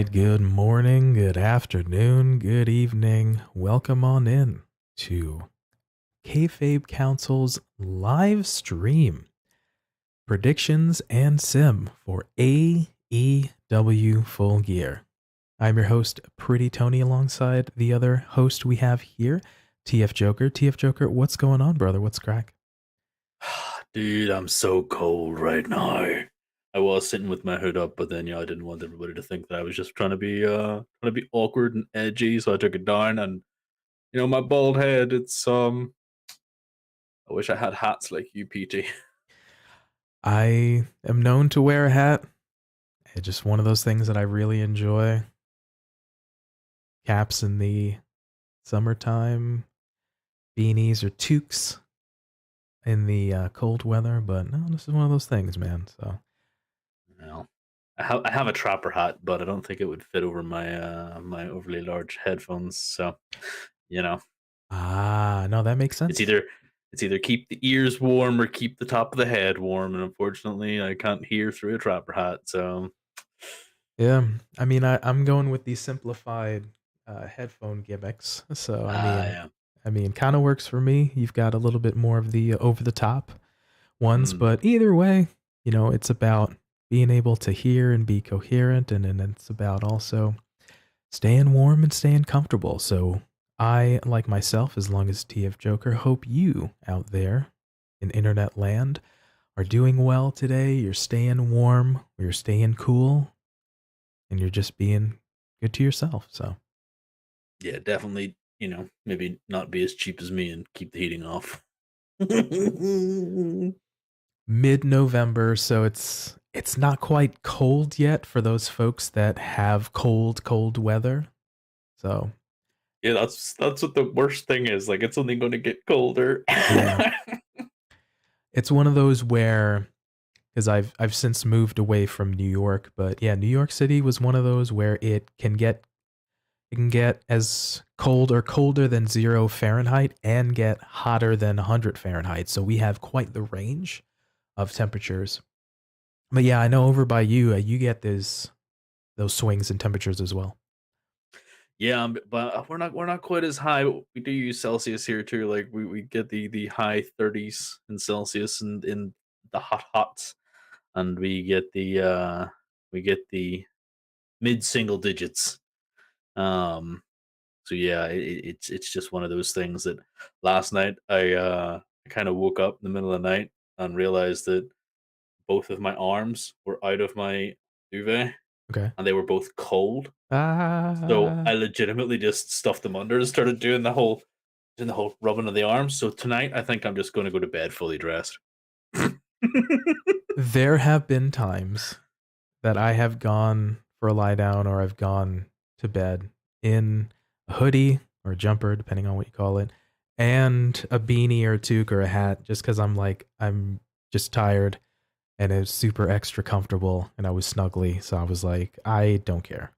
right, good morning, good afternoon, good evening. Welcome on in to Kayfabe Council's live stream predictions and sim for AEW Full Gear. I'm your host, PrettyTony, alongside the other host we have here, TFJ0ker. TFJ0ker, what's going on, brother? What's crack? Dude, I'm so cold right now. I was sitting with my hood up, but then I didn't want everybody to think that I was just trying to be awkward and edgy, so I took it down and my bald head, I wish I had hats like you, PT. I am known to wear a hat. It's just one of those things that I really enjoy. Caps in the summertime, beanies or toques in the cold weather, but no, this is one of those things, man. So Well, I have a trapper hat, but I don't think it would fit over my overly large headphones. So, you know, no, that makes it's sense. either keep the ears warm or keep the top of the head warm, and unfortunately, I can't hear through a trapper hat. So, Yeah, I mean, I'm going with the simplified headphone gimmicks. So yeah. I mean, kind of works for me. You've got a little bit more of the over the top ones, Mm. but either way, it's about being able to hear and be coherent, and then it's about also staying warm and staying comfortable. So I, like myself, as long as TF0ker, hope you out there in internet land are doing well today. You're staying warm, you're staying cool, and you're just being good to yourself. So Yeah, definitely, maybe not be as cheap as me and keep the heating off. mid-November, so it's not quite cold yet for those folks that have cold weather. So Yeah, that's what the worst thing is. Like, it's only going to get colder. yeah, it's one of those where, because I've since moved away from New York, but yeah, New York City was one of those where it can get as cold or colder than 0 Fahrenheit and get hotter than 100 Fahrenheit. So we have quite the range of temperatures. But yeah, I know over by you, you get those swings in temperatures as well. Yeah, but we're not quite as high. We do use Celsius here too. Like, we get the high 30s in Celsius and in the hots, and we get the mid single digits. Um, So yeah, it's just one of those things that last night I kind of woke up in the middle of the night and realized that both of my arms were out of my duvet Okay. and they were both cold. So Ah, I legitimately just stuffed them under and started doing the whole rubbing of the arms. So tonight I think I'm just going to go to bed fully dressed. there have been times that I have gone for a lie down or I've gone to bed in a hoodie or a jumper, depending on what you call it, and a beanie or a toque or a hat, just because I'm just tired and it was super extra comfortable and I was snuggly. So I was like, I don't care.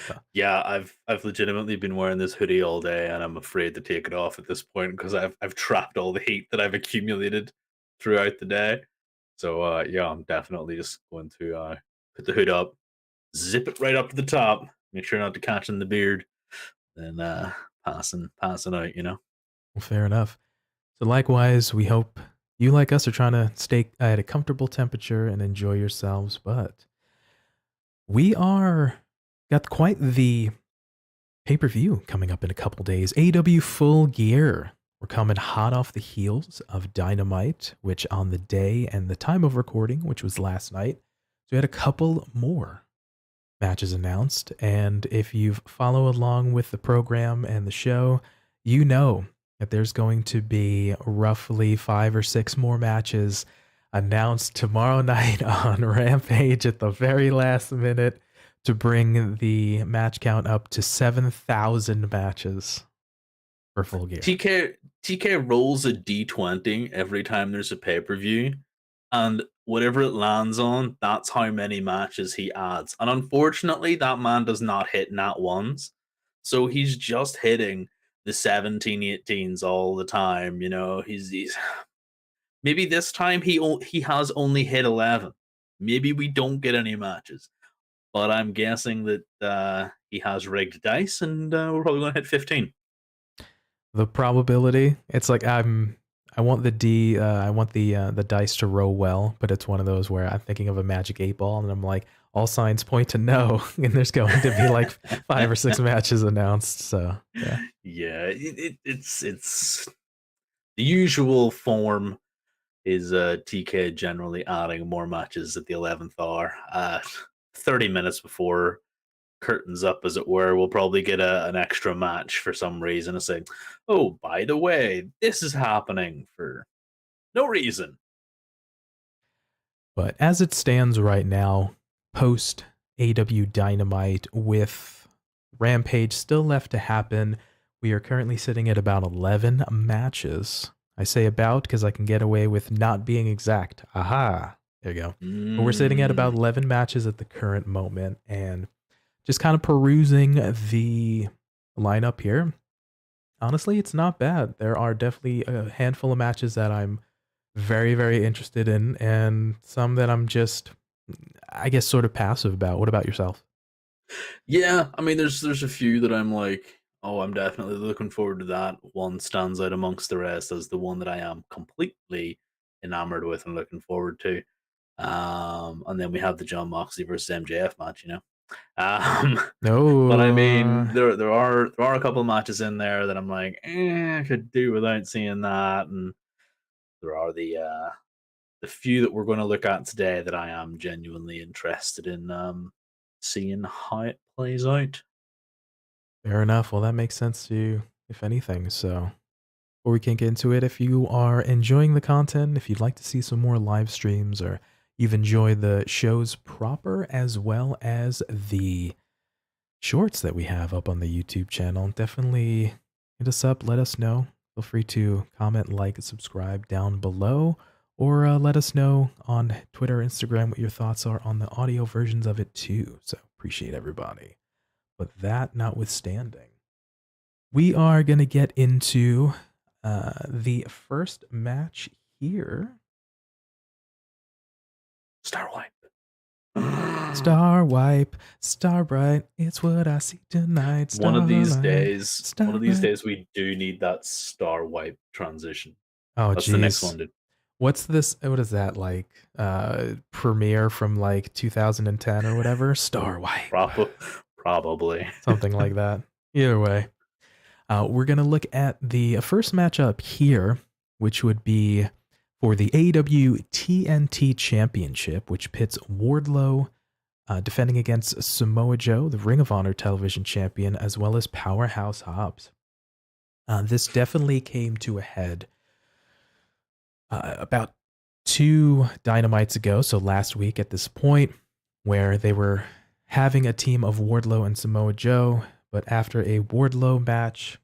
So, Yeah, I've legitimately been wearing this hoodie all day, and I'm afraid to take it off at this point because I've trapped all the heat that I've accumulated throughout the day. So yeah, I'm definitely just going to put the hood up, zip it right up to the top, make sure not to catch in the beard, then passing out. well, fair enough. So likewise, we hope you, like us, are trying to stay at a comfortable temperature and enjoy yourselves. But we are got quite the pay-per-view coming up in a couple days. AEW Full Gear. We're coming hot off the heels of Dynamite, which on the day and the time of recording, which was last night, so we had a couple more matches announced. And if you follow along with the program and the show, you know that there's going to be roughly 5 or 6 more matches announced tomorrow night on Rampage at the very last minute to bring the match count up to 7,000 matches for Full Gear. TK rolls a D20 every time there's a pay per view, and whatever it lands on, that's how many matches he adds. And unfortunately, that man does not hit nat ones, so he's just hitting the 17 18s all the time. He's maybe this time he has only hit 11. Maybe we don't get any matches. but I'm guessing that he has rigged dice, and we're probably going to hit 15. The probability, it's like I want I want the dice to roll well, but it's one of those where I'm thinking of a magic 8 ball and I'm like, all signs point to no, and there's going to be like 5 or 6 matches announced. So yeah. Yeah, it's the usual form is TK generally adding more matches at the 11th hour. 30 minutes before curtains up, as it were, we'll probably get an extra match for some reason and say, oh, by the way, this is happening for no reason. But as it stands right now, post AW Dynamite with Rampage still left to happen, we are currently sitting at about 11 matches. I say about because I can get away with not being exact. Aha. There you go. But we're sitting at about 11 matches at the current moment, and just kind of perusing the lineup here. Honestly, it's not bad. There are definitely a handful of matches that I'm very, very interested in, and some that I'm just, I guess, sort of passive about. What about yourself? Yeah, I mean, there's a few that I'm like, oh, I'm definitely looking forward to that. One stands out amongst the rest as the one that I am completely enamored with and looking forward to. And then we have the John Moxley versus MJF match, you know. But I No, mean, there are a couple of matches in there that I'm like, I could do without seeing that, and there are the few that we're going to look at today that I am genuinely interested in seeing how it plays out. fair enough. Well, that makes sense to you, if anything. So, before we can get into it, if you are enjoying the content, if you'd like to see some more live streams, or you've enjoyed the shows proper as well as the shorts that we have up on the YouTube channel, definitely hit us up, let us know. Feel free to comment, like, and subscribe down below, or let us know on Twitter, Instagram what your thoughts are on the audio versions of it too. So appreciate everybody. But that notwithstanding, we are going to get into the first match here. Star Wipe. Star wipe, star bright, it's what I see tonight. One of these Starlight, days, starlight. we do need that Star Wipe transition. Oh, That's the next geez. one, dude. What's this? What is that like? Premiere from like 2010 or whatever? Star Wipe. Probably. Something like that. Either way, we're going to look at the first matchup here, which would be for the AEW TNT Championship, which pits Wardlow defending against Samoa Joe, the Ring of Honor Television Champion, as well as Powerhouse Hobbs. This definitely came to a head about 2 Dynamites ago, so last week at this point, where they were having a team of Wardlow and Samoa Joe, but after a Wardlow match,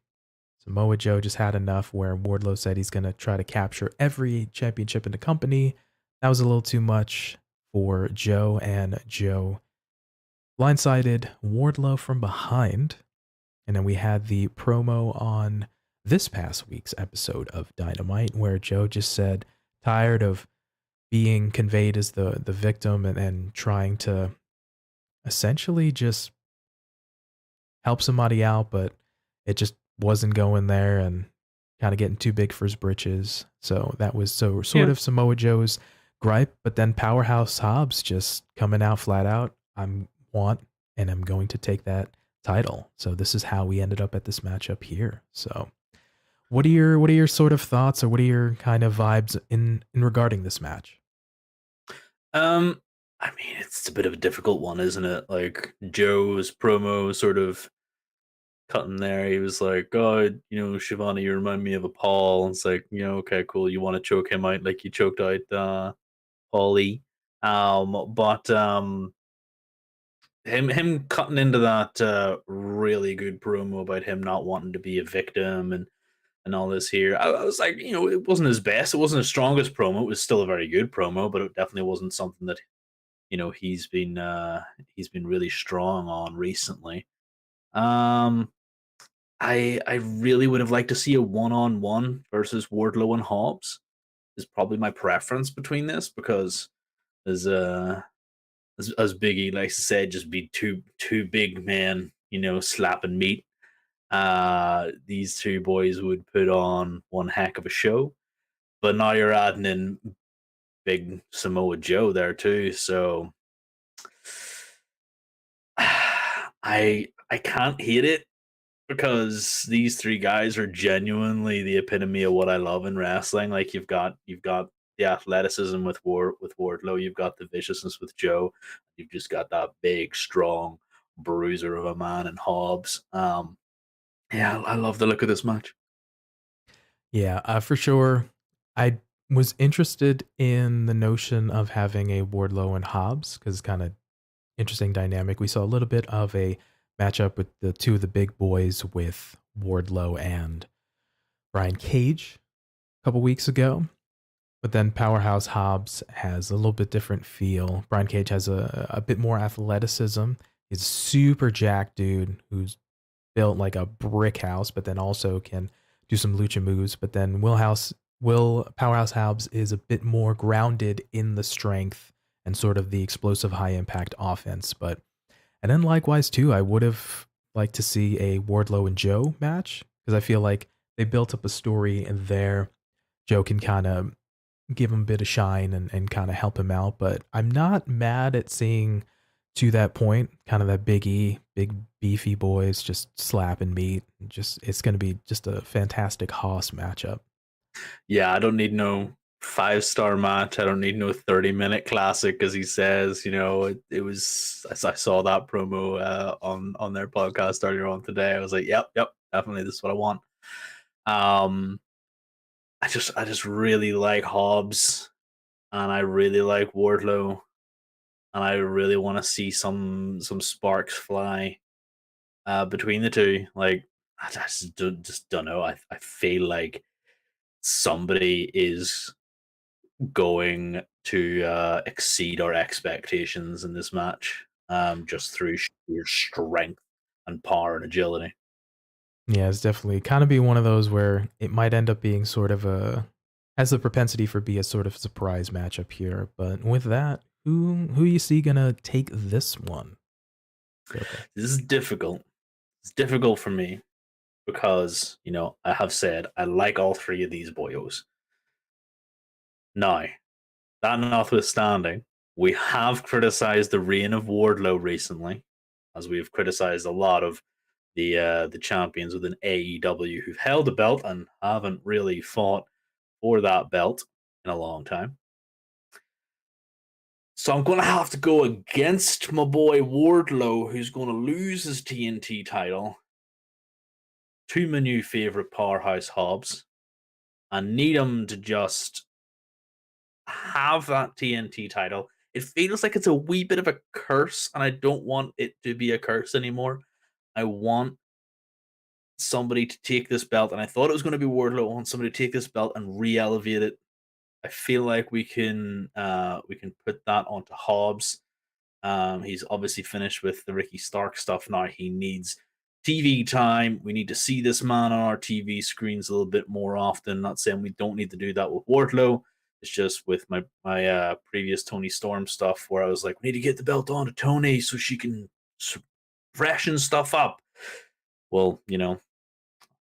Samoa Joe just had enough where Wardlow said he's going to try to capture every championship in the company. That was a little too much for Joe, and Joe blindsided Wardlow from behind. And then we had the promo on this past week's episode of Dynamite where Joe just said, tired of being conveyed as the victim and trying to essentially just help somebody out, but it just wasn't going there and kind of getting too big for his britches. So that was sort of Samoa Joe's gripe, but then Powerhouse Hobbs just coming out flat out, I'm going to take that title. So this is how we ended up at this matchup here. So what are your sort of thoughts, or what are your kind of vibes in regarding this match? I mean, it's a bit of a difficult one, isn't it? Like Joe's promo sort of cutting there. He was like, "Oh, Shivani, you remind me of a Paul." And it's like, okay, cool. You want to choke him out like you choked out Paulie. But him cutting into that really good promo about him not wanting to be a victim and all this here. I was like, it wasn't his best. It wasn't his strongest promo. It was still a very good promo, but it definitely wasn't something that he's been really strong on recently. I really would have liked to see a one-on-one versus Wardlow and Hobbs. Is probably my preference between this because there's as Biggie likes to say, just be two big men, slapping meat. These two boys would put on one heck of a show. But now you're adding in big Samoa Joe there too, so I can't hate it because these three guys are genuinely the epitome of what I love in wrestling. Like you've got the athleticism with Wardlow, you've got the viciousness with Joe, you've just got that big, strong bruiser of a man in Hobbs. Yeah, I love the look of this match. Yeah, for sure. I was interested in the notion of having a Wardlow and Hobbs because kind of interesting dynamic. We saw a little bit of a matchup with the two of the big boys with Wardlow and Brian Cage a couple weeks ago. But then Powerhouse Hobbs has a little bit different feel. Brian Cage has a bit more athleticism. He's a super jacked dude who's built like a brick house, but then also can do some lucha moves. But then Powerhouse Hobbs is a bit more grounded in the strength and sort of the explosive high impact offense. And then likewise too, I would have liked to see a Wardlow and Joe match because I feel like they built up a story and there Joe can kind of give him a bit of shine and kind of help him out. But I'm not mad at seeing to that point, kind of that big beefy boys just slapping meat. It's going to be just a fantastic Hoss matchup. Yeah, I don't need no 5-star match. I don't need no 30-minute classic, as he says. It was. I saw that promo on their podcast earlier on today. I was like, yep, definitely, this is what I want. I just really like Hobbs, and I really like Wardlow, and I really want to see some sparks fly between the two. Like I just don't know. I feel like somebody is going to exceed our expectations in this match, just through sheer strength and power and agility. Yeah, it's definitely kind of be one of those where it might end up being sort of has the propensity for be a sort of surprise matchup here. But with that, who you see gonna take this one? Okay. This is difficult. It's difficult for me because I have said I like all three of these boyos. Now, that notwithstanding, we have criticized the reign of Wardlow recently, as we have criticized a lot of the champions within AEW who've held the belt and haven't really fought for that belt in a long time. So I'm going to have to go against my boy Wardlow, who's going to lose his TNT title to my new favorite powerhouse Hobbs. I need him to just have that TNT title. It feels like it's a wee bit of a curse, and I don't want it to be a curse anymore. I want somebody to take this belt, and I thought it was going to be Wardlow. I want somebody to take this belt and re-elevate it. I feel like we can put that onto Hobbs. He's obviously finished with the Ricky Stark stuff now. He needs TV time. We need to see this man on our TV screens a little bit more often. Not saying we don't need to do that with Wardlow. It's just with my previous Toni Storm stuff where I was like, we need to get the belt on to Toni so she can freshen stuff up. Well,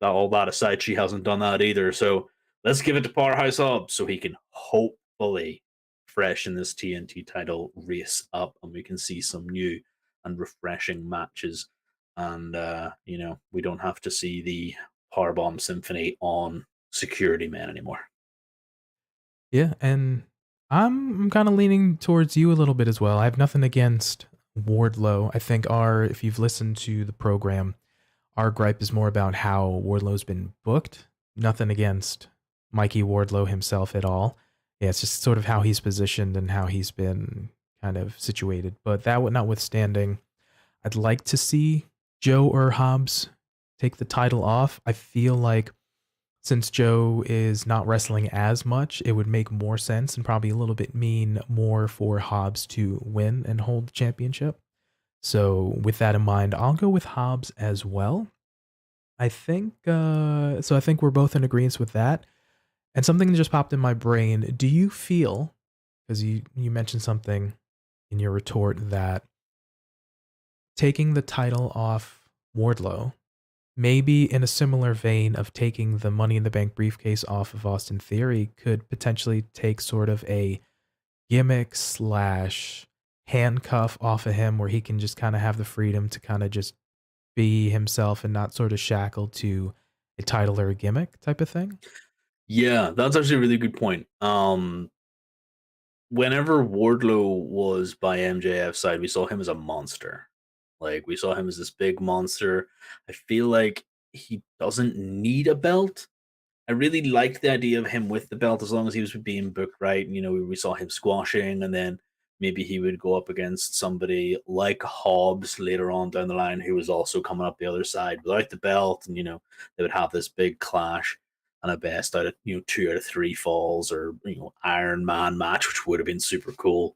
all that aside, she hasn't done that either. So let's give it to Powerhouse Hobbs so he can hopefully freshen this TNT title race up and we can see some new and refreshing matches. And, we don't have to see the Powerbomb Symphony on Security Man anymore. Yeah, and I'm kind of leaning towards you a little bit as well. I have nothing against Wardlow. I think if you've listened to the program, our gripe is more about how Wardlow's been booked. Nothing against Mikey Wardlow himself at all. Yeah, it's just sort of how he's positioned and how he's been kind of situated. But that notwithstanding, I'd like to see Joe or Hobbs take the title off. I feel like since Joe is not wrestling as much, it would make more sense and probably a little bit mean more for Hobbs to win and hold the championship. So with that in mind, I'll go with Hobbs as well. I think I think we're both in agreement with that. And something just popped in my brain. Do you feel, because you mentioned something in your retort that taking the title off Wardlow, maybe in a similar vein of taking the Money in the Bank briefcase off of Austin Theory, could potentially take sort of a gimmick slash handcuff off of him where he can just kind of have the freedom to kind of just be himself and not sort of shackled to a title or a gimmick type of thing. Yeah, that's actually a really good point. Whenever Wardlow was by MJF's side, we saw him as a monster. Like, we saw him as this big monster. I feel like he doesn't need a belt. I really liked the idea of him with the belt as long as he was being booked right. You know, we saw him squashing, and then maybe he would go up against somebody like Hobbs later on down the line, who was also coming up the other side without the belt, and they would have this big clash and a best out of 2 out of 3 falls, or Iron Man match, which would have been super cool.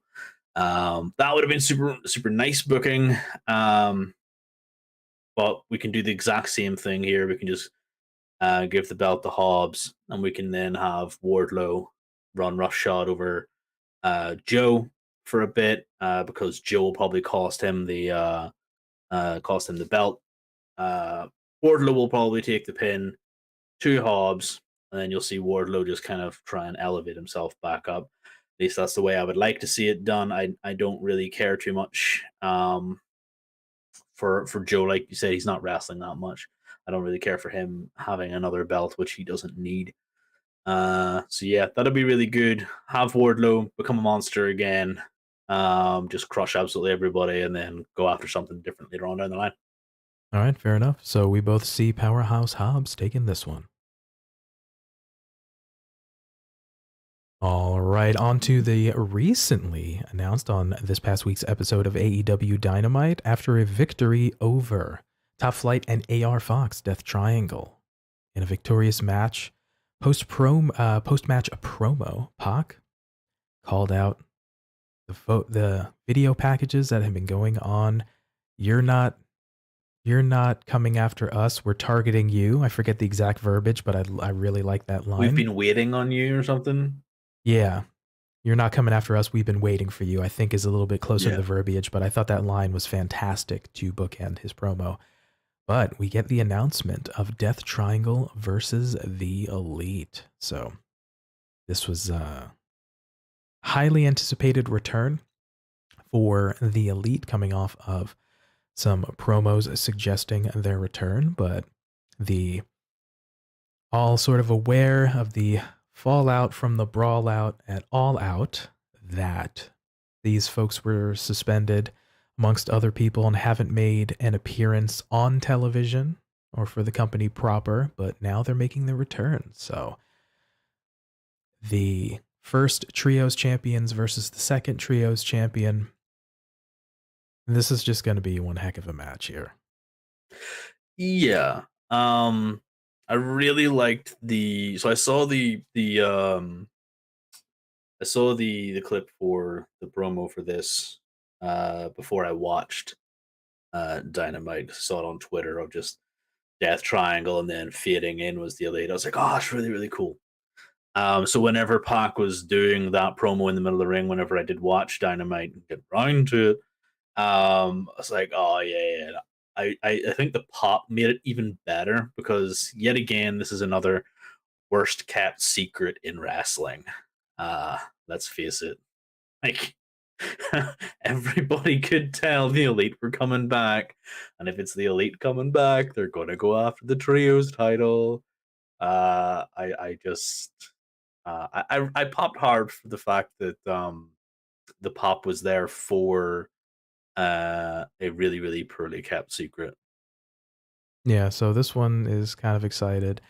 That would have been super super nice booking. But we can do the exact same thing here. We can just give the belt to Hobbs, and we can then have Wardlow run roughshod over Joe for a bit, because Joe will probably cost him the belt. Uh, Wardlow will probably take the pin to Hobbs, and then you'll see Wardlow just kind of try and elevate himself back up. At least that's the way I would like to see it done. I don't really care too much for Joe. Like you said, he's not wrestling that much. I don't really care for him having another belt, which he doesn't need. So yeah, that'll be really good. Have Wardlow become a monster again, just crush absolutely everybody, and then go after something different later on down the line. All right, fair enough. So we both see Powerhouse Hobbs taking this one. All right, on to the recently announced on this past week's episode of AEW Dynamite after a victory over Top Flight and AR Fox Death Triangle. In a victorious match, post-match promo, Pac called out the video packages that have been going on. You're not coming after us. We're targeting you. I forget the exact verbiage, but I really like that line. We've been waiting on you or something. Yeah. You're not coming after us. We've been waiting for you, I think is a little bit closer to the verbiage, but I thought that line was fantastic to bookend his promo. But we get the announcement of Death Triangle versus the Elite. So this was a highly anticipated return for the Elite, coming off of some promos suggesting their return, but all sort of aware of the fallout from the brawl out at All Out, that these folks were suspended amongst other people and haven't made an appearance on television or for the company proper, but now they're making their return. So the first trios champions versus the second trios champion. This is just going to be one heck of a match here. Yeah. I really liked so I saw the clip for the promo for this before I watched Dynamite. I saw it on Twitter of just Death Triangle, and then fading in was the Elite. I was like, oh, it's really, really cool. So whenever Pac was doing that promo in the middle of the ring, whenever I did watch Dynamite and get around to it, I was like, oh yeah. I think the pop made it even better, because yet again, this is another worst kept secret in wrestling. Let's face it, like everybody could tell the Elite were coming back, and if it's the Elite coming back, they're gonna go after the trios title. I just I popped hard for the fact that the pop was there for a really really poorly kept secret. Yeah, so this one is kind of excited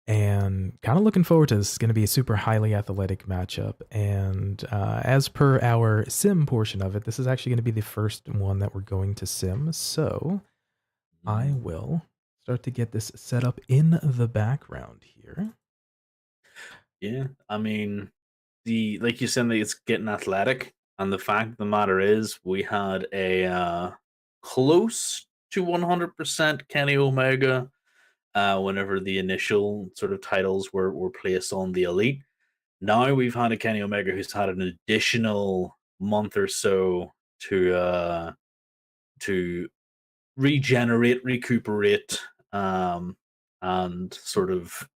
and kind of looking forward to this. It's going to be a super highly athletic matchup. And as per our sim portion of it, this is actually going to be the first one that we're going to sim. So I will start to get this set up in the background here. Yeah, I mean, like you said, it's getting athletic, and the fact of the matter is, we had a close to 100% Kenny Omega whenever the initial sort of titles were placed on the Elite. Now we've had a Kenny Omega who's had an additional month or so to recuperate, and sort of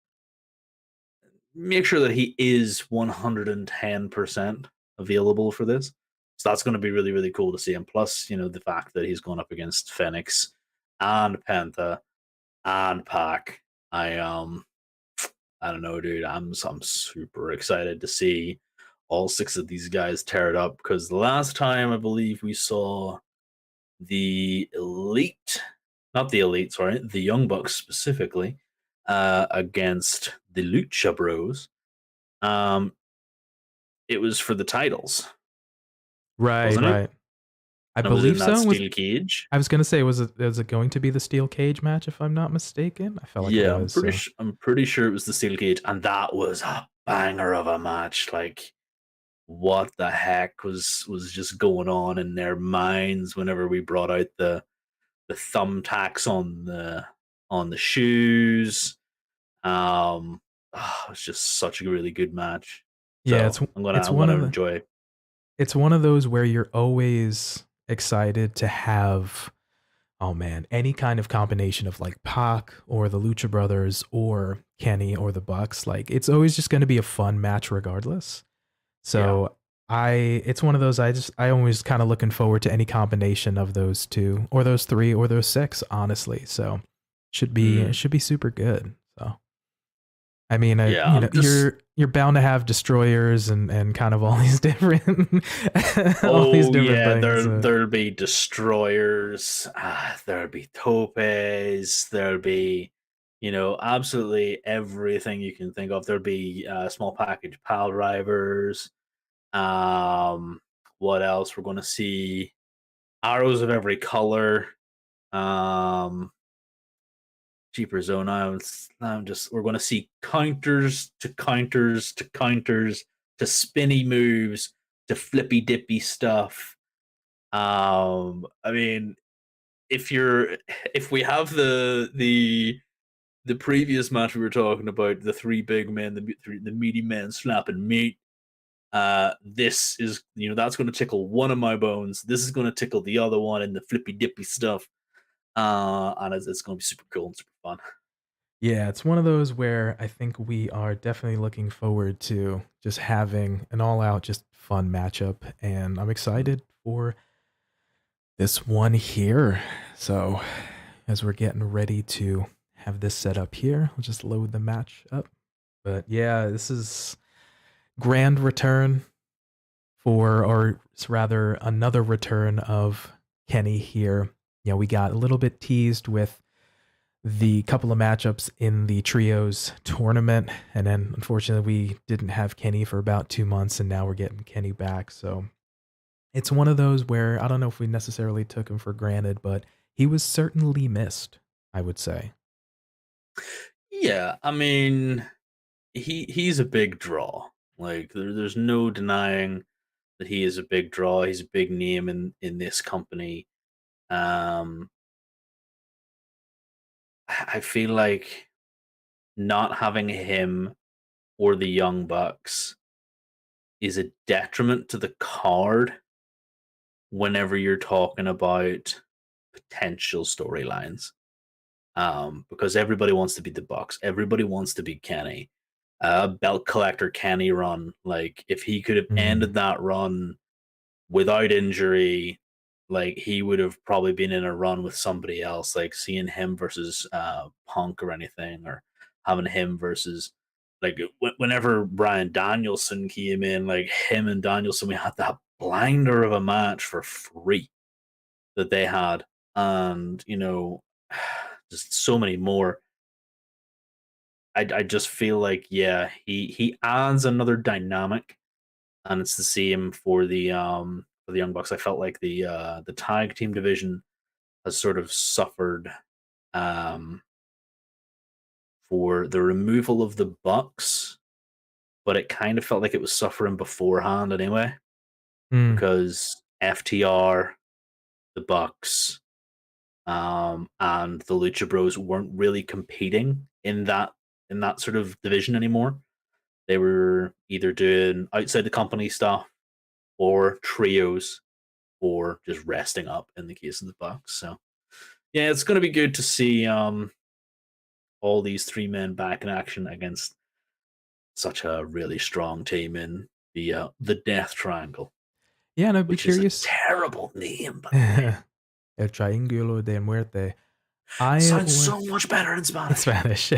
make sure that he is 110% available for this. So that's going to be really, really cool to see. And plus, the fact that he's going up against Phoenix and Penta and Pac. I don't know, dude. I'm super excited to see all 6 of these guys tear it up, because the last time I believe we saw the Elite, not the Elite, sorry, the Young Bucks specifically, against the Lucha Bros. It was for the titles, Right, wasn't it? right. I And it was in believe that so. steel cage. I was gonna say, was it going to be the steel cage match? If I'm not mistaken, I felt like it Yeah, was. So. I'm pretty sure it was the steel cage, and that was a banger of a match. Like, what the heck was just going on in their minds whenever we brought out the thumbtacks on the shoes? It was just such a really good match. Yeah, So I'm it's one gonna of the enjoy. it's one of those where you're always excited to have, oh man, any kind of combination of like Pac or the Lucha Brothers or Kenny or the Bucks. Like, it's always just going to be a fun match regardless. Yeah. So it's one of those, I always kind of looking forward to any combination of those 2 or those 3 or those 6, honestly. So it should be super good. So I mean, Yeah, I'm just you're bound to have destroyers and kind of all these different all these Oh different yeah, things. there'll be destroyers, there'll be topes, there'll be, absolutely everything you can think of. There'll be small package pile drivers. Um, what else? We're going to see arrows of every color. Um, Cheaper zone. We're going to see counters to counters to counters to spinny moves to flippy dippy stuff. I mean, if we have the previous match we were talking about, the 3 big men, the meaty men slapping meat. This is, that's going to tickle one of my bones. This is going to tickle the other one in the flippy dippy stuff. And it's going to be super cool and super fun. Yeah, it's one of those where I think we are definitely looking forward to just having an all-out, just fun matchup, and I'm excited for this one here. So, as we're getting ready to have this set up here, we'll just load the match up. But yeah, this is grand return or rather another return of Kenny here. We got a little bit teased with the couple of matchups in the trios tournament, and then unfortunately we didn't have Kenny for about 2 months, and now we're getting Kenny back. So it's one of those where I don't know if we necessarily took him for granted, but he was certainly missed, I would say. Yeah, I mean, he's a big draw. Like, there's no denying that he is a big draw. He's a big name in this company. Um, I feel like not having him or the Young Bucks is a detriment to the card whenever you're talking about potential storylines. Because everybody wants to be the Bucks, everybody wants to be Kenny. Belt collector Kenny run, like, if he could have ended that run without injury, like, he would have probably been in a run with somebody else, like seeing him versus Punk or anything, or having him versus, like, whenever Bryan Danielson came in, like, him and Danielson, we had that blinder of a match for free that they had, and just so many more. I just feel like, yeah, he adds another dynamic, and it's the same for the Young Bucks. I felt like the tag team division has sort of suffered um for the removal of the Bucks, but it kind of felt like it was suffering beforehand anyway, Mm. because FTR, the Bucks, and the Lucha Bros weren't really competing in that sort of division anymore. They were either doing outside the company stuff or trios or just resting up in the case of the Bucks. So yeah, it's going to be good to see all these 3 men back in action against such a really strong team in the Death Triangle. Yeah, and I'd be which curious. is a terrible name, by the way. El Triángulo de Muerte. Sounds so much better in Spanish.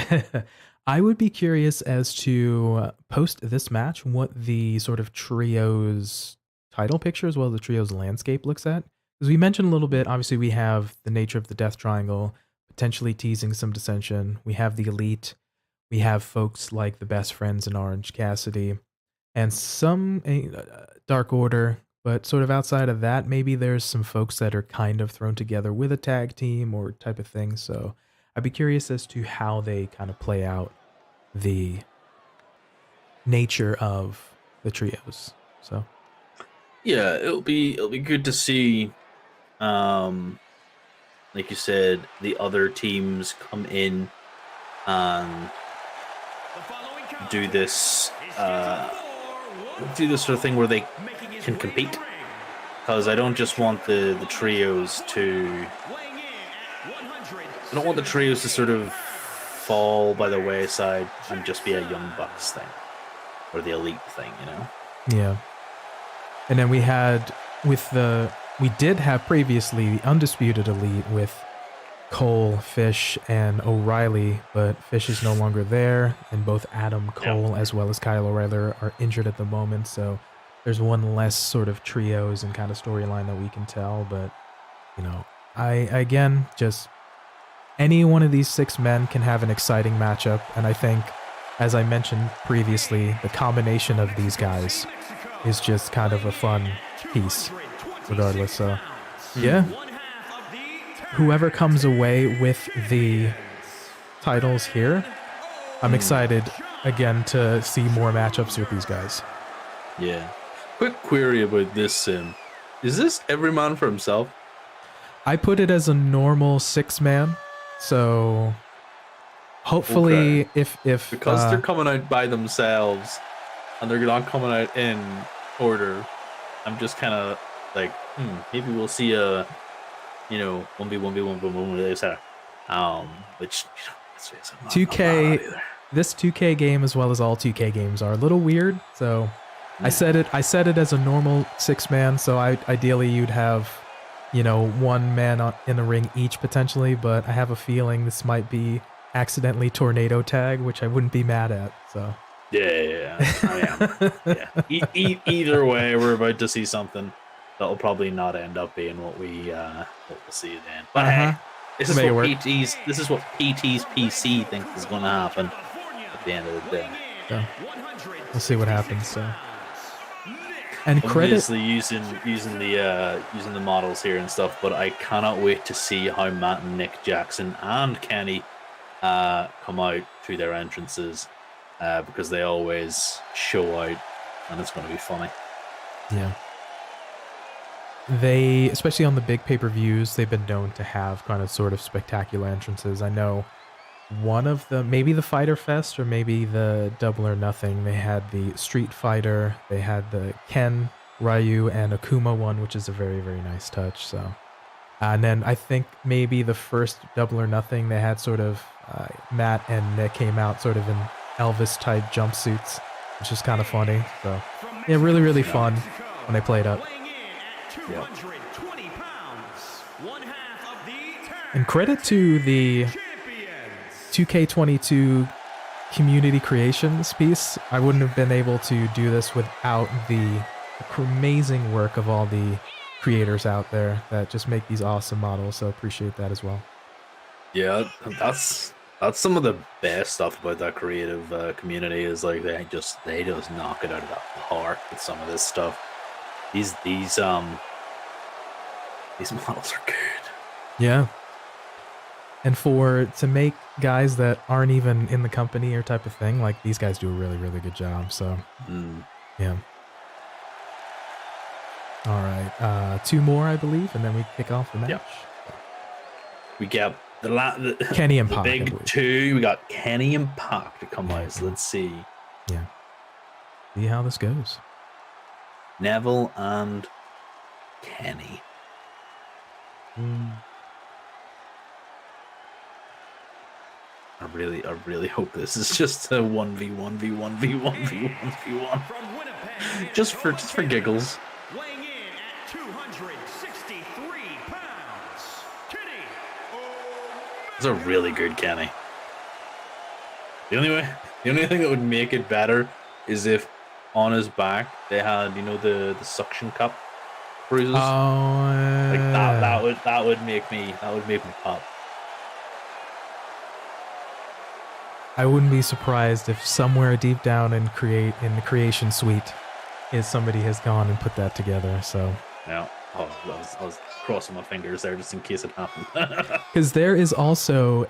I would be curious as to post this match what the sort of trios title picture as well as the trios landscape looks at. Because we mentioned a little bit, obviously we have the nature of the Death Triangle, potentially teasing some dissension. We have the Elite. We have folks like the Best Friends in Orange Cassidy and some Dark Order. But sort of outside of that, maybe there's some folks that are kind of thrown together with a tag team or type of thing. So I'd be curious as to how they kind of play out the nature of the trios. So yeah, it'll be good to see, like you said, the other teams come in and do this sort of thing where they can compete, because I don't just want the trios to sort of fall by the wayside and just be a Young Bucks thing or the Elite thing, you know. Yeah. And then we did have previously the Undisputed Elite with Cole, Fish, and O'Reilly, but Fish is no longer there, and both Adam Cole as well as Kyle O'Reilly are injured at the moment, so there's one less sort of trios and kind of storyline that we can tell. But, you know, just any one of these 6 men can have an exciting matchup, and I think, as I mentioned previously, the combination of these guys is just kind of a fun piece, regardless. So, yeah. Whoever comes away with the titles here, I'm excited again to see more matchups with these guys. Yeah. Quick query about this sim. Is this every man for himself? I put it as a normal 6-man, so hopefully if because they're coming out by themselves and they're not coming out in order, I'm just kind of like, maybe we'll see a 1v1v1, etc. Which 2K, this 2K game as well as all 2K games are a little weird. So I said it as a normal 6-man. So ideally you'd have, 1 man in the ring each potentially, but I have a feeling this might be accidentally tornado tag, which I wouldn't be mad at. So yeah. Either way, we're about to see something that'll probably not end up being what we'll see then. But hey, this is what PT's PC thinks is going to happen at the end of the day. So we'll see what happens. So, and obviously using the models here and stuff, but I cannot wait to see how Matt and Nick Jackson and Kenny come out through their entrances, because they always show out, and it's going to be funny. Yeah. They, especially on the big pay-per-views, they've been known to have kind of sort of spectacular entrances. I know one of them, maybe the Fighter Fest or maybe the Double or Nothing, they had the Street Fighter, they had the Ken, Ryu, and Akuma one, which is a very, very nice touch. So, and then I think maybe the first Double or Nothing, they had sort of Matt and Nick came out sort of in Elvis-type jumpsuits, which is kind of funny. So, yeah, really, really fun when they played up. Yep. And credit to the 2K22 community creations piece. I wouldn't have been able to do this without the amazing work of all the creators out there that just make these awesome models. So appreciate that as well. Yeah, that's some of the best stuff about that creative community is like they just knock it out of the park with some of this stuff. These models are good. Yeah. And to make guys that aren't even in the company or type of thing, like these guys do a really, really good job. So, yeah. All right. 2 more, I believe, and then we kick off the match. Yep. We got the Kenny and the Pac, big 2. We got Kenny and Pac to come out. So let's see. Yeah. See how this goes. Neville and Kenny. I really hope this is just a 1v1v1v1v1v1. Just for giggles. Weighing in at 263 pounds, Kenny. It's a really good Kenny. The only thing that would make it better is if on his back they had, the suction cup bruises. Oh, like that would make me pop. I wouldn't be surprised if somewhere deep down in the creation suite is somebody has gone and put that together. So yeah, I was crossing my fingers there just in case it happened. because there is also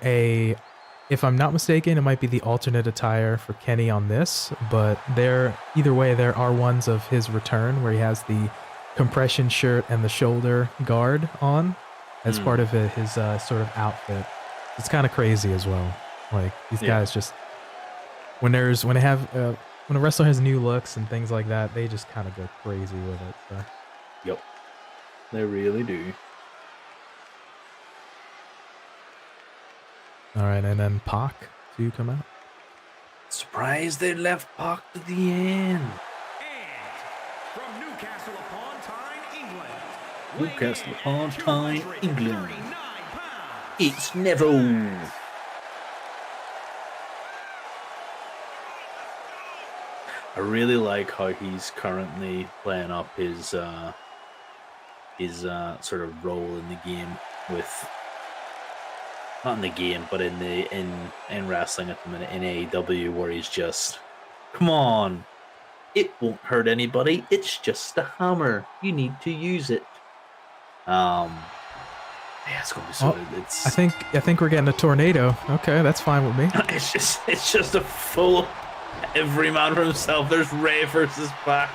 if I'm not mistaken, it might be the alternate attire for Kenny on this, but either way, there are ones of his return where he has the compression shirt and the shoulder guard on as part of his sort of outfit. It's kind of crazy as well. Like these guys just when a wrestler has new looks and things like that, they just kind of go crazy with it. So. Yep, they really do. All right, and then Pac to come out. Surprised they left Pac to the end. And from Newcastle upon Tyne, England. It's Neville. I really like how he's currently playing up his sort of role in the game with, not in the game, but in wrestling at the minute in AEW, where he's just, come on, it won't hurt anybody. It's just a hammer. You need to use it. Yeah, it's gonna be so. I think we're getting a tornado. Okay, that's fine with me. It's just a full. Every man for himself. There's Ray versus Pac.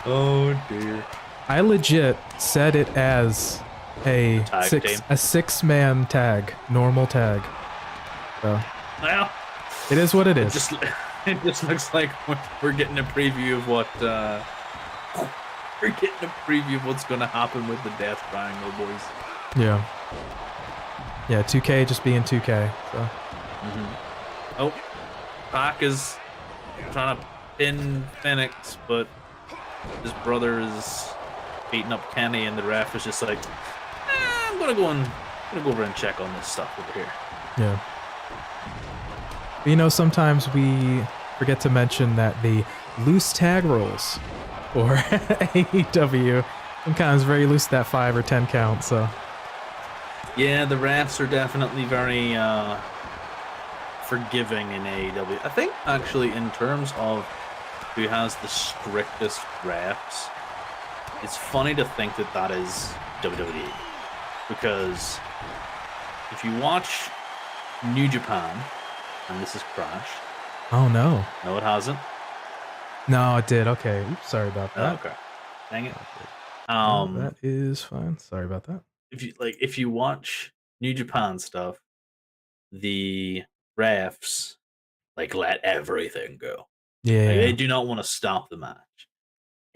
Oh dear. I legit said it as a six-man tag, normal tag. So well, it is what it is. It just looks like we're getting a preview of what what's going to happen with the Death Triangle boys. Yeah. 2K just being 2K. So. Oh, Pac is trying to pin Phoenix, but his brother is beating up Kenny, and the ref is just like, I'm gonna go over and check on this stuff over here. Yeah. But, sometimes we forget to mention that the loose tag rules for AEW sometimes very loose, that 5 or 10 count. So. Yeah, the refs are definitely very forgiving in AEW. I think actually in terms of who has the strictest refs, it's funny to think that is WWE, because if you watch New Japan, and this has crashed. Oh no. No, it hasn't. No, it did. Okay. Oops, sorry about that. Okay. Dang it. That is fine. Sorry about that. If you watch New Japan stuff, the refs let everything go. Yeah. They do not want to stop the match.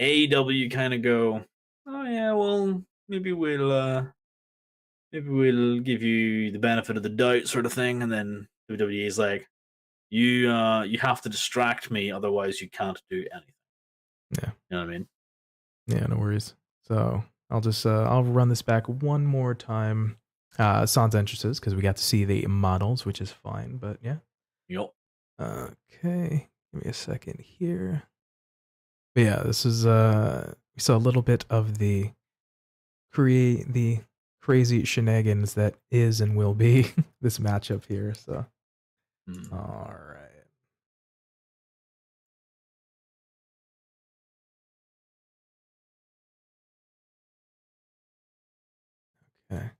AEW kind of go, oh yeah, well maybe we'll give you the benefit of the doubt, sort of thing, and then WWE is like, you have to distract me, otherwise you can't do anything. Yeah. You know what I mean? Yeah, no worries. So I'll just I'll run this back one more time. Sans entrances, because we got to see the models, which is fine, but yeah. Yep. Okay, give me a second here. But yeah, this is we saw a little bit of the crazy shenanigans that is and will be this matchup here. So, all right. Okay.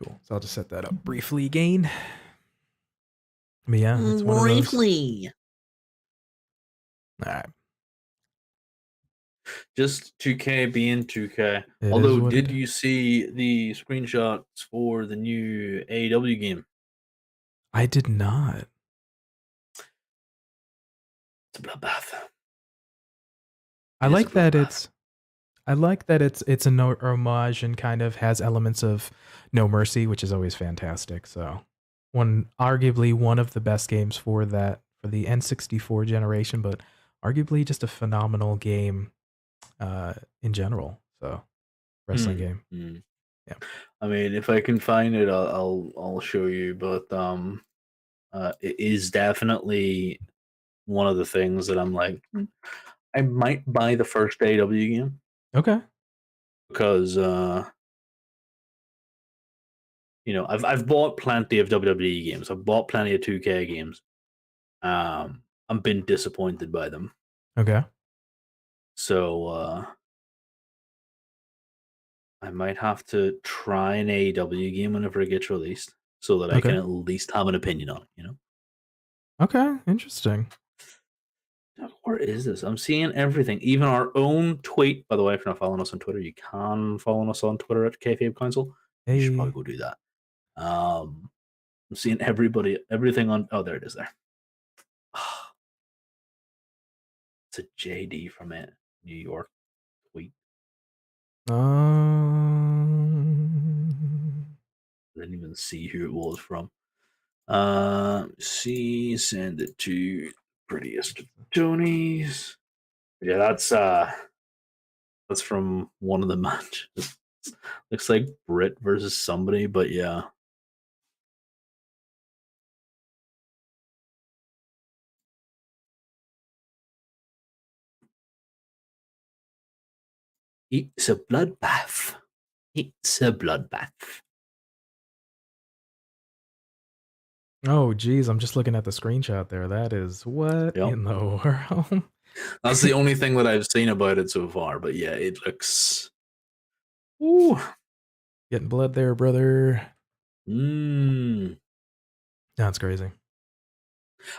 Cool. So I'll just set that up briefly again. But yeah, it's one briefly. Of those. All right. Just 2K being 2K. Although, did you see the screenshots for the new AEW game? I did not. It's a bloodbath. I It is a like that bloodbath. it's a no homage and kind of has elements of No Mercy, which is always fantastic. So arguably one of the best games for the N64 generation, but arguably just a phenomenal game in general. So wrestling Hmm, game. hmm. Yeah. I mean, if I can find it, I'll show you. But it is definitely one of the things that I'm like, I might buy the first AEW game Okay. because I've bought plenty of WWE games. I've bought plenty of 2K games. I've been disappointed by them. Okay. So I might have to try an AEW game whenever it gets released, so that I can Okay. at least have an opinion on it. Okay. Interesting. Where is this? I'm seeing everything. Even our own tweet. By the way, if you're not following us on Twitter, you can follow us on Twitter at Kayfabe Council. You should probably Hey. go do that. I'm seeing everything on. Oh, there it is. There. It's a JD from it, New York tweet. I didn't even see who it was from. See, send it to prettiest Tony's. Yeah, that's from one of the matches. Looks like Britt versus somebody, but yeah. It's a bloodbath. It's a bloodbath. Oh, geez, I'm just looking at the screenshot there. That is what Yep. in the world? That's the only thing that I've seen about it so far, but yeah, it looks. Ooh. Getting blood there, brother. Mmm. That's crazy.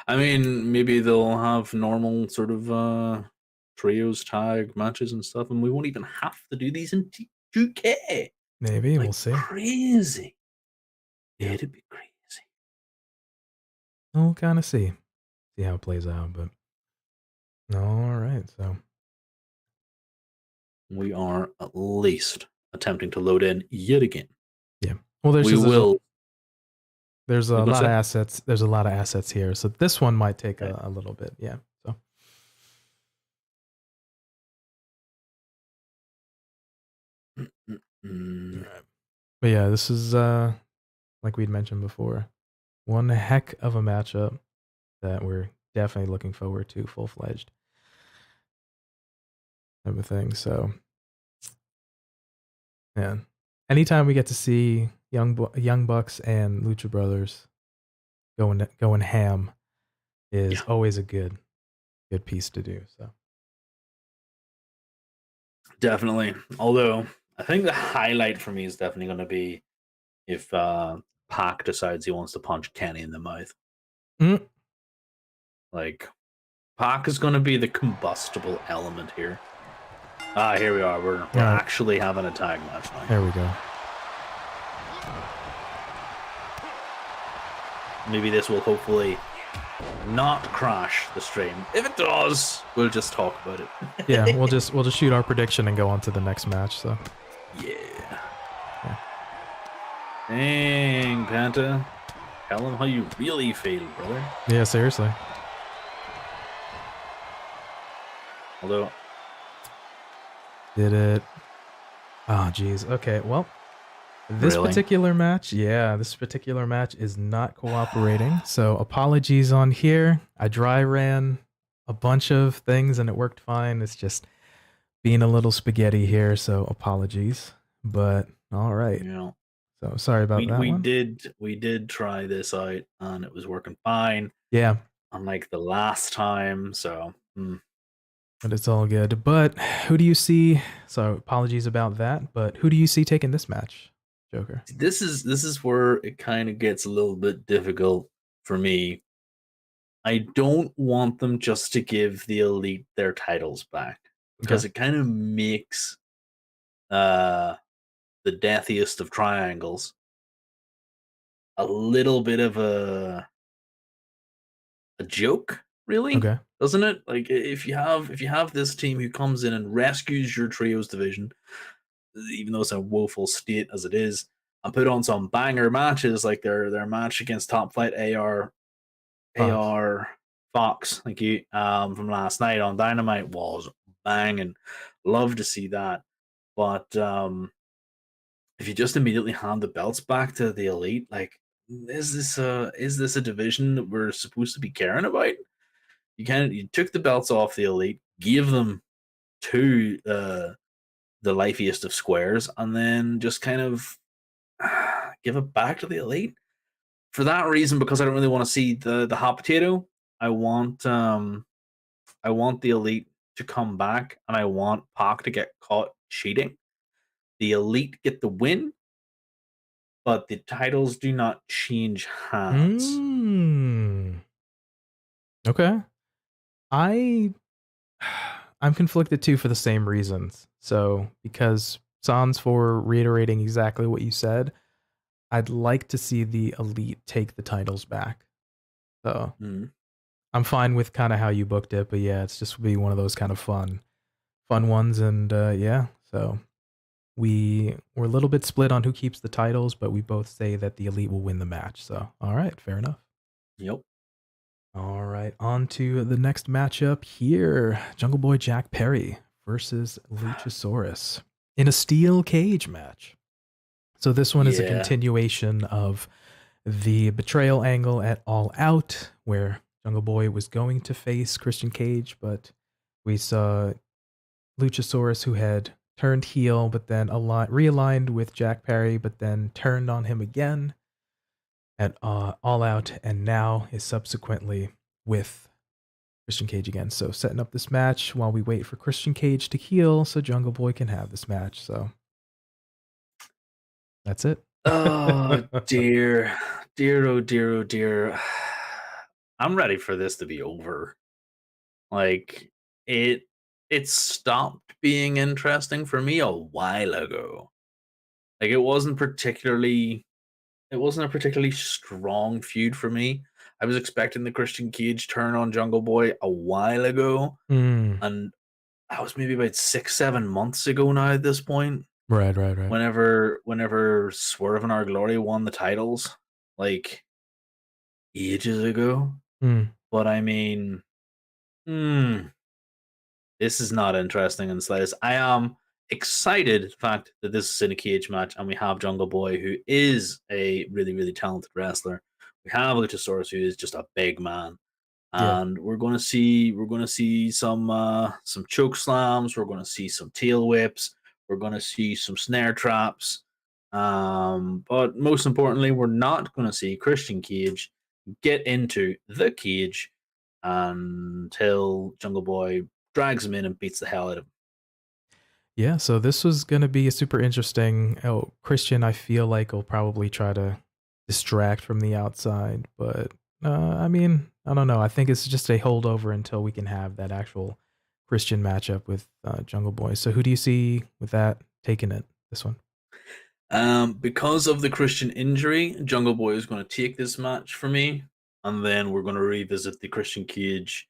I mean, maybe they'll have normal sort of trios tag matches and stuff, and we won't even have to do these in 2K. Maybe Like we'll see. crazy. Yeah. It'd be crazy. We'll kind of see how it plays out. But all right, so We are at least attempting to load in yet again. yeah. Well, there's We will. there's a What was lot of that? assets. There's a lot of assets here, so this one might take Right. a little bit. Yeah. So Mm. all right. But yeah, this is like we'd mentioned before, one heck of a matchup that we're definitely looking forward to, full fledged type of thing. So yeah, anytime we get to see young bucks and Lucha Brothers going ham is Yeah. always a good piece to do. So Definitely. Although I think the highlight for me is definitely going to be if Pac decides he wants to punch Kenny in the mouth. Mm. Like, Pac is going to be the combustible element here. Here we are. We're All right. actually having a tag match now. There we go. Maybe this will hopefully not crash the stream. If it does, we'll just talk about it. Yeah, we'll just shoot our prediction and go on to the next match. So Yeah. Dang, Panta. Tell him how you really feel, brother. yeah, seriously. Although, Did it? Oh, geez. Okay, well, this Really? particular match is not cooperating. So apologies on here. I dry ran a bunch of things and it worked fine. It's just being a little spaghetti here. So apologies. But all right. So sorry about that one. we did try this out and it was working fine. Yeah, Unlike the last time, so but it's all good. But who do you see? So apologies about that. But who do you see taking this match, Joker? this is where it kind of gets a little bit difficult for me. I don't want them just to give the Elite their titles back because it kind of makes the deathiest of triangles a little bit of a joke, really, Okay. doesn't it? Like if you have this team who comes in and rescues your trios division, even though it's a woeful state as it is, and put on some banger matches like their match against Top Flight Fox. AR Fox, thank you, from last night on Dynamite was banging. Love to see that. But if you just immediately hand the belts back to the Elite, like is this a division that we're supposed to be caring about? You took the belts off the Elite, gave them to the lifeiest of squares, and then just kind of give it back to the Elite. For that reason, because I don't really want to see the hot potato, I want the Elite to come back, and I want Pac to get caught cheating. The Elite get the win, but the titles do not change hands. Okay. I'm conflicted too for the same reasons. So, because Sans, for reiterating exactly what you said, I'd like to see the Elite take the titles back. So, I'm fine with kind of how you booked it, but yeah, it's just be one of those kind of fun ones, and yeah. So we're a little bit split on who keeps the titles, but we both say that the Elite will win the match. So, all right, fair enough. Yep. All right, on to the next matchup here. Jungle Boy Jack Perry versus Luchasaurus in a steel cage match. So this one is a continuation of the betrayal angle at All Out, where Jungle Boy was going to face Christian Cage, but we saw Luchasaurus, who had turned heel, but then realigned with Jack Perry, but then turned on him again at All Out, and now is subsequently with Christian Cage again. So setting up this match while we wait for Christian Cage to heal so Jungle Boy can have this match. So that's it. Oh dear. Dear, oh dear, oh dear. I'm ready for this to be over. Like it stopped being interesting for me a while ago. Like it wasn't a particularly strong feud for me. I was expecting the Christian Cage turn on Jungle Boy a while ago, and that was maybe about 6-7 months ago now at this point. Right. Whenever Swerve and Our Glory won the titles, like ages ago. But I mean, this is not interesting in the slightest. I am excited the fact that this is in a cage match and we have Jungle Boy, who is a really, really talented wrestler. We have Luchasaurus, who is just a big man. And we're gonna see some choke slams, we're gonna see some tail whips, we're gonna see some snare traps. But most importantly, we're not gonna see Christian Cage get into the cage until Jungle Boy drags him in and beats the hell out of him. Yeah, so this was going to be a super interesting. Christian, I feel like, will probably try to distract from the outside, but I mean, I don't know. I think it's just a holdover until we can have that actual Christian matchup with Jungle Boy. So who do you see with that taking it, this one? Because of the Christian injury, Jungle Boy is going to take this match for me, and then we're going to revisit the Christian Cage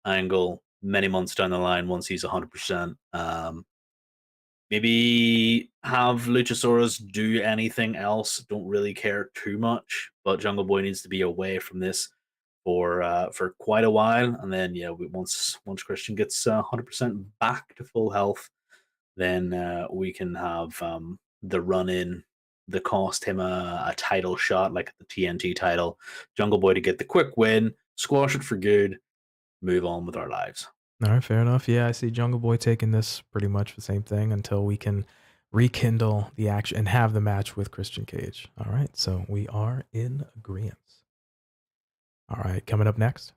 angle many months down the line once he's 100%. Maybe have Luchasaurus do anything else. Don't really care too much, but Jungle Boy needs to be away from this for quite a while, and then once Christian gets 100% back to full health, then we can have the run in that cost him a title shot, like the TNT title. Jungle Boy to get the quick win, squash it for good, move on with our lives. All right, fair enough. Yeah, I see Jungle Boy taking this pretty much the same thing until we can rekindle the action and have the match with Christian Cage. All right, so we are in agreement. All right, coming up next.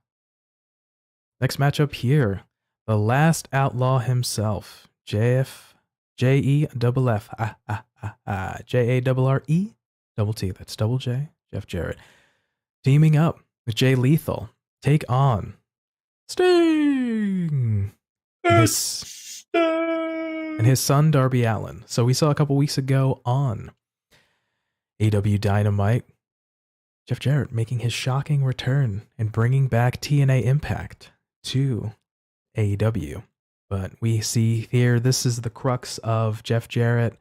Next matchup here, the last outlaw himself, JF, J-E-F-F, J-A-R-R-E-T-T. That's Double J, Jeff Jarrett, teaming up with Jay Lethal, take on Sting and his son Darby Allin. So we saw a couple weeks ago on AEW Dynamite, Jeff Jarrett making his shocking return and bringing back TNA Impact to AEW. But we see here, this is the crux of Jeff Jarrett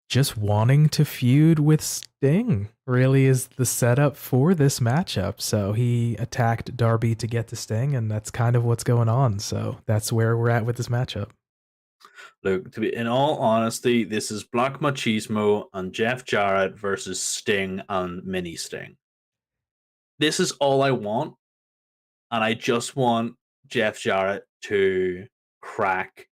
just wanting to feud with Sting, really is the setup for this matchup. So he attacked Darby to get to Sting, and that's kind of what's going on. So that's where we're at with this matchup. Look, to be in all honesty, this is Black Machismo and Jeff Jarrett versus Sting and Mini Sting. This is all I want, and I just want Jeff Jarrett to crack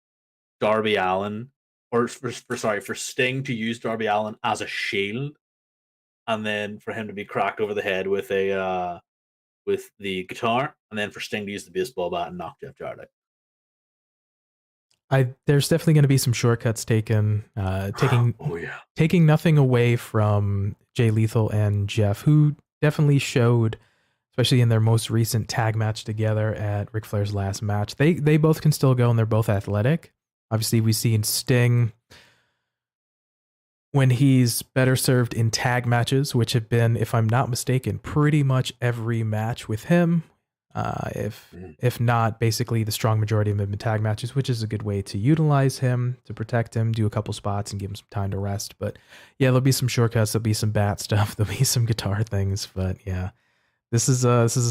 Darby Allin, or for Sting to use Darby Allin as a shield, and then for him to be cracked over the head with a with the guitar, and then for Sting to use the baseball bat and knock Jeff Jarrett out. There's definitely going to be some shortcuts taken, taking nothing away from Jay Lethal and Jeff, who definitely showed, especially in their most recent tag match together at Ric Flair's last match. They both can still go, and they're both athletic. Obviously, we've seen Sting when he's better served in tag matches, which have been, if I'm not mistaken, pretty much every match with him. If not, basically the strong majority of them have been tag matches, which is a good way to utilize him, to protect him, do a couple spots and give him some time to rest. But yeah, there'll be some shortcuts, there'll be some bat stuff, there'll be some guitar things. But yeah, this is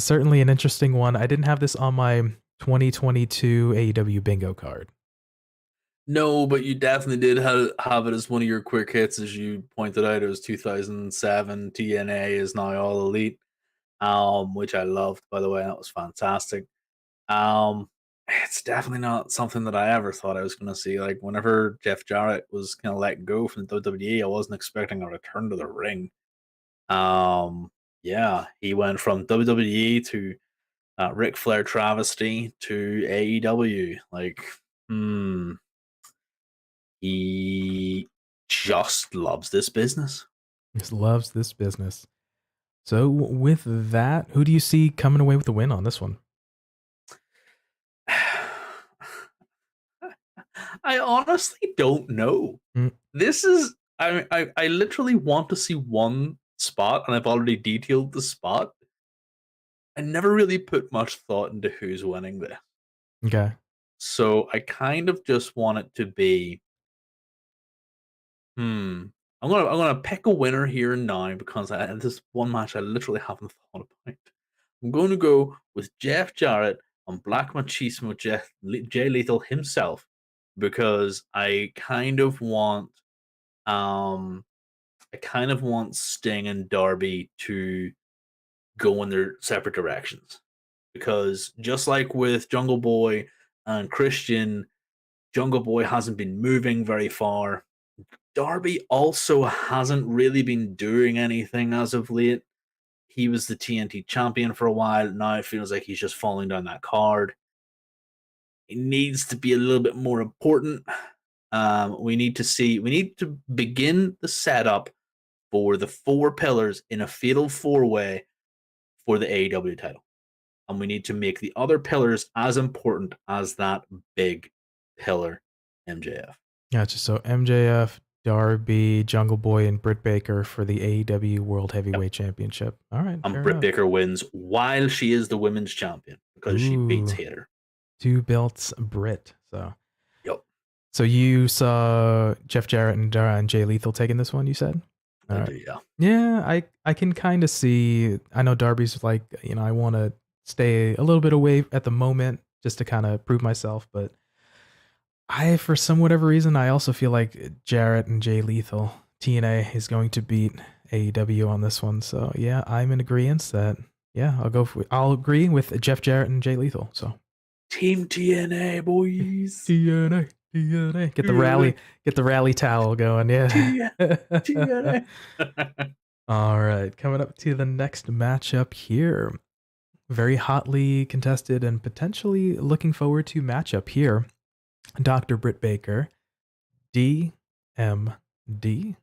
certainly an interesting one. I didn't have this on my 2022 AEW bingo card. No, but you definitely did have it as one of your quick hits, as you pointed out. It was 2007. TNA is now All Elite, which I loved, by the way. That was fantastic. It's definitely not something that I ever thought I was going to see. Like, whenever Jeff Jarrett was kind of let go from WWE, I wasn't expecting a return to the ring. Yeah, he went from WWE to Ric Flair travesty to AEW. Like, he just loves this business. Just loves this business. So with that, who do you see coming away with the win on this one? I honestly don't know. This is I literally want to see one spot, and I've already detailed the spot. I never really put much thought into who's winning this. Okay. So I kind of just want it to be I'm gonna pick a winner here and now, because this one match I literally haven't thought about. I'm going to go with Jeff Jarrett on Black Machismo Jay Lethal himself, because I kind of want Sting and Darby to go in their separate directions, because just like with Jungle Boy and Christian, Jungle Boy hasn't been moving very far. Darby also hasn't really been doing anything as of late. He was the TNT champion for a while. Now it feels like he's just falling down that card. It needs to be a little bit more important. We need to begin the setup for the 4 pillars in a fatal 4-way for the AEW title. And we need to make the other pillars as important as that big pillar, MJF. Gotcha. So MJF, Darby, Jungle Boy, and Britt Baker for the AEW World Heavyweight Championship. All right. And Britt Baker wins while she is the women's champion, because she beats Hayter. 2 belts Britt. So. Yep. So you saw Jeff Jarrett and Jay Lethal taking this one, you said? All right. Yeah. Yeah, I can kind of see. I know Darby's like, I want to stay a little bit away at the moment just to kind of prove myself, but for whatever reason, I also feel like Jarrett and Jay Lethal, TNA, is going to beat AEW on this one. So yeah, I'm in agreement that, yeah, I'll agree with Jeff Jarrett and Jay Lethal. So Team TNA, boys. TNA. Get the rally towel going. Yeah. TNA. All right. Coming up to the next matchup here. Very hotly contested and potentially looking forward to matchup here. Dr. Britt Baker, D.M.D,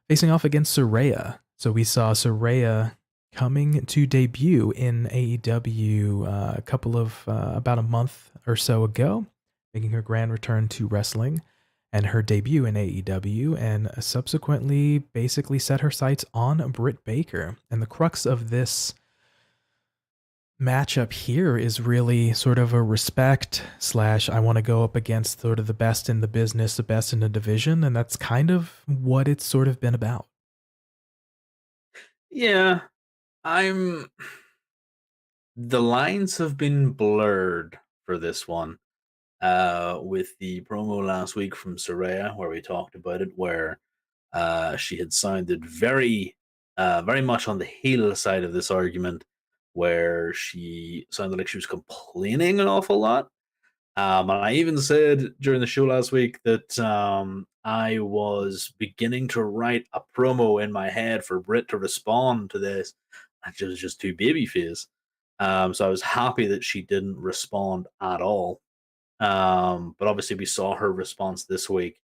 facing off against Saraya. So we saw Saraya coming to debut in AEW about a month or so ago, making her grand return to wrestling. and her debut in AEW, and subsequently basically set her sights on Britt Baker. And the crux of this matchup here is really sort of a respect / I want to go up against sort of the best in the business, the best in the division, and that's kind of what it's sort of been about. Yeah, the lines have been blurred for this one. With the promo last week from Saraya, where we talked about it, where she had sounded very much on the heel side of this argument, where she sounded like she was complaining an awful lot. And I even said during the show last week that I was beginning to write a promo in my head for Britt to respond to this. It was just too babyface. So I was happy that she didn't respond at all. But obviously, we saw her response this week,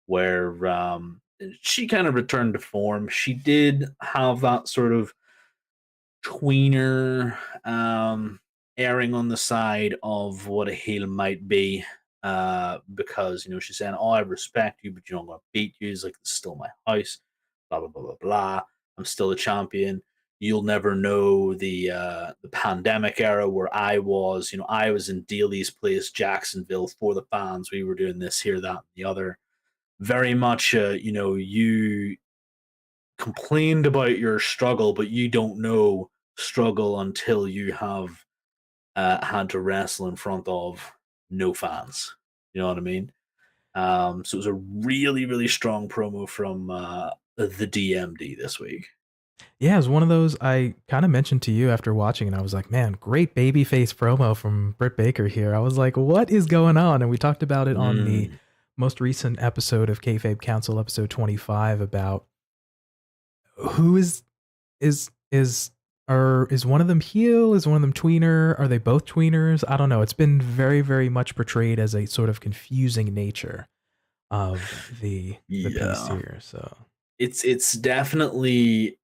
where she kind of returned to form. She did have that sort of tweener erring on the side of what a heel might be, because she's saying, "Oh, I respect you, but I'm going to beat you. It's like it's still my house." Blah blah blah blah blah. I'm still a champion. You'll never know the pandemic era where I was. I was in Daly's place, Jacksonville, for the fans. We were doing this, here, that, and the other. Very much, you complained about your struggle, but you don't know struggle until you have had to wrestle in front of no fans. You know what I mean? So it was a really, really strong promo from the D.M.D. this week. Yeah, it was one of those I kind of mentioned to you after watching, and I was like, man, great babyface promo from Britt Baker here. I was like, what is going on? And we talked about it on the most recent episode of Kayfabe Council, episode 25, about who is one of them heel? Is one of them tweener? Are they both tweeners? I don't know. It's been very, very much portrayed as a sort of confusing nature of the piece here. So it's definitely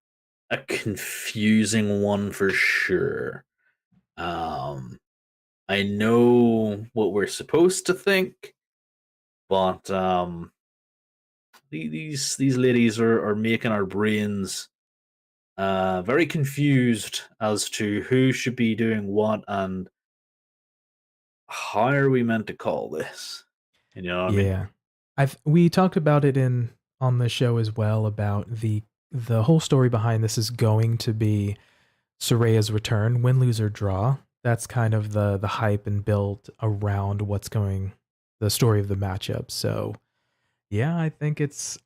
a confusing one for sure. I know what we're supposed to think, but these ladies are making our brains very confused as to who should be doing what and how are we meant to call this. You know what I mean? We talked about it on the show as well, about the whole story behind this is going to be Saraya's return, win, lose, or draw. That's kind of the hype and build around the story of the matchup. So yeah, I think it's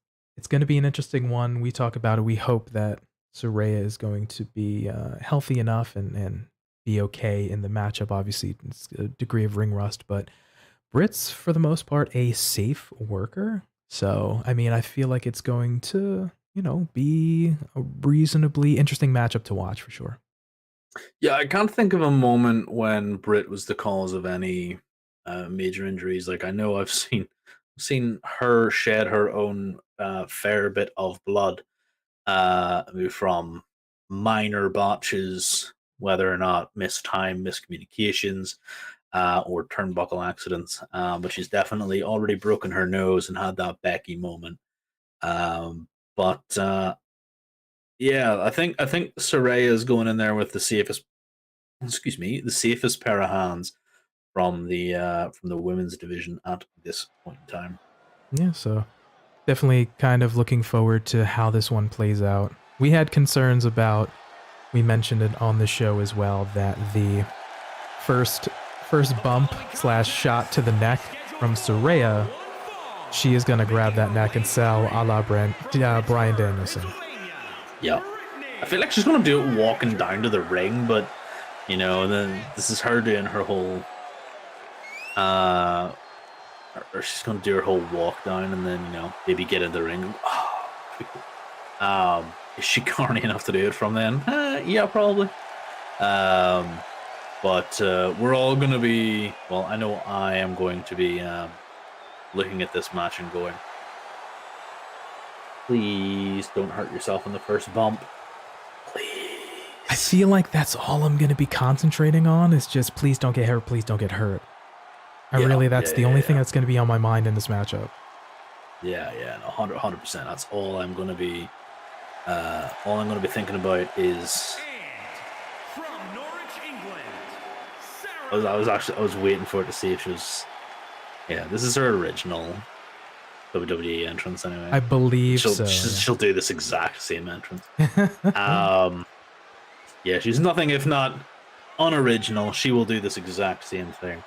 going to be an interesting one. We talk about it. We hope that Saraya is going to be healthy enough and be okay in the matchup. Obviously, it's a degree of ring rust, but Britt's, for the most part, a safe worker. So, I mean, I feel like it's going to, be a reasonably interesting matchup to watch for sure. Yeah, I can't think of a moment when Britt was the cause of any major injuries. Like, I know I've seen her shed her own fair bit of blood from minor botches, whether or not missed time, miscommunications, or turnbuckle accidents. But she's definitely already broken her nose and had that Becky moment. Yeah, I think Saraya is going in there with the safest pair of hands from the women's division at this point in time. Yeah, so definitely kind of looking forward to how this one plays out. We had concerns about, we mentioned it on the show as well, that the first bump / shot to the neck from Saraya, she is going to grab that neck and sell a la Bryan Danielson. Yeah. I feel like she's going to do it walking down to the ring, but, then this is her doing her whole, or she's going to do her whole walk down and then, maybe get in the ring. Is she corny enough to do it from then? Yeah, probably. But we're all going to be, well, I know I am going to be looking at this match and going, please don't hurt yourself in the first bump. Please. I feel like that's all I'm going to be concentrating on is just please don't get hurt, please don't get hurt. That's the only thing that's going to be on my mind in this matchup. Yeah, no, 100%. That's all I'm gonna be. All I'm gonna be thinking about is. And from Norwich, England, I was waiting for it to see if she was. Yeah, this is her original WWE entrance anyway. I believe She'll so. she'll do this exact same entrance. Yeah, she's nothing if not unoriginal. She will do this exact same thing.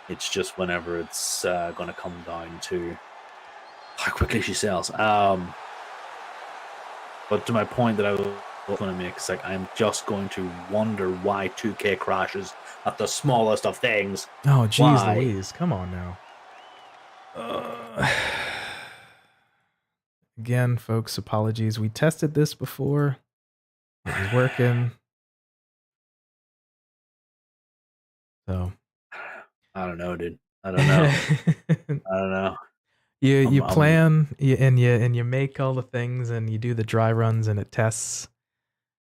It's just whenever it's going to come down to how quickly she sells. But to my point that I was going to make, it's like I'm just going to wonder why 2K crashes at the smallest of things. Oh, geez, Why? Louise, come on now. Again, folks, apologies. We tested this before. It was working. So I don't know, dude. I don't know. I don't know. You plan and you make all the things and you do the dry runs and it tests,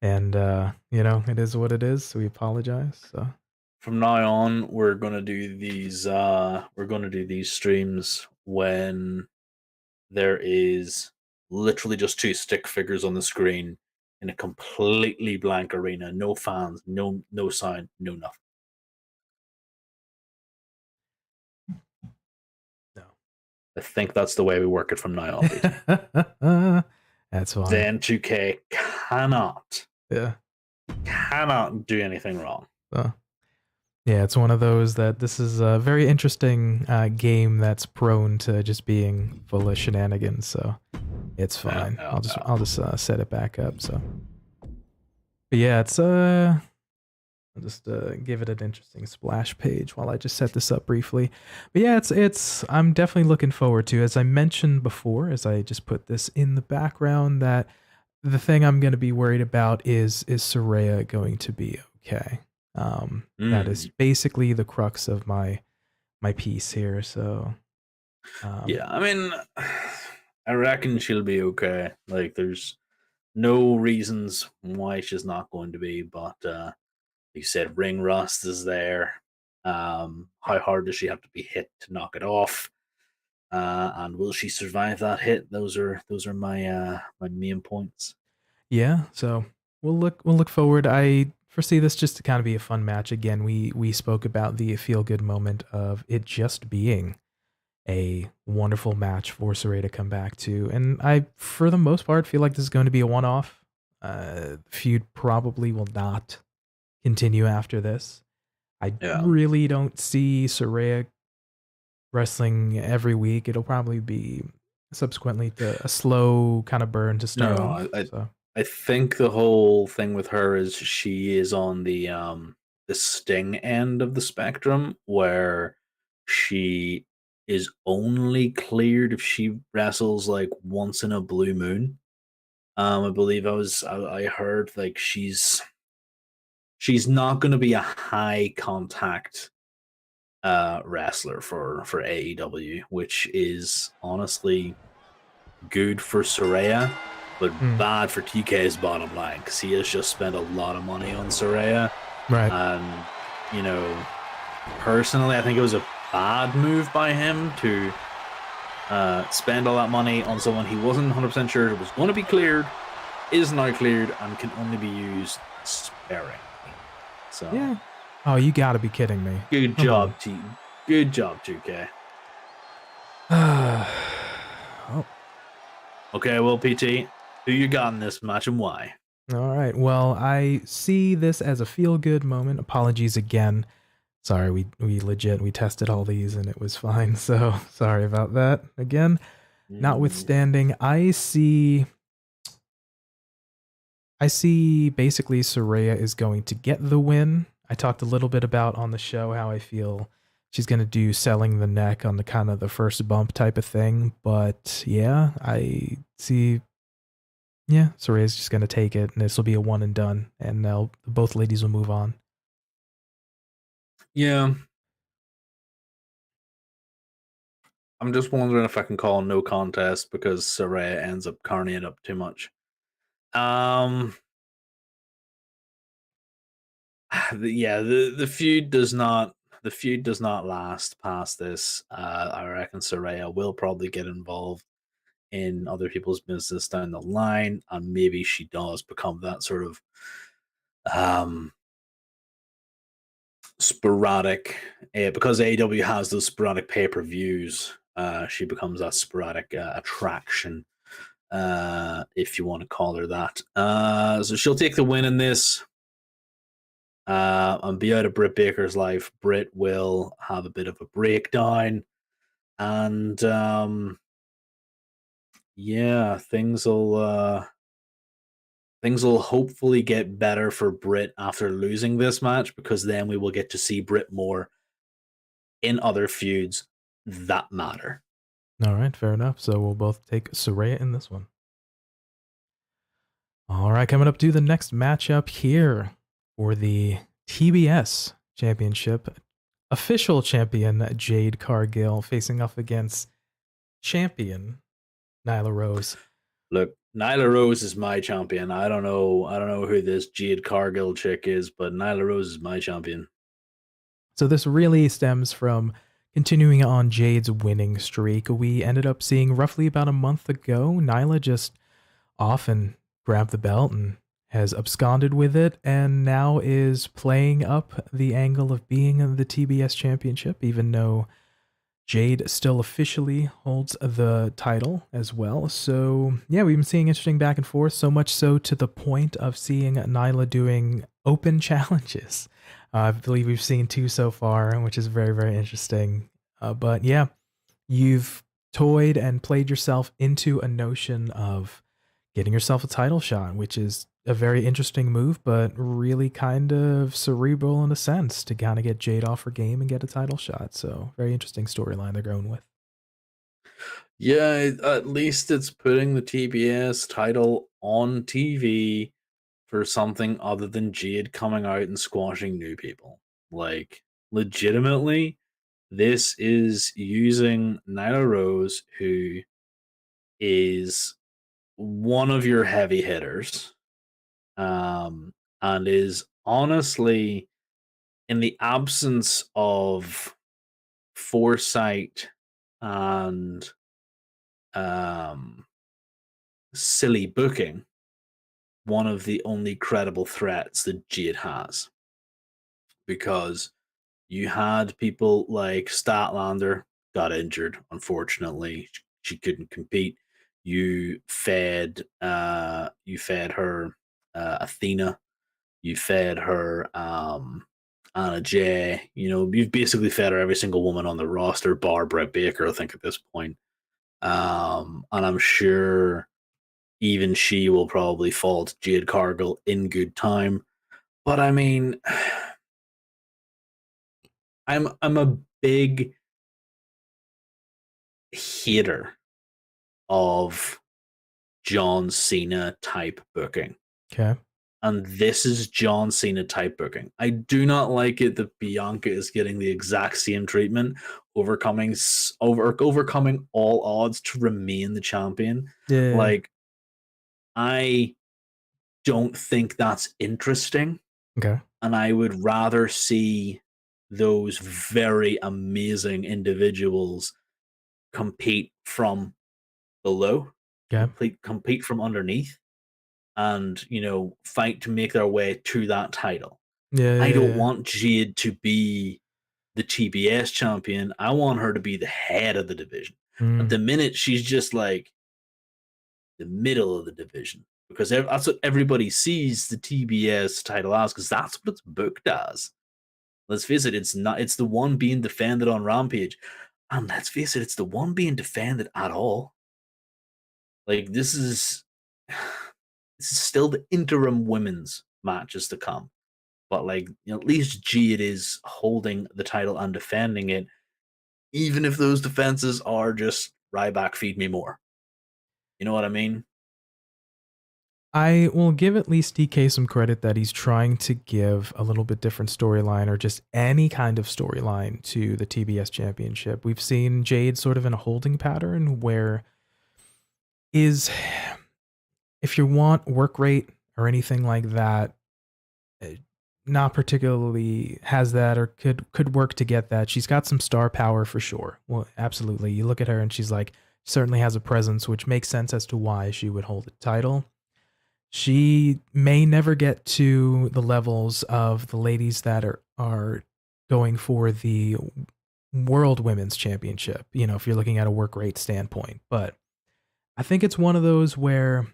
and it is what it is. So we apologize. So from now on, we're gonna do these. We're gonna do these streams when there is literally just two stick figures on the screen in a completely blank arena, no fans, no sound, no nothing. no, I think that's the way we work it from now on. that's fine. Then 2K cannot do anything wrong. Yeah, it's one of those that this is a very interesting game that's prone to just being full of shenanigans. So it's fine. I'll just set it back up. So, but yeah, it's I'll just give it an interesting splash page while I just set this up briefly. But yeah, it's I'm definitely looking forward to, as I mentioned before, as I just put this in the background, that the thing I'm going to be worried about is Saraya going to be okay? That is basically the crux of my piece here. So yeah, I mean, I reckon she'll be okay. Like, there's no reasons why she's not going to be, but like you said, ring rust is there. How hard does she have to be hit to knock it off? And will she survive that hit? Those are my my main points. Yeah, so we'll look forward. I foresee this just to kind of be a fun match. Again, we spoke about the feel good moment of it just being a wonderful match for Saraya to come back to, and I, for the most part, feel like this is going to be a one-off. Feud probably will not continue after this. I really don't see Saraya wrestling every week. It'll probably be subsequently a slow kind of burn to start off. I think the whole thing with her is she is on the Sting end of the spectrum, where she is only cleared if she wrestles like once in a blue moon. I believe I heard like she's not going to be a high contact wrestler for AEW, which is honestly good for Saraya, but bad for TK's bottom line, because he has just spent a lot of money on Saraya. Right. And personally, I think it was a bad move by him to spend all that money on someone he wasn't 100% sure was going to be cleared, is now cleared, and can only be used sparingly. So yeah. Oh, you gotta be kidding me. Good job, team. Good job, 2K. Oh. Okay, well, PT, who you got in this match and why? All right. Well, I see this as a feel-good moment. Apologies again. Sorry, we tested all these and it was fine. So sorry about that again. Notwithstanding, I see basically Saraya is going to get the win. I talked a little bit about on the show how I feel she's going to do selling the neck on the kind of the first bump type of thing. But yeah, I see. Yeah, Saraya's just going to take it, and this will be a one and done, and both ladies will move on. Yeah. I'm just wondering if I can call no contest because Saraya ends up carning it up too much. The feud does not last past this. I reckon Saraya will probably get involved in other people's business down the line, and maybe she does become that sort of sporadic, because AEW has those sporadic pay-per-views. She becomes that sporadic attraction, if you want to call her that. So she'll take the win in this and be out of Britt Baker's life. Britt will have a bit of a breakdown, and yeah, things will hopefully get better for Britt after losing this match, because then we will get to see Britt more in other feuds that matter. All right, fair enough. So we'll both take Saraya in this one. All right, coming up to the next matchup here for the TBS Championship. Official champion Jade Cargill facing off against champion Nyla Rose. Look, Nyla Rose is my champion. I don't know who this Jade Cargill chick is, but Nyla Rose is my champion. So this really stems from continuing on Jade's winning streak. We ended up seeing roughly about a month ago, Nyla just off and grabbed the belt and has absconded with it, and now is playing up the angle of being the TBS championship, even though Jade still officially holds the title as well. So yeah, we've been seeing interesting back and forth, so much so to the point of seeing Nyla doing open challenges. I believe we've seen 2 so far, which is very, very interesting. But yeah, you've toyed and played yourself into a notion of getting yourself a title shot, which is a very interesting move, but really kind of cerebral in a sense to kind of get Jade off her game and get a title shot. So very interesting storyline they're going with. Yeah, at least it's putting the TBS title on TV for something other than Jade coming out and squashing new people. Like, legitimately, this is using Nyla Rose, who is one of your heavy hitters, and is honestly, in the absence of foresight and silly booking, one of the only credible threats that Jade has. Because you had people like Statlander got injured, unfortunately. She couldn't compete. You fed her Athena. You fed her Anna Jay. You know, you've basically fed her every single woman on the roster, bar Britt Baker, I think, at this point. And I'm sure even she will probably fall to Jade Cargill in good time. But I mean, I'm a big hater of John Cena type booking. Okay. And this is John Cena type booking. I do not like it that Bianca is getting the exact same treatment, overcoming all odds to remain the champion. Yeah. Like, I don't think that's interesting. Okay. And I would rather see those very amazing individuals compete from below, Okay. compete from underneath, and, you know, fight to make their way to that title. Yeah. I don't want Jade to be the TBS champion. I want her to be the head of the division. At the minute, she's just like the middle of the division, because that's what everybody sees the TBS title as, because that's what it's booked as. Let's face it, it's not. It's the one being defended on Rampage, and let's face it, it's the one being defended at all. Like, this is still the interim women's matches to come, but, like, you know, at least Jade is holding the title and defending it, even if those defenses are just Ryback feed me more. You know what I mean? I will give at least DK some credit that he's trying to give a little bit different storyline, or just any kind of storyline, to the TBS championship. We've seen Jade sort of in a holding pattern where if you want work rate or anything like that, not particularly has that, or could work to get that. She's got some star power for sure. Well, absolutely. You look at her and she's like certainly has a presence, which makes sense as to why she would hold the title. She may never get to the levels of the ladies that are going for the World Women's Championship, if you're looking at a work rate standpoint. But I think it's one of those where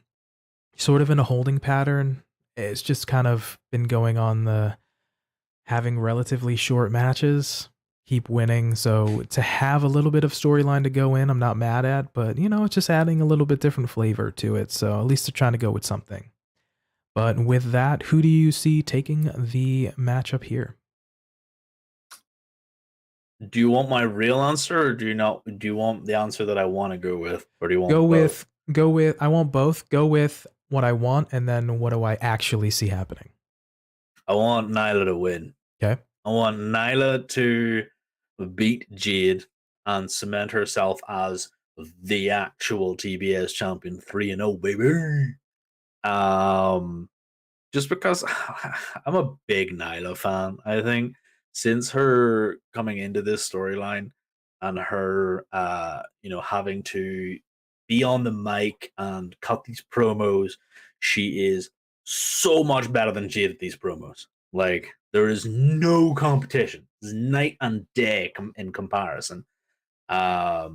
sort of in a holding pattern. It's just kind of been going on the having relatively short matches, keep winning. So to have a little bit of storyline to go in, I'm not mad at, but it's just adding a little bit different flavor to it. So at least they're trying to go with something. But with that, who do you see taking the matchup here? Do you want my real answer, or do you not? Do you want the answer that I want to go with, or do you want Go both? with I want both. Go with what I want, and then what do I actually see happening? I want Nyla to win. Okay. I want Nyla to beat Jade and cement herself as the actual TBS champion, 3-0, baby. Just because I'm a big Nyla fan. I think since her coming into this storyline and her, having to be on the mic and cut these promos, she is so much better than Jade at these promos. Like, there is no competition. It's night and day in comparison. Nyla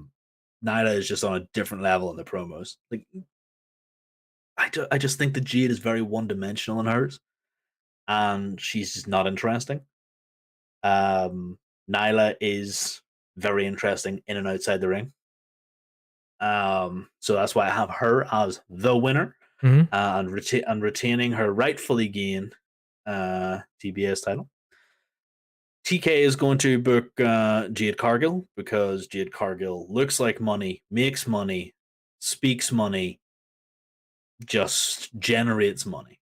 is just on a different level in the promos. Like, I just think that Jade is very one dimensional in hers, and she's just not interesting. Nyla is very interesting in and outside the ring. So that's why I have her as the winner, and retaining her rightfully gained TBS title. TK is going to book Jade Cargill because Jade Cargill looks like money, makes money, speaks money, just generates money.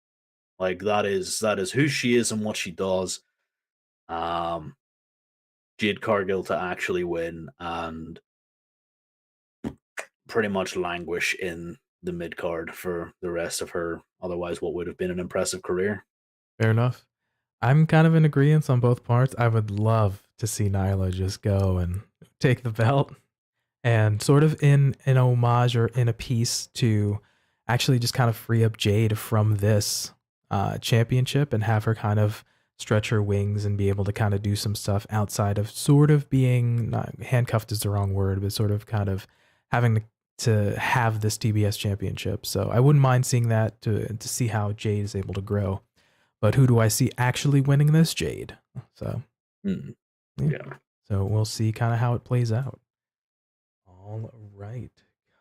Like that is who she is and what she does. Jade Cargill to actually win and pretty much languish in the mid card for the rest of her otherwise what would have been an impressive career. Fair enough. I'm kind of in agreement on both parts. I would love to see Nyla just go and take the belt, and sort of in an homage or in a piece to actually just kind of free up Jade from this championship and have her kind of stretch her wings and be able to kind of do some stuff outside of sort of being, not handcuffed is the wrong word, but sort of kind of having to have this TBS championship. So I wouldn't mind seeing that to see how Jade is able to grow. But who do I see actually winning this? Jade. So yeah. So we'll see kind of how it plays out. All right.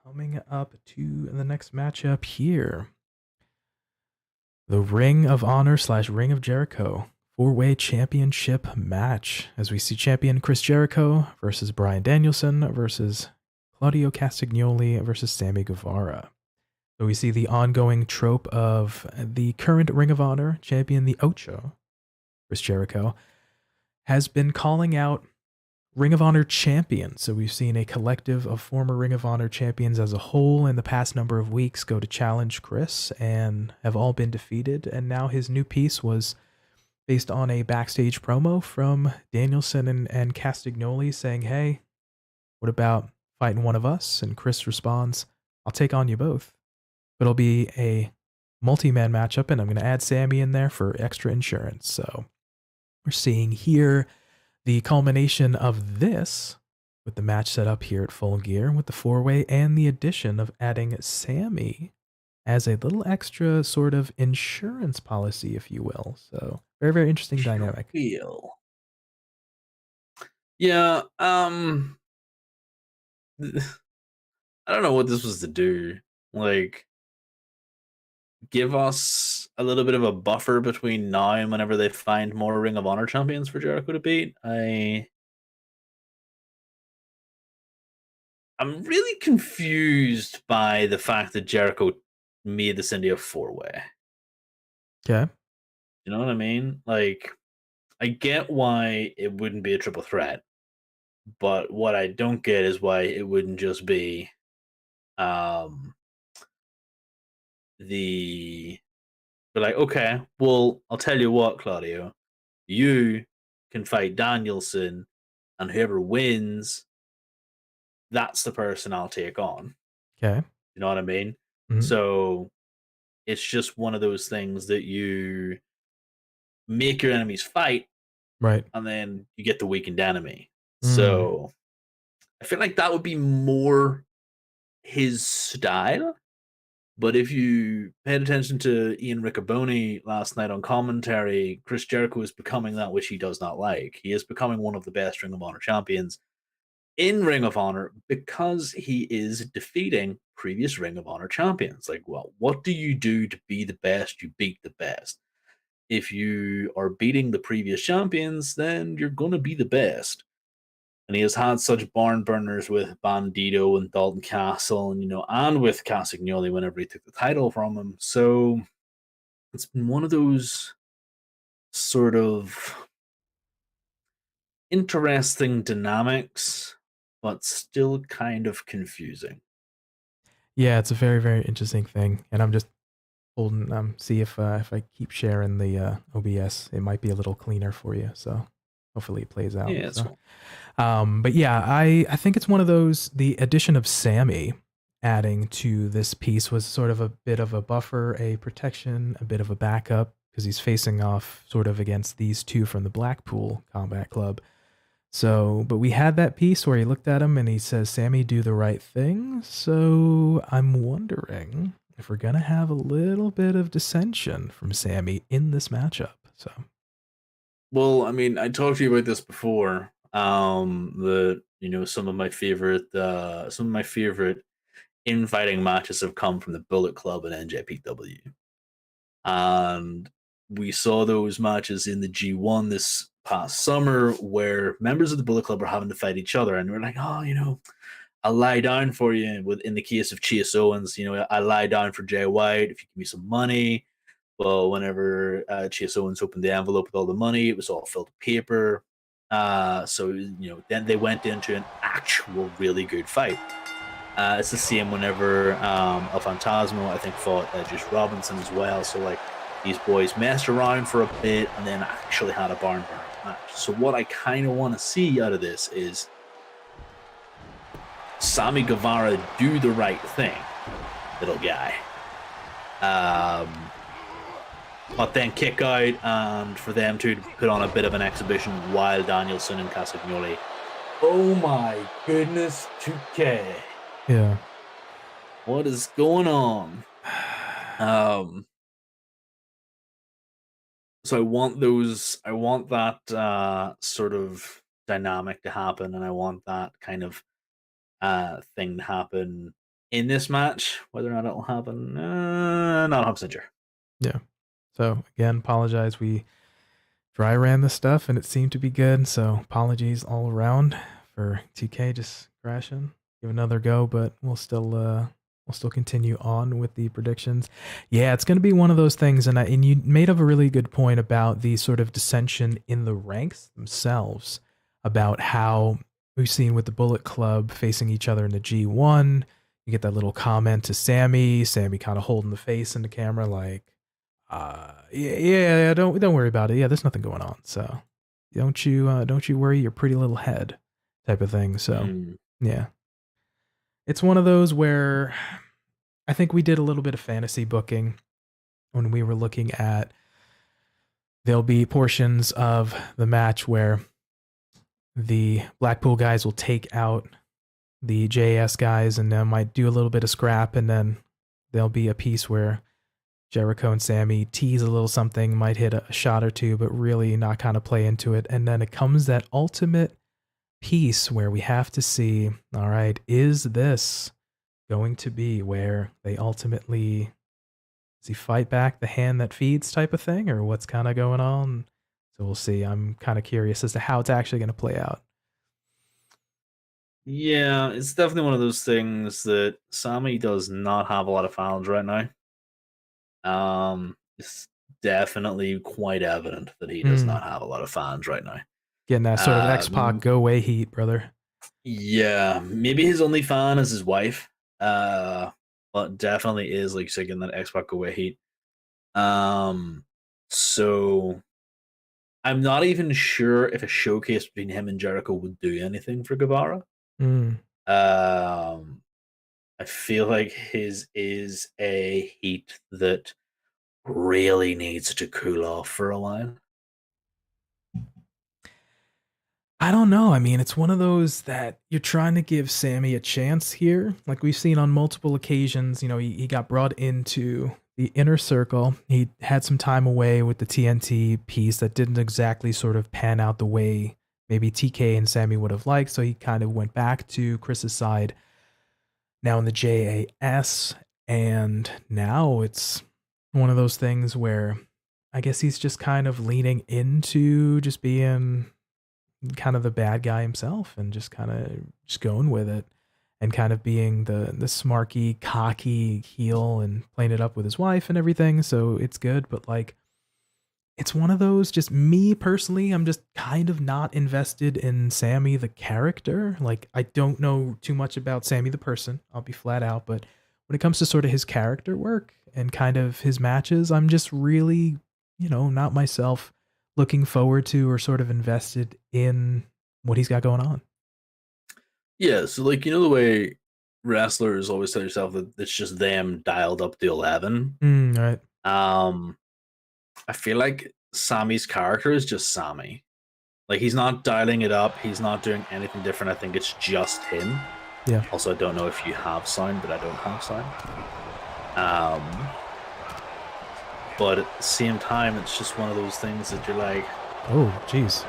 Coming up to the next matchup here. The Ring of Honor / Ring of Jericho 4-way championship match. As we see champion Chris Jericho versus Bryan Danielson versus Claudio Castagnoli versus Sammy Guevara. So we see the ongoing trope of the current Ring of Honor champion, the Ocho, Chris Jericho, has been calling out Ring of Honor champions. So we've seen a collective of former Ring of Honor champions as a whole in the past number of weeks go to challenge Chris and have all been defeated. And now his new piece was based on a backstage promo from Danielson and Castagnoli saying, hey, what about fighting one of us? And Chris responds, I'll take on you both. But it'll be a multi-man matchup, and I'm going to add Sammy in there for extra insurance. So we're seeing here the culmination of this with the match set up here at Full Gear with the 4-way and the addition of adding Sammy as a little extra sort of insurance policy, if you will. So very, very interesting dynamic. Yeah. I don't know what this was to do. Like, give us a little bit of a buffer between now and whenever they find more Ring of Honor champions for Jericho to beat. I'm really confused by the fact that Jericho made this into a 4-way. Okay. You know what I mean? Like, I get why it wouldn't be a triple threat, but what I don't get is why it wouldn't just be but like, okay, well, I'll tell you what, Claudio, you can fight Danielson, and whoever wins that's the person I'll take on. Okay. You know what I mean? Mhm. So it's just one of those things that you make your enemies fight, Right. and then you get the weakened enemy. Mm. So I feel like that would be more his style. But if you paid attention to Ian Riccoboni last night on commentary, Chris Jericho is becoming that which he does not like. He is becoming one of the best Ring of Honor champions in Ring of Honor because he is defeating previous Ring of Honor champions. Like, well, what do you do to be the best? You beat the best. If you are beating the previous champions, then you're going to be the best. And he has had such barn burners with Bandito and Dalton Castle, and and with Castagnoli whenever he took the title from him. So it's been one of those sort of interesting dynamics, but still kind of confusing. Yeah, it's a very, very interesting thing, and I'm just holding. See if I keep sharing the OBS, it might be a little cleaner for you. So hopefully it plays out. Yeah, it's So, but yeah, I think it's one of those. The addition of Sammy adding to this piece was sort of a bit of a buffer, a protection, a bit of a backup because he's facing off sort of against these two from the Blackpool Combat Club. So, but we had that piece where he looked at him and he says, Sammy, do the right thing. So I'm wondering if we're going to have a little bit of dissension from Sammy in this matchup. So, well, I mean, I talked to you about this before. Some of my favorite infighting matches have come from the Bullet Club and NJPW. And we saw those matches in the G1 this past summer where members of the Bullet Club are having to fight each other, and we're like, oh, I'll lie down for you. In the case of Chase Owens, I lie down for Jay White if you give me some money. Well, whenever Chase Owens opened the envelope with all the money, it was all filled with paper. So then they went into an actual really good fight. It's the same whenever El Fantasma, I think, fought Juice Robinson as well. So, like, these boys messed around for a bit and then actually had a barn burner match. So, what I kind of want to see out of this is Sammy Guevara do the right thing, little guy. But then kick out and for them to put on a bit of an exhibition while Danielson and Castagnoli. Oh my goodness, 2K. yeah. What is going on? So I want that sort of dynamic to happen, and I want that kind of thing to happen in this match. Whether or not it'll happen, not 100% sure. Yeah. So again, apologize. We dry ran the stuff and it seemed to be good. So apologies all around for 2K just crashing. Give another go, but we'll still continue on with the predictions. Yeah, it's going to be one of those things, and you made up a really good point about the sort of dissension in the ranks themselves, about how we've seen with the Bullet Club facing each other in the G1. You get that little comment to Sammy kind of holding the face in the camera like, yeah, don't worry about it. Yeah, there's nothing going on. So don't you worry your pretty little head type of thing. So yeah, it's one of those where I think we did a little bit of fantasy booking when we were looking at, there'll be portions of the match where the Blackpool guys will take out the JS guys and might do a little bit of scrap, and then there'll be a piece where Jericho and Sammy tease a little something, might hit a shot or two, but really not kind of play into it. And then it comes that ultimate piece where we have to see, all right, is this going to be where they ultimately, does he fight back the hand that feeds type of thing, or what's kind of going on? So we'll see. I'm kind of curious as to how it's actually going to play out. Yeah, it's definitely one of those things that Sammy does not have a lot of fans right now. It's definitely quite evident that he does not have a lot of fans right now. Getting that sort of X-Pac go away heat, brother. Yeah, maybe his only fan is his wife. But definitely is, like you said, getting that X-Pac go away heat. So I'm not even sure if a showcase between him and Jericho would do anything for Guevara. I feel like his is a heat that really needs to cool off for a while. I don't know. I mean, it's one of those that you're trying to give Sammy a chance here. Like we've seen on multiple occasions, he got brought into the inner circle. He had some time away with the TNT piece that didn't exactly sort of pan out the way maybe TK and Sammy would have liked. So he kind of went back to Chris's side now in the JAS. And now it's one of those things where I guess he's just kind of leaning into just being kind of the bad guy himself and just kind of just going with it and kind of being the smarky, cocky heel and playing it up with his wife and everything. So it's good, but like it's one of those, just me personally, I'm just kind of not invested in Sammy the character. Like I don't know too much about Sammy the person, I'll be flat out, but when it comes to sort of his character work and kind of his matches, I'm just really, not myself looking forward to or sort of invested in what he's got going on. Yeah, so like the way wrestlers always tell yourself that it's just them dialed up to 11. Right. I feel like Sammy's character is just Sammy. Like he's not dialing it up, he's not doing anything different. I think it's just him. Yeah. Also, I don't know if you have sound, but I don't have sound. But at the same time, it's just one of those things that you're like, oh, jeez.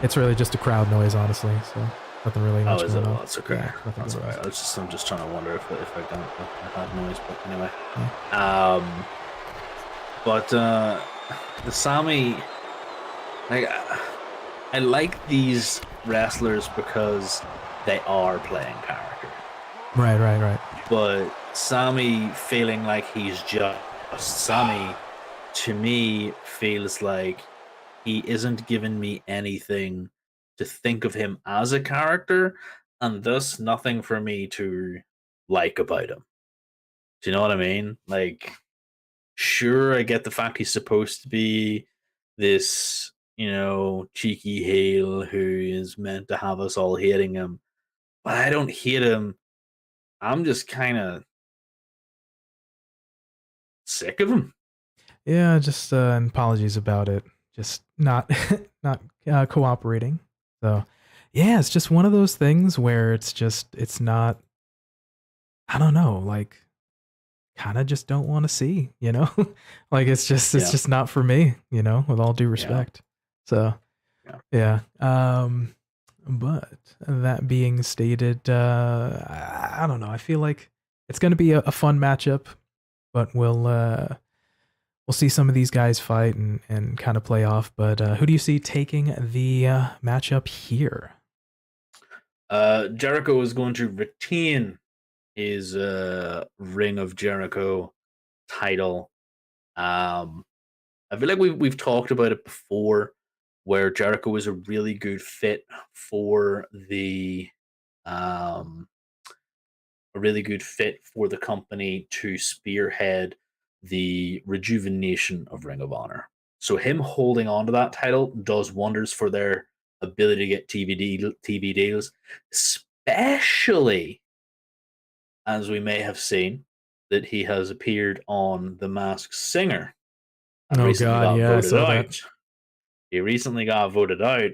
It's really just a crowd noise, honestly. So nothing really much is it? going on. Well, that's okay. Yeah, That's all right. I'm just trying to wonder if I have noise, but anyway. Yeah. But the Sammy, like, I like these wrestlers because they are playing character. Right. But Sammy feeling like he's just Sammy, to me, feels like he isn't giving me anything to think of him as a character, and thus nothing for me to like about him. Do you know what I mean? Like, sure, I get the fact he's supposed to be this, cheeky heel who is meant to have us all hating him, but I don't hate him. I'm just kind of sick of him. Yeah, just and apologies about it. Just not not cooperating. So, yeah, it's just one of those things where it's not. I don't know, like, kind of just don't want to see, like it's just not for me, with all due respect. So, yeah. But that being stated, I don't know. I feel like it's going to be a fun matchup, but we'll see some of these guys fight and kind of play off. But who do you see taking the matchup here? Jericho is going to retain his Ring of Jericho title. I feel like we've talked about it before, where Jericho was a really good fit for the company to spearhead the rejuvenation of Ring of Honor. So him holding on to that title does wonders for their ability to get TV deals, especially as we may have seen that he has appeared on The Masked Singer and recently got voted out. He recently got voted out,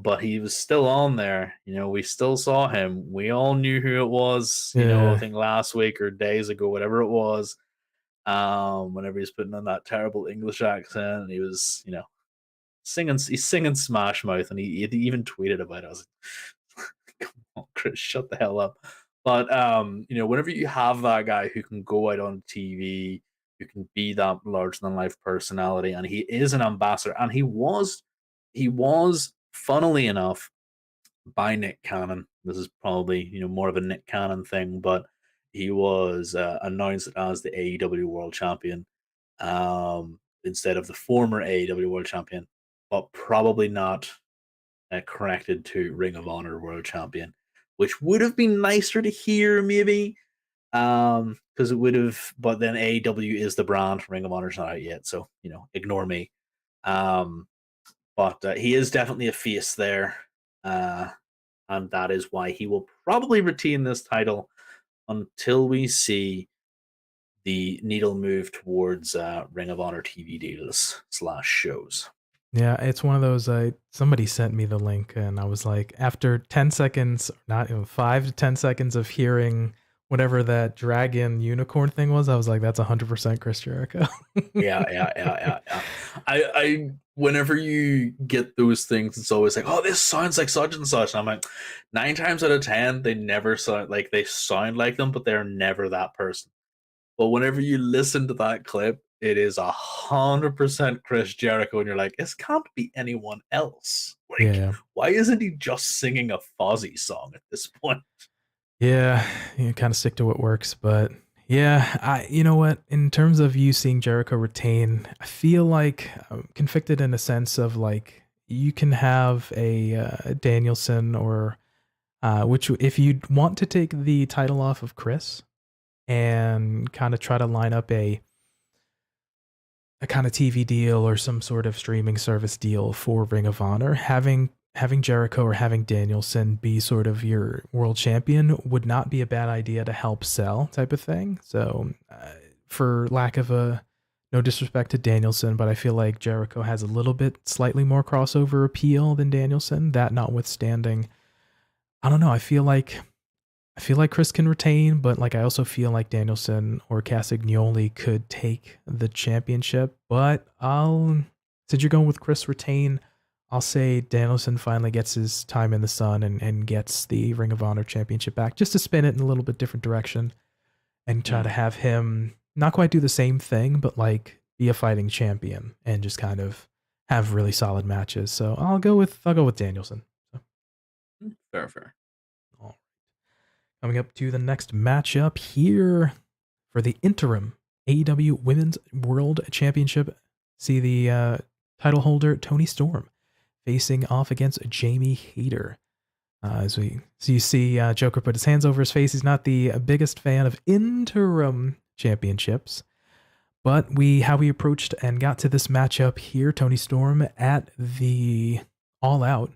but he was still on there. We still saw him. We all knew who it was. I think last week or days ago, whatever it was. Whenever he was putting on that terrible English accent, he was, singing. He's singing Smash Mouth, and he even tweeted about it. I was like, "Come on, Chris, shut the hell up." But whenever you have that guy who can go out on TV, who can be that larger than life personality, and he is an ambassador, and he was, funnily enough, by Nick Cannon. This is probably more of a Nick Cannon thing, but he was announced as the AEW World Champion instead of the former AEW World Champion, but probably not connected to Ring of Honor World Champion, which would have been nicer to hear maybe, because it would have. But then AEW is the brand, Ring of Honor's not out yet, so ignore me. But he is definitely a face there. And that is why he will probably retain this title until we see the needle move towards Ring of Honor TV deals / shows. Yeah, it's one of those. Somebody sent me the link, and I was like, after 10 seconds, not even 5 to 10 seconds of hearing whatever that dragon unicorn thing was, I was like, that's 100% Chris Jericho. Yeah. I whenever you get those things, it's always like, oh, this sounds like such and such. And I'm like, 9 times out of 10, they never sound like them, but they're never that person. But whenever you listen to that clip, it is 100% Chris Jericho, and you're like, this can't be anyone else. Like, Yeah. why isn't he just singing a Fozzy song at this point? Yeah, you kind of stick to what works, but yeah, you know what? In terms of you seeing Jericho retain, I feel like I'm conflicted in a sense of like you can have a Danielson or which if you want to take the title off of Chris and kind of try to line up a kind of TV deal or some sort of streaming service deal for Ring of Honor, having Jericho or having Danielson be sort of your world champion would not be a bad idea to help sell type of thing. So for lack of no disrespect to Danielson, but I feel like Jericho has a little bit slightly more crossover appeal than Danielson. That notwithstanding, I don't know. I feel like Chris can retain, but like I also feel like Danielson or Castagnoli could take the championship. But since you're going with Chris retain, I'll say Danielson finally gets his time in the sun and gets the Ring of Honor championship back, just to spin it in a little bit different direction and try to have him not quite do the same thing, but like be a fighting champion and just kind of have really solid matches. So I'll go with Danielson. So. Fair. Coming up to the next matchup here for the interim AEW Women's World Championship. See the title holder Toni Storm facing off against Jamie Hayter. As you see Joker put his hands over his face. He's not the biggest fan of interim championships. But how we approached and got to this matchup here, Toni Storm at the All Out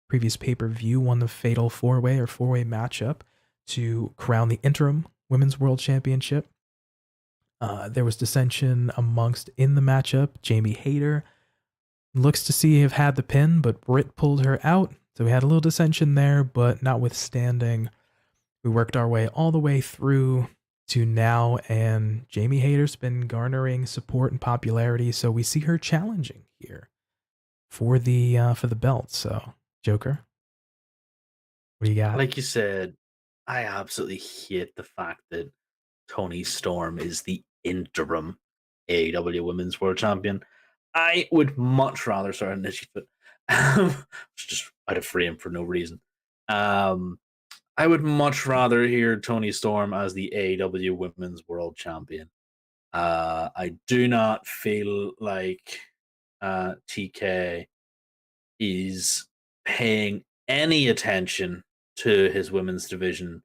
previous pay-per-view won the fatal four-way matchup to crown the interim Women's World Championship. There was dissension amongst in the matchup. Jamie Hayter looks to have had the pin, but Britt pulled her out. So we had a little dissension there, but notwithstanding, we worked our way all the way through to now, and Jamie Hayter's been garnering support and popularity, so we see her challenging here for the belt. So, Joker, what do you got? Like you said, I absolutely hate the fact that Toni Storm is the interim AEW Women's World Champion. I would much rather start an issue, but it's just out of frame for no reason. I would much rather hear Toni Storm as the AEW Women's World Champion. I do not feel like TK is paying any attention to his women's division,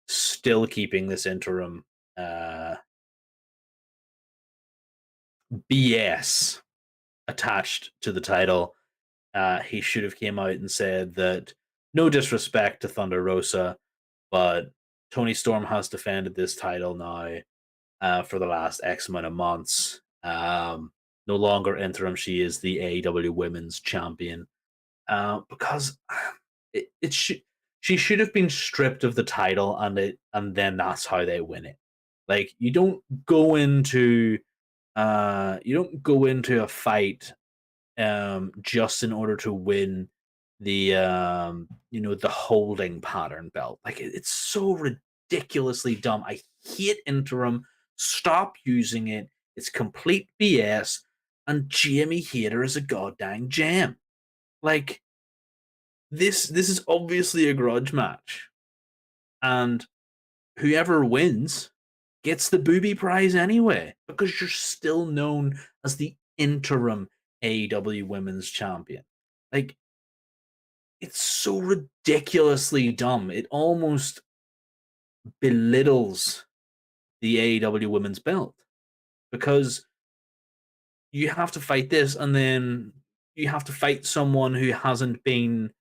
still keeping this interim BS attached to the title. He should have came out and said that no disrespect to Thunder Rosa, but Toni Storm has defended this title now for the last X amount of months. No longer interim. She is the AEW Women's Champion. Because she should have been stripped of the title, and then that's how they win it. Like you don't go into a fight just in order to win the the holding pattern belt. Like it's so ridiculously dumb. I hate interim. Stop using it. It's complete BS. And Jamie Hayter is a goddamn gem. Like this is obviously a grudge match, and whoever wins gets the booby prize anyway, because you're still known as the interim AEW Women's Champion. Like, it's so ridiculously dumb. It almost belittles the AEW Women's Belt, because you have to fight this, and then you have to fight someone who hasn't been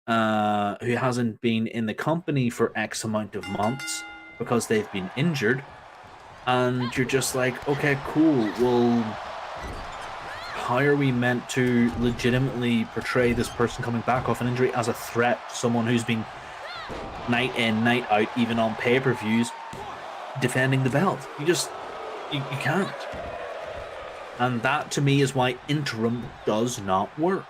in the company for X amount of months because they've been injured, and you're just like, okay, cool, well, how are we meant to legitimately portray this person coming back off an injury as a threat to someone who's been night in, night out, even on pay-per-views, defending the belt? You can't. And that, to me, is why interim does not work.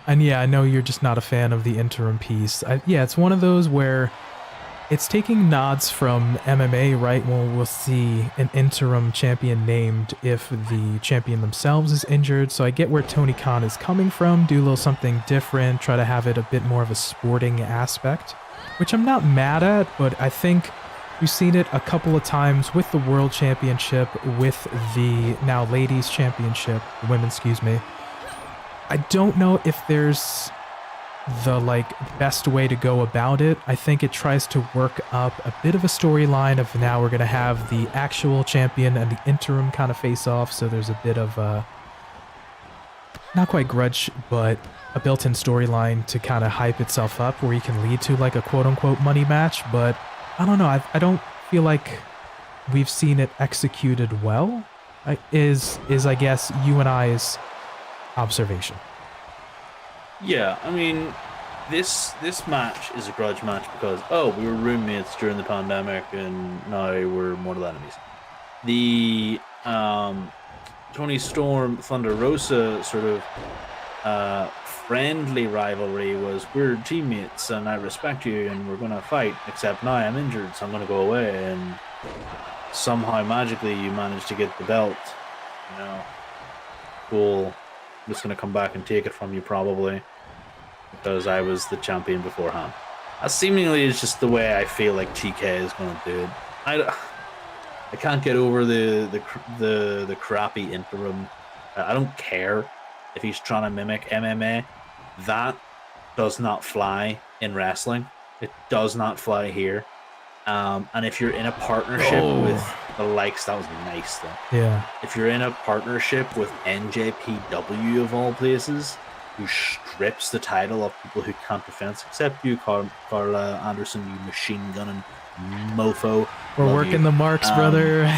And yeah, I know you're just not a fan of the interim piece. It's one of those where it's taking nods from MMA, right? Well, we'll see an interim champion named if the champion themselves is injured. So I get where Tony Khan is coming from. Do a little something different. Try to have it a bit more of a sporting aspect, which I'm not mad at, but I think we've seen it a couple of times with the World Championship, with the now Ladies Championship, women, excuse me. I don't know if there's the best way to go about it. I think it tries to work up a bit of a storyline of now we're going to have the actual champion and the interim kind of face off. So there's a bit of a, not quite grudge, but a built-in storyline to kind of hype itself up where you can lead to like a quote-unquote money match. But I don't know. I don't feel like we've seen it executed well, is I guess you and I's observation. Yeah, I mean, this match is a grudge match because, we were roommates during the pandemic and now we're mortal enemies. The Toni Storm Thunder Rosa sort of friendly rivalry was, we're teammates and I respect you and we're going to fight, except now I'm injured, so I'm going to go away, and somehow magically you managed to get the belt. Cool. I'm just going to come back and take it from you probably because I was the champion beforehand. That seemingly is just the way I feel like TK is going to do it. I can't get over the crappy interim. I don't care if he's trying to mimic MMA. That does not fly in wrestling. It does not fly here. And if you're in a partnership with the likes, that was nice though. Yeah. If you're in a partnership with NJPW of all places, who strips the title of people who can't defend, except you, Carla Anderson, you machine gunning mofo. We're working the marks, brother.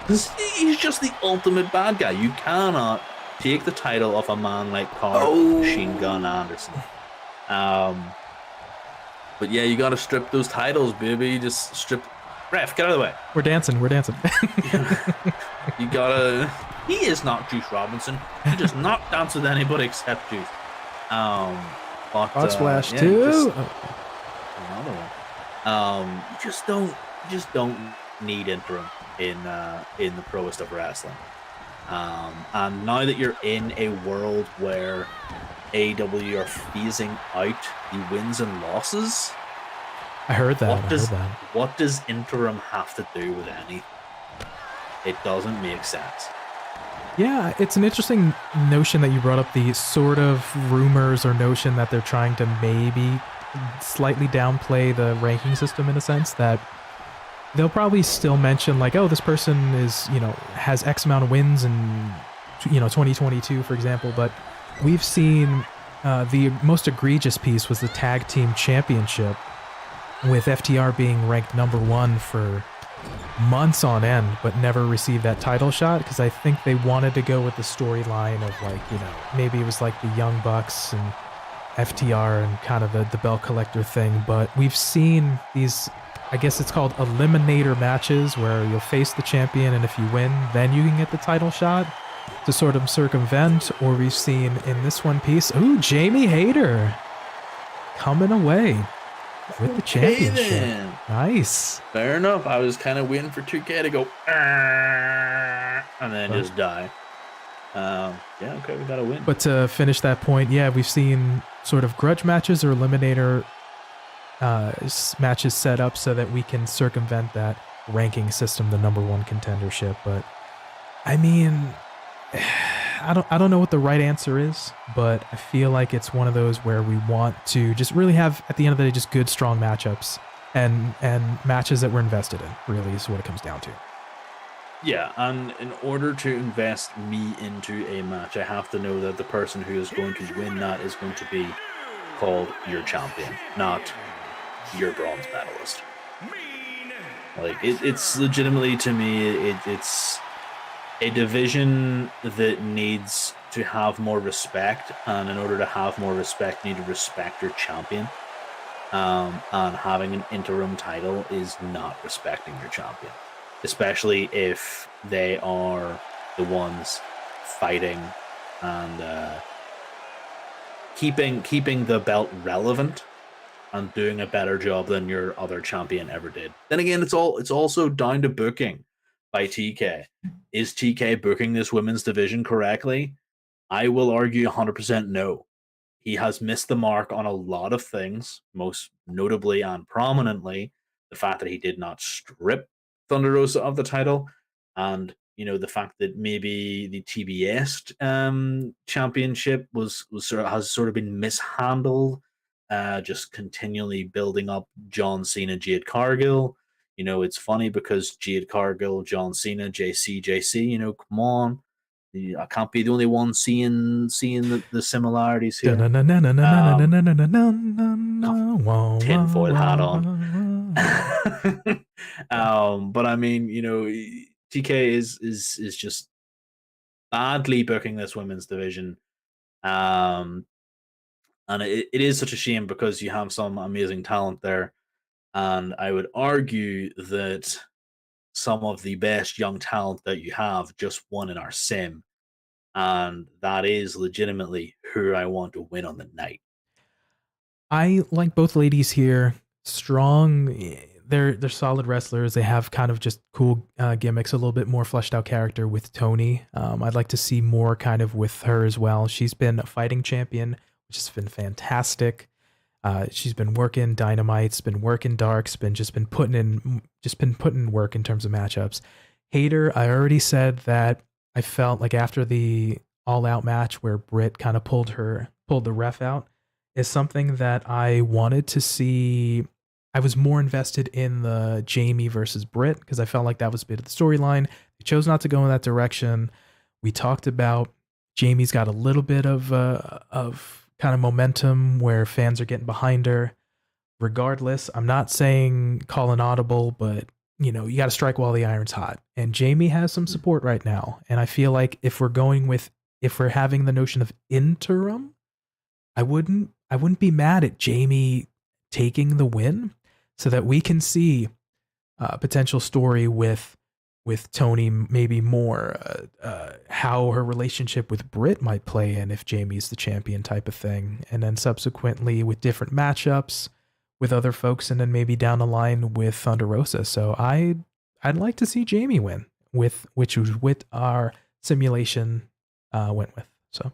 He's just the ultimate bad guy. You cannot take the title off a man like Carl Machine Gun Anderson. But yeah, you gotta strip those titles, baby. Just strip. Ref, get out of the way. We're dancing. You gotta. He is not Juice Robinson. He does not dance with anybody except Juice. Hot Splash too. Another one. You just don't need interim in the proest of wrestling. And now that you're in a world where AEW are phasing out the wins and losses, I heard that. What does interim have to do with anything? It doesn't make sense. Yeah, it's an interesting notion that you brought up, the sort of rumors or notion that they're trying to maybe slightly downplay the ranking system, in a sense that they'll probably still mention like, this person is, has X amount of wins in, 2022, for example. But we've seen the most egregious piece was the tag team championship, with FTR being ranked number 1 for months on end, but never received that title shot, because I think they wanted to go with the storyline of maybe it was like the Young Bucks and FTR and kind of the belt collector thing. But we've seen these, I guess it's called eliminator matches, where you'll face the champion, and if you win, then you can get the title shot to sort of circumvent. Or we've seen in this one piece, Jamie Hayter coming away with the championship. Nice. Fair enough. I was kind of waiting for 2K to go and then just die. Okay, we got to win. But to finish that point, we've seen sort of grudge matches or eliminator matches set up so that we can circumvent that ranking system, the number 1 contendership. But I mean, I don't know what the right answer is, but I feel like it's one of those where we want to just really have, at the end of the day, just good, strong matchups and matches that we're invested in, really is what it comes down to. Yeah, and in order to invest me into a match, I have to know that the person who is going to win that is going to be called your champion, not your bronze medalist. Like it's legitimately, to me, it's a division that needs to have more respect, and in order to have more respect, you need to respect your champion. And having an interim title is not respecting your champion, especially if they are the ones fighting and keeping the belt relevant and doing a better job than your other champion ever did. Then again, it's also down to booking by TK. Is TK booking this women's division correctly? I will argue 100% no. He has missed the mark on a lot of things, most notably and prominently the fact that he did not strip Thunder Rosa of the title, and the fact that maybe the TBS championship has sort of been mishandled, just continually building up John Cena, Jade Cargill. It's funny because Jade Cargill, John Cena, JC, come on. I can't be the only one seeing the similarities here. Tinfoil hat on. But I mean, TK is just badly booking this women's division. And it is such a shame because you have some amazing talent there. And I would argue that some of the best young talent that you have just won in our sim. And that is legitimately who I want to win on the night. I like both ladies here. Strong. They're solid wrestlers. They have kind of just cool gimmicks, a little bit more fleshed out character with Toni. I'd like to see more kind of with her as well. She's been a fighting champion, which has been fantastic. She's been working Dynamite's, been working Dark's, been putting in work in terms of matchups. Hayter, I already said that I felt like after the All Out match where Britt kind of pulled the ref out, is something that I wanted to see. I was more invested in the Jamie versus Britt because I felt like that was a bit of the storyline. They chose not to go in that direction. We talked about Jamie's got a little bit of kind of momentum where fans are getting behind her. Regardless, I'm not saying call an audible, but you got to strike while the iron's hot. And Jamie has some support right now. And I feel like if we're having the notion of interim, I wouldn't be mad at Jamie taking the win so that we can see a potential story with Toni, maybe more how her relationship with Britt might play in if Jamie's the champion type of thing. And then subsequently with different matchups with other folks, and then maybe down the line with Thunder Rosa. So I'd like to see Jamie win which was with our simulation went with. So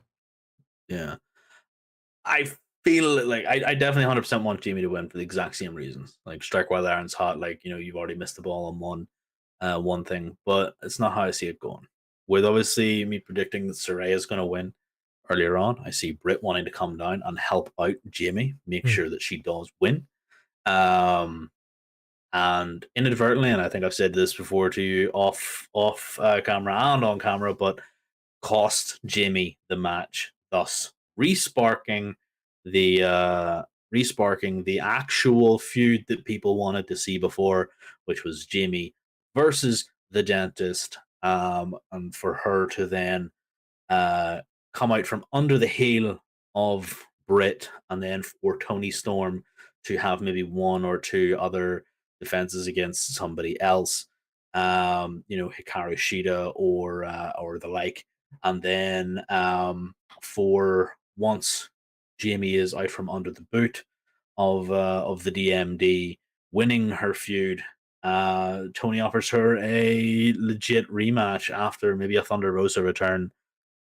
yeah. I feel like I definitely 100% want Jamie to win for the exact same reasons. Like strike while the iron's hot. Like you've already missed the ball on one thing, but it's not how I see it going. With obviously me predicting that Saraya is going to win earlier on, I see Britt wanting to come down and help out Jamie, make sure that she does win. And inadvertently, and I think I've said this before to you off camera and on camera, but cost Jamie the match, thus resparking the actual feud that people wanted to see before, which was Jamie versus the Dentist, and for her to then come out from under the heel of Britt, and then for Toni Storm to have maybe one or two other defenses against somebody else, Hikaru Shida or the like. And then for once Jamie is out from under the boot of the D.M.D, winning her feud, Toni offers her a legit rematch after maybe a Thunder Rosa return,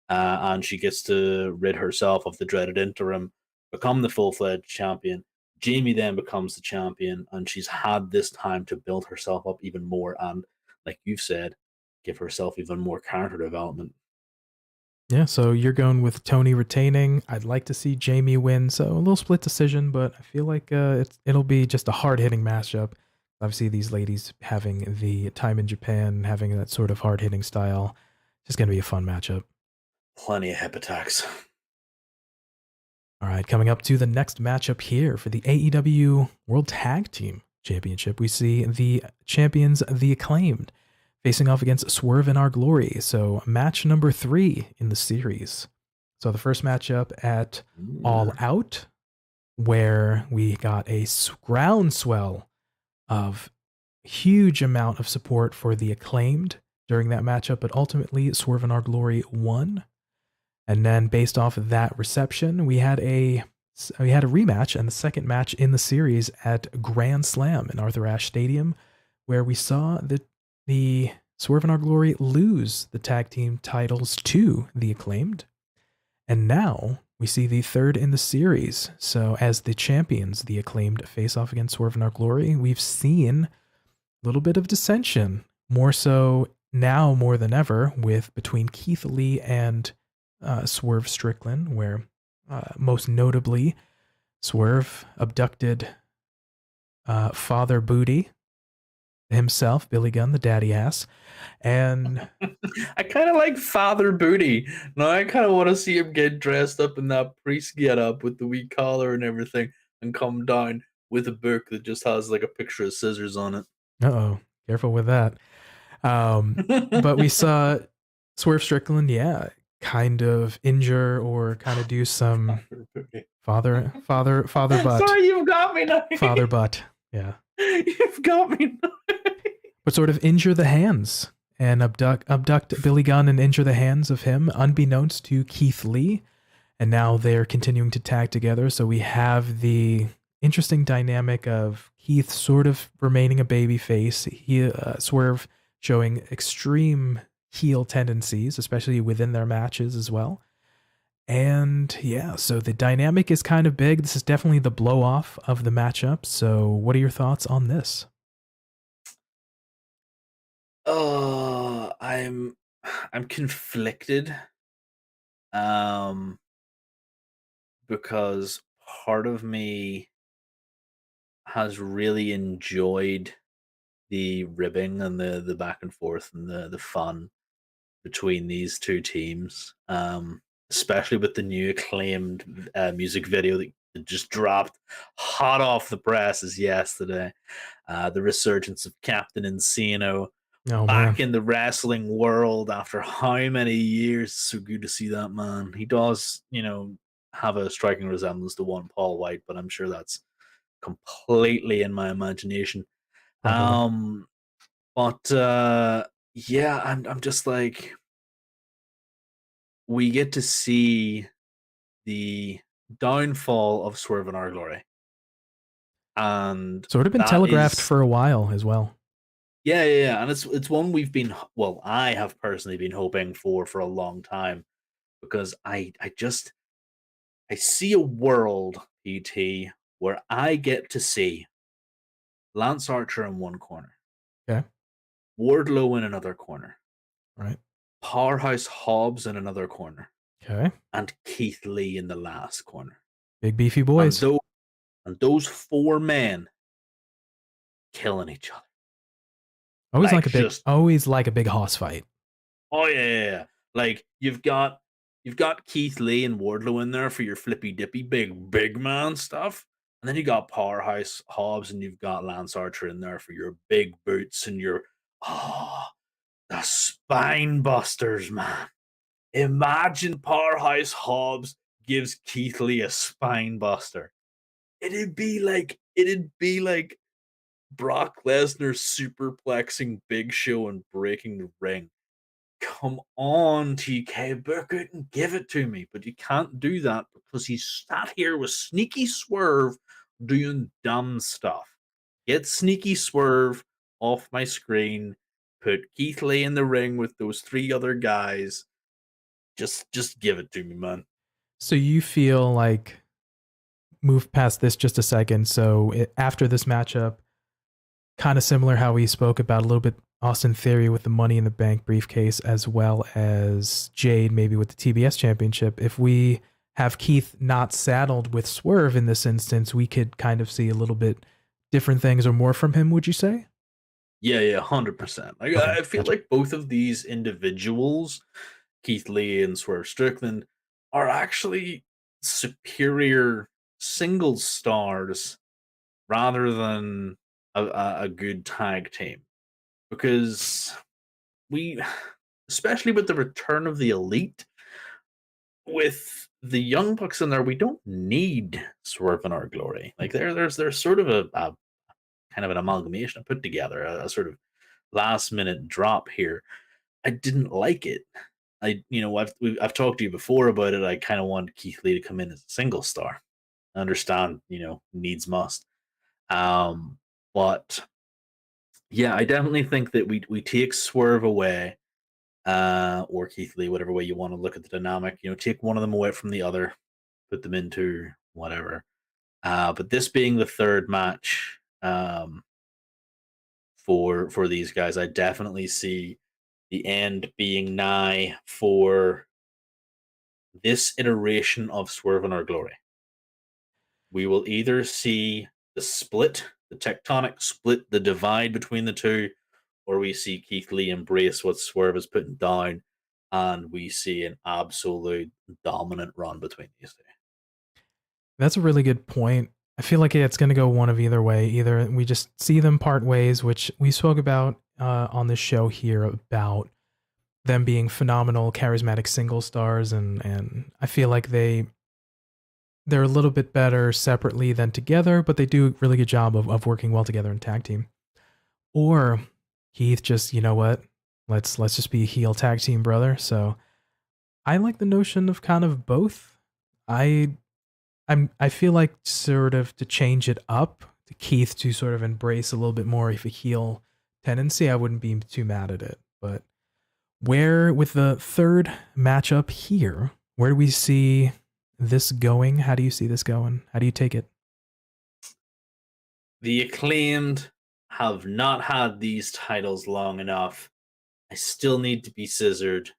and she gets to rid herself of the dreaded interim, become the full-fledged champion. Jamie then becomes the champion, and she's had this time to build herself up even more, and like you've said, give herself even more character development. Yeah, so you're going with Toni retaining. I'd like to see Jamie win, so a little split decision, but I feel like it'll be just a hard-hitting matchup. Obviously, these ladies having the time in Japan, having that sort of hard-hitting style, it's just going to be a fun matchup. Plenty of hip attacks. All right, coming up to the next matchup here for the AEW World Tag Team Championship, we see the champions, the Acclaimed, facing off against Swerve in Our Glory. So match number 3 in the series. So the first matchup at All Out, where we got a groundswell of huge amount of support for the Acclaimed during that matchup, but ultimately Swerve in Our Glory won. And then based off of that reception, we had a rematch and the second match in the series at Grand Slam in Arthur Ashe Stadium, where we saw the Swerve in Our Glory lose the tag team titles to the Acclaimed. And now we see the third in the series. So as the champions, the Acclaimed, face off against Swerve in Our Glory, we've seen a little bit of dissension, more so now more than ever, with between Keith Lee and Swerve Strickland, where most notably Swerve abducted Father Booty himself, Billy Gunn, the daddy ass, and I kind of like Father Booty. Now I kind of want to see him get dressed up in that priest getup with the wee collar and everything, and come down with a book that just has like a picture of scissors on it. Uh-oh, careful with that. But we saw Swerve Strickland, kind of injure or kind of do some father butt. Sorry, you've got me now. Father butt, yeah. You've got me now. But sort of injure the hands and abduct Billy Gunn and injure the hands of him, unbeknownst to Keith Lee. And now they're continuing to tag together. So we have the interesting dynamic of Keith sort of remaining a baby face. Swerve showing extreme heel tendencies, especially within their matches as well. And yeah, so the dynamic is kind of big. This is definitely the blow off of the matchup. So what are your thoughts on this? I'm conflicted. Because part of me has really enjoyed the ribbing and the back and forth and the fun between these two teams, especially with the new Acclaimed music video that just dropped hot off the presses yesterday. The resurgence of Captain Insano back in the wrestling world after how many years. So good to see that man. He does, have a striking resemblance to one Paul White, but I'm sure that's completely in my imagination. Probably. Yeah, I'm just like, we get to see the downfall of Swerve in Our Glory, and sort of been telegraphed for a while as well. Yeah, and it's one I have personally been hoping for a long time, because I see a world, PT, where I get to see Lance Archer in one corner, okay, Wardlow in another corner, right, Powerhouse Hobbs in another corner, okay, and Keith Lee in the last corner. Big beefy boys, and those four men killing each other. Always like a big hoss fight. Oh yeah. Like you've got Keith Lee and Wardlow in there for your flippy dippy big man stuff, and then you got Powerhouse Hobbs and you've got Lance Archer in there for your big boots and your the spine busters, man. Imagine Powerhouse Hobbs gives Keith Lee a spine buster. It'd be like Brock Lesnar superplexing Big Show and breaking the ring. Come on, TK, book it and give it to me. But you can't do that because he's sat here with Sneaky Swerve doing dumb stuff. Get Sneaky Swerve off my screen. Put Keith Lee in the ring with those three other guys. Just give it to me, man. So you feel like, move past this just a second. So after this matchup, kind of similar how we spoke about a little bit Austin Theory with the Money in the Bank briefcase, as well as Jade maybe with the TBS championship. If we have Keith not saddled with Swerve in this instance, we could kind of see a little bit different things or more from him, would you say? Yeah, 100%. Like, Okay, I feel gotcha. like both of these individuals, Keith Lee and Swerve Strickland, are actually superior single stars rather than a good tag team. Because we, especially with the return of the Elite, with the Young Bucks in there, we don't need Swerve in our glory. Like there's sort of a kind of an amalgamation put together, a sort of last minute drop here. I didn't like it. I've talked to you before about it. I kind of wanted Keith Lee to come in as a single star. I understand, needs must. But yeah, I definitely think that we take Swerve away, or Keith Lee, whatever way you want to look at the dynamic. Take one of them away from the other, put them into whatever. But this being the third match, for these guys, I definitely see the end being nigh for this iteration of Swerve in Our Glory. We will either see the split, the tectonic split, the divide between the two, or we see Keith Lee embrace what Swerve is putting down, and we see an absolute dominant run between these two. That's a really good point. I feel like it's going to go one of either way. Either we just see them part ways, which we spoke about on this show here about them being phenomenal, charismatic single stars, and I feel like they're a little bit better separately than together, but they do a really good job of working well together in tag team. Or Keith just, you know what? Let's just be a heel tag team, brother. So I like the notion of kind of both. I feel like sort of to change it up, to Keith to sort of embrace a little bit more of a heel tendency, I wouldn't be too mad at it. But where with the third matchup here, where do we see this going? How do you see this going? How do you take it? The Acclaimed have not had these titles long enough. I still need to be scissored,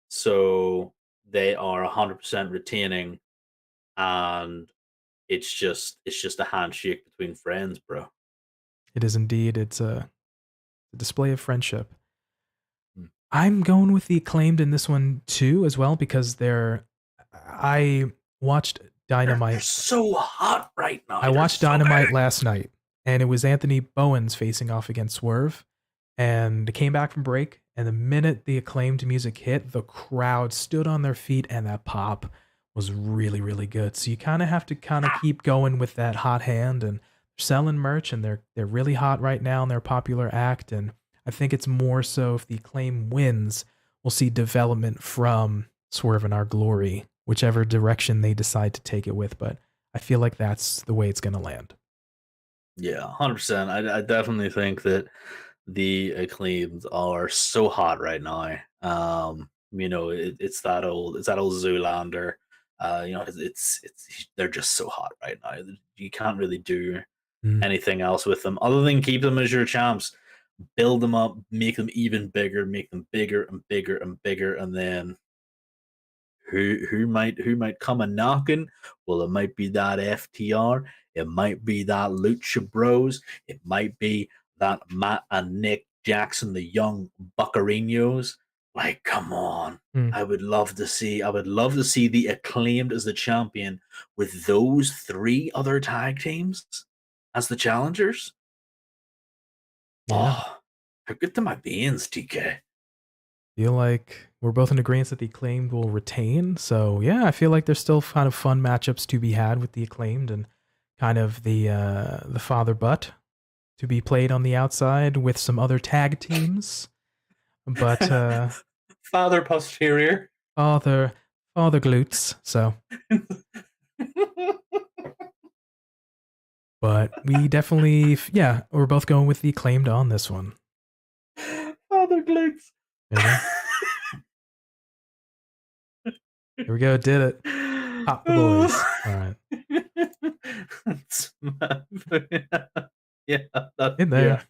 so they are 100% retaining, and it's just a handshake between friends, bro. It is indeed. It's a display of friendship. I'm going with the Acclaimed in this one too, as well, because I watched Dynamite. They're so hot right now. I watched Dynamite last night, and it was Anthony Bowens facing off against Swerve, and they came back from break, and the minute the Acclaimed music hit, the crowd stood on their feet, and that pop was really, really good. So you kind of have to keep going with that hot hand, and they're selling merch, and they're really hot right now, and they're a popular act, and I think it's more so if the Acclaim wins, we'll see development from Swerve in Our Glory, whichever direction they decide to take it with. But I feel like that's the way it's going to land. Yeah, 100%. I definitely think that the Acclaimed are so hot right now. It's that old Zoolander. They're just so hot right now. You can't really do anything else with them other than keep them as your champs. Build them up, make them even bigger, make them bigger and bigger and bigger, and then who might come a knocking? Well, it might be that FTR, it might be that Lucha Bros, it might be that Matt and Nick Jackson, the young Buccarinos. Like, come on. I would love to see the Acclaimed as the champion with those three other tag teams as the challengers. Yeah. Oh, how good to my beans, TK. Feel like we're both in agreement that the Acclaimed will retain. So yeah, I feel like there's still kind of fun matchups to be had with the Acclaimed and kind of the father butt to be played on the outside with some other tag teams. But father posterior. Father glutes. So but we definitely, we're both going with the Acclaimed on this one. Father glutes. Here we go, did it. Pop the boys. All right. In there. Yeah.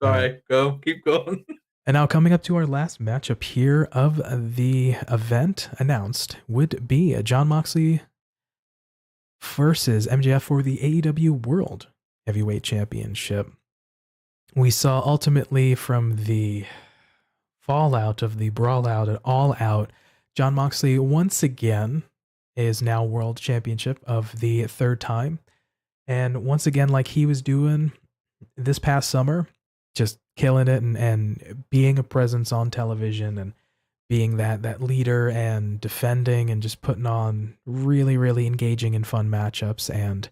Sorry, go. Keep going. And now coming up to our last matchup here of the event announced would be Jon Moxley versus MJF for the AEW World Heavyweight Championship. We saw ultimately from the fallout of the brawl out at All Out, Jon Moxley once again is now World Championship of the third time. And once again, like he was doing this past summer, just killing it and being a presence on television and being that leader and defending and just putting on really, really engaging and fun matchups. And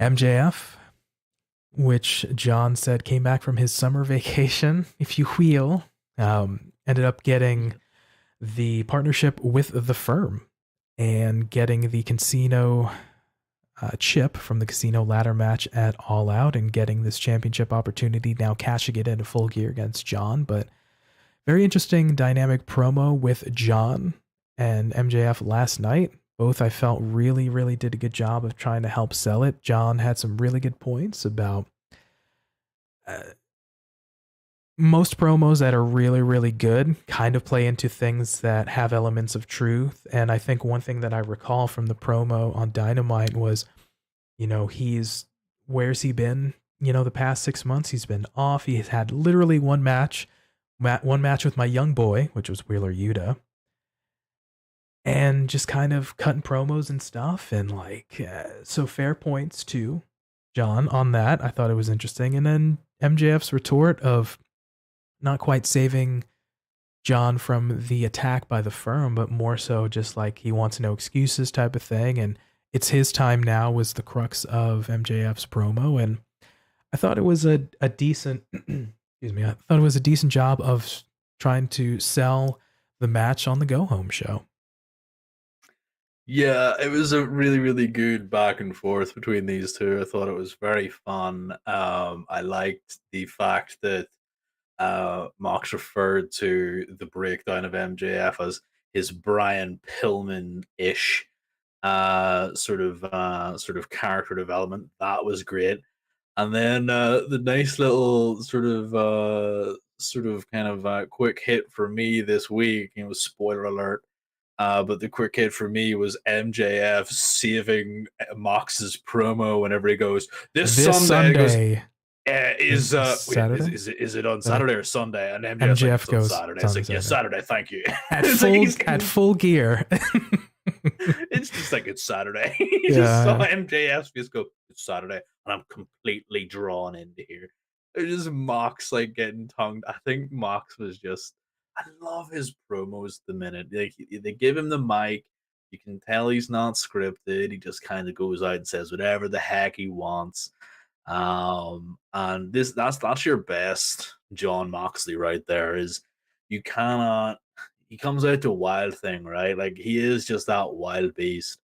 MJF, which John said came back from his summer vacation, if you will, ended up getting the partnership with the Firm and getting the Casino chip from the Casino ladder match at All Out and getting this championship opportunity, now cashing it into Full Gear against John. But very interesting dynamic promo with John and MJF last night. Both I felt really, really did a good job of trying to help sell it. John had some really good points about most promos that are really, really good kind of play into things that have elements of truth. And I think one thing that I recall from the promo on Dynamite was, where's he been, the past 6 months? He's been off. He's had literally one match with my young boy, which was Wheeler Yuta, and just kind of cutting promos and stuff. And so fair points to John on that. I thought it was interesting. And then MJF's retort of not quite saving John from the attack by the Firm, but more so just like he wants no excuses type of thing. And it's his time now was the crux of MJF's promo. And I thought it was a decent, excuse me, I thought it was a decent job of trying to sell the match on the Go Home show. Yeah, it was a really, really good back and forth between these two. I thought it was very fun. I liked the fact that Mox referred to the breakdown of MJF as his Brian Pillman-ish sort of character development. That was great. And then the nice little sort of quick hit for me this week, spoiler alert, but the quick hit for me was MJF saving Mox's promo whenever he goes, this Sunday. Is it on Saturday or Sunday? And MJF goes Saturday. It's like, yeah, Saturday, thank you. At full gear. It's just like it's Saturday. You just saw MJF's face go, it's Saturday, and I'm completely drawn into here. It's just Mox getting tongued. I think Mox was just, I love his promos the minute. They give him the mic. You can tell he's not scripted. He just kind of goes out and says whatever the heck he wants. And that's your best Jon Moxley right there. Is you cannot, he comes out to wild thing, right? Like he is just that wild beast.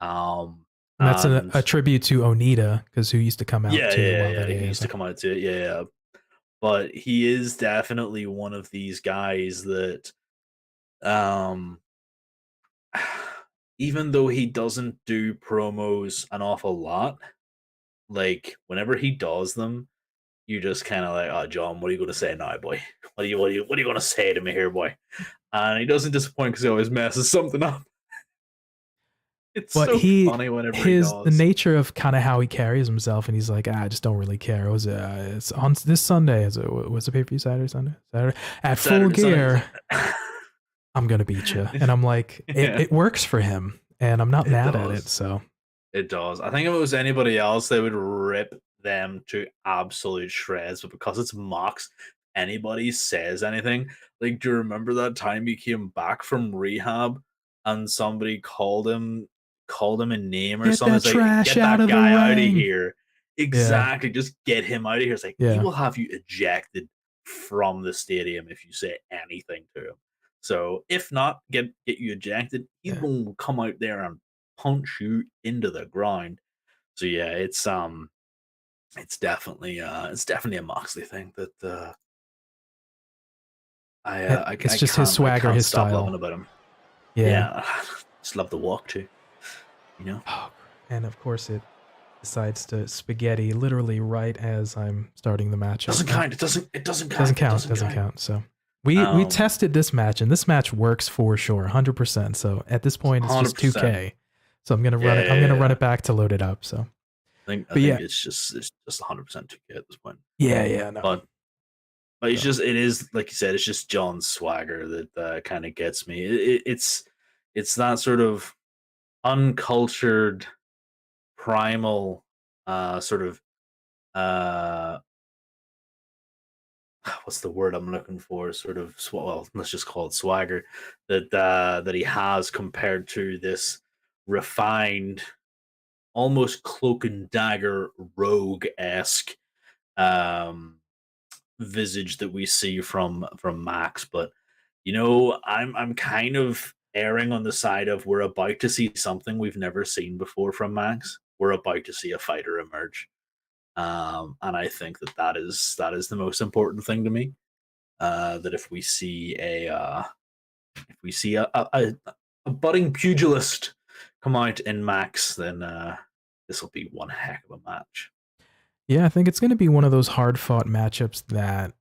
And that's a tribute to Onita, because who used to come out he used to come out to it, yeah. But he is definitely one of these guys that even though he doesn't do promos an awful lot, like whenever he does them, you just kind of like, oh, John, what are you going to say now, boy? What are you going to say to me here, boy? And he doesn't disappoint because he always messes something up. It's funny whenever he does. The nature of kind of how he carries himself, and he's like, I just don't really care. It's on this Sunday. Was the pay-per-view Saturday at Full Gear? I'm gonna beat you, and I'm like, it works for him, and I'm not mad at it. So it does. I think if it was anybody else, they would rip them to absolute shreds. But because it's Mox, anybody says anything. Like, do you remember that time he came back from rehab and somebody called him a name or something? It's like, get that guy out of here. Exactly. Just get him out of here. It's like, he will have you ejected from the stadium if you say anything to him. So if not, get you ejected, he's going to come out there and punch you into the ground. So yeah, it's definitely a Moxley thing that it's just his swagger, his style. Loving about him. Yeah, just love the walk too. Oh, and of course it decides to spaghetti literally right as I'm starting the match. Doesn't count. It doesn't count. So we tested this match, and this match works for sure, 100%. So at this point, it's 100%. Just 2K. So I'm gonna run it. I'm gonna run it back to load it up. So I But yeah. think it's just 100% 2K at this point. Yeah, no. But it's just, it is like you said, it's just John's swagger that kind of gets me. It's that sort of uncultured, primal, sort of what's the word I'm looking for? Sort of, well, let's just call it swagger that he has, compared to this refined, almost cloak and dagger rogue-esque visage that we see from Max. But I'm kind of erring on the side of, we're about to see something we've never seen before from Max. We're about to see a fighter emerge. And I think that is the most important thing to me. That if we see a budding pugilist come out in Max, then this will be one heck of a match. Yeah, I think it's going to be one of those hard fought matchups that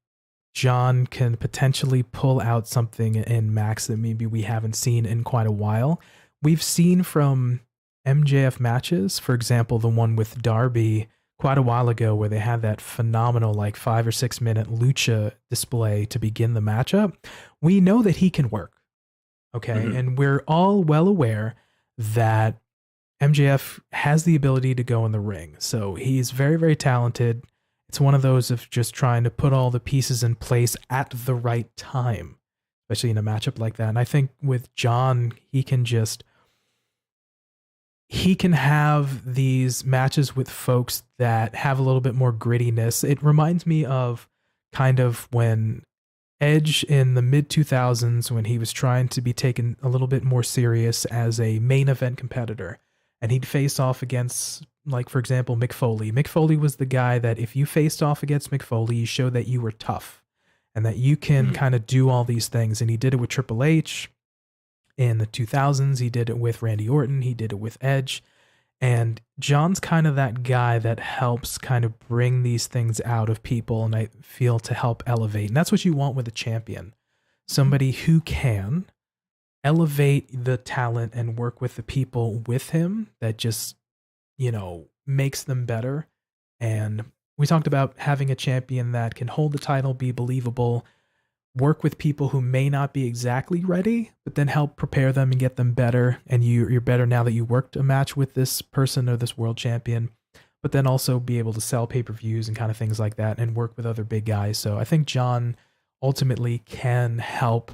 John can potentially pull out something in Max that maybe we haven't seen in quite a while. We've seen from MJF matches, for example, the one with Darby quite a while ago, where they had that phenomenal 5 or 6 minute lucha display to begin the matchup. We know that he can work. Okay. Mm-hmm. And we're all well aware that MJF has the ability to go in the ring. So he's very, very talented. It's one of those of just trying to put all the pieces in place at the right time, especially in a matchup like that. And I think with John, he can have these matches with folks that have a little bit more grittiness. It reminds me of kind of when Edge in the mid 2000s, when he was trying to be taken a little bit more serious as a main event competitor, and he'd face off against, for example, Mick Foley. Mick Foley was the guy that if you faced off against Mick Foley, you showed that you were tough and that you can kind of do all these things. And he did it with Triple H in the 2000s. He did it with Randy Orton. He did it with Edge. And John's kind of that guy that helps kind of bring these things out of people, and I feel to help elevate. And that's what you want with a champion. Somebody who can elevate the talent and work with the people with him, that just, makes them better. And we talked about having a champion that can hold the title, be believable, work with people who may not be exactly ready, but then help prepare them and get them better. And you're better now that you worked a match with this person or this world champion, but then also be able to sell pay-per-views and kind of things like that and work with other big guys. So I think John ultimately can help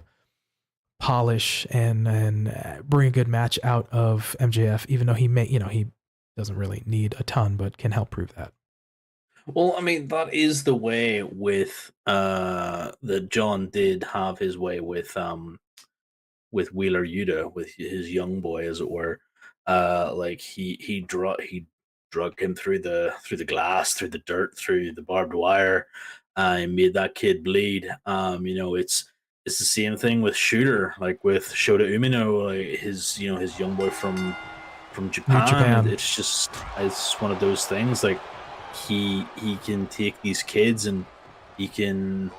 polish and bring a good match out of MJF, even though he may, he doesn't really need a ton, but can help prove that. Well, I mean, that is the way with that John did have his way with Wheeler Yuta, with his young boy, as it were. He drug him through the glass, through the dirt, through the barbed wire, and made that kid bleed. It's the same thing with Shooter, like with Shota Umino, his young boy from Japan. It's one of those things, like he can take these kids and he can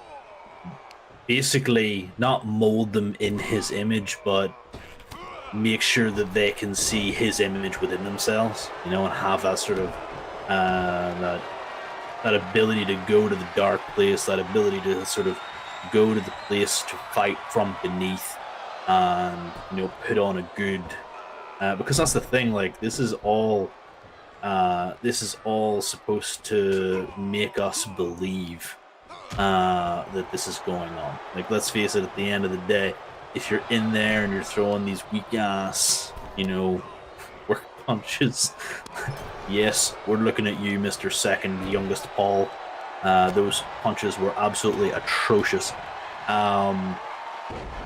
basically not mold them in his image, but make sure that they can see his image within themselves, and have that sort of that ability to go to the dark place, that ability to sort of go to the place to fight from beneath, and put on a good because that's the thing, this is all supposed to make us believe that this is going on. Let's face it, at the end of the day, if you're in there and you're throwing these weak ass work punches, yes, we're looking at you, Mr. Second Youngest Paul. Those punches were absolutely atrocious.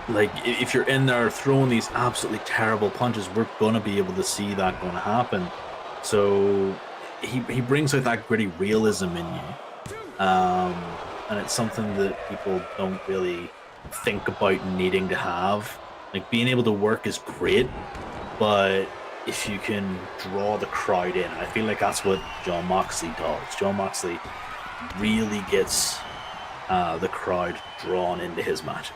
If you're in there throwing these absolutely terrible punches, we're gonna be able to see that going to happen. So he brings out that gritty realism in you, and it's something that people don't really think about needing to have. Being able to work is great, but if you can draw the crowd in, and I feel like that's what Jon Moxley does. Jon Moxley really gets the crowd drawn into his matches.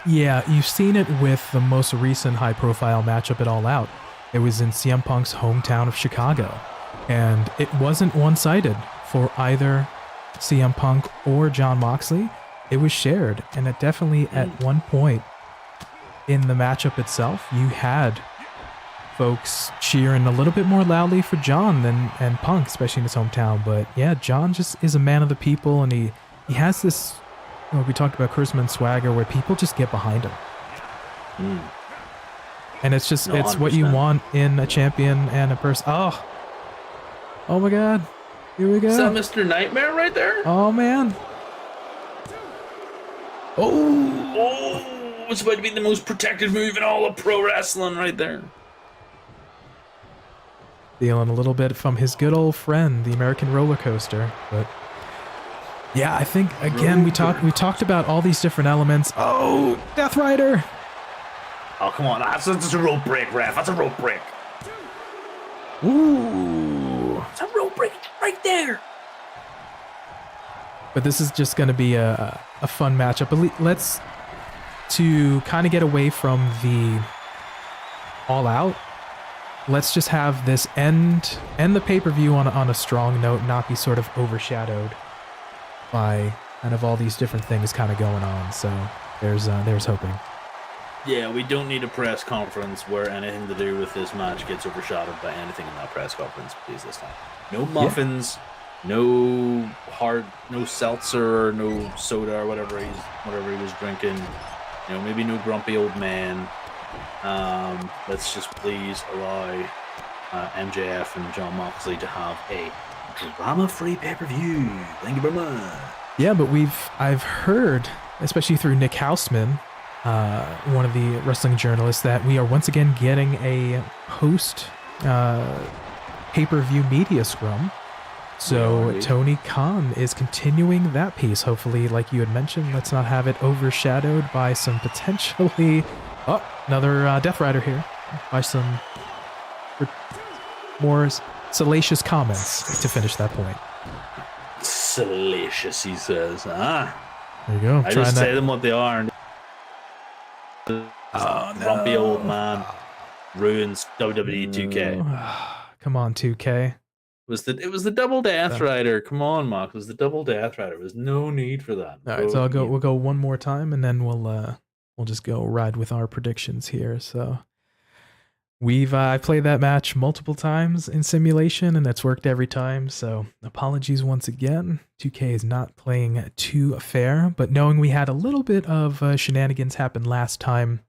Yeah, you've seen it with the most recent high-profile matchup at All Out. It was in CM Punk's hometown of Chicago. And it wasn't one-sided for either CM Punk or Jon Moxley. It was shared, and it definitely at one point in the matchup itself, you had folks cheering a little bit more loudly for Jon and Punk, especially in his hometown. But yeah, Jon just is a man of the people, and he has this, we talked about charisma and swagger, where people just get behind him. And it's just, it's what you want in a champion and a person. Oh my God. Here we go. Is that Mr. Nightmare right there? Oh man. Oh, it's about to be the most protected move in all of pro wrestling right there. Feeling a little bit from his good old friend, the American roller coaster. But yeah, I think again we talked about all these different elements. Oh, Death Rider. Oh, come on. That's a rope break, ref. That's a rope break. Ooh. It's a rope break right there. But this is just going to be a fun matchup. Let's, to kind of get away from the All Out, let's just have this end the pay-per-view on a strong note, not be sort of overshadowed by kind of all these different things kind of going on. So there's hoping. Yeah, we don't need a press conference where anything to do with this match gets overshadowed by anything in that press conference, please, this time. No muffins, no seltzer, no soda or whatever he was drinking. You know, maybe no grumpy old man. Let's just please allow MJF and Jon Moxley to have a drama-free pay-per-view. Thank you very much. Yeah, but I've heard, especially through Nick Houseman, one of the wrestling journalists, that we are once again getting a post pay-per-view media scrum. So Tony Khan is continuing that piece. Hopefully, like you had mentioned, let's not have it overshadowed by some potentially another Death Rider here, by some more salacious comments to finish that point. Salacious, he says. There you go. I just say them what they are. Grumpy old man ruins WWE 2K. Come on, 2K. It was the double Death Rider. Come on, Mox. It was the double Death Rider. There was no need for that. All right, so we'll go one more time, and then we'll just go ride with our predictions here. So I played that match multiple times in simulation, and it's worked every time. So apologies once again. 2K is not playing too fair, but knowing we had a little bit of shenanigans happen last time,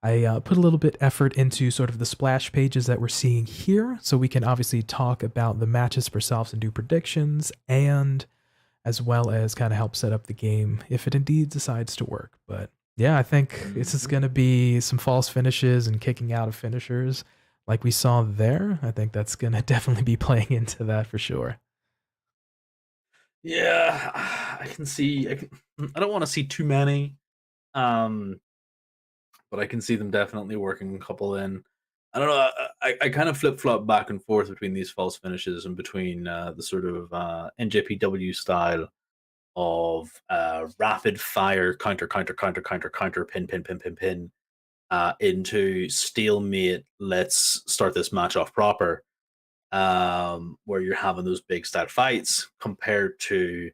I put a little bit effort into sort of the splash pages that we're seeing here, so we can obviously talk about the matches ourselves and do predictions, and as well as kind of help set up the game if it indeed decides to work. But yeah, I think this is going to be some false finishes and kicking out of finishers like we saw there. I think that's going to definitely be playing into that for sure. Yeah, I don't want to see too many. But I can see them definitely working a couple in. I don't know. I kind of flip-flop back and forth between these false finishes and between the sort of NJPW style of rapid fire counter, pin, into stalemate, let's start this match off proper, where you're having those big style fights, compared to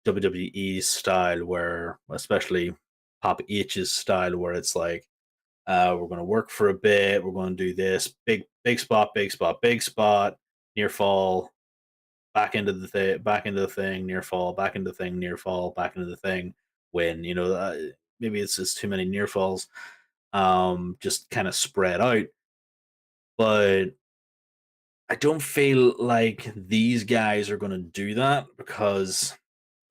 WWE's style, where, especially Pop H's style, where it's like, we're going to work for a bit, we're going to do this big spot, near fall, back into the thing, near fall, back into the thing, near fall, back into the thing. When maybe it's just too many near falls, just kind of spread out. But I don't feel like these guys are going to do that, because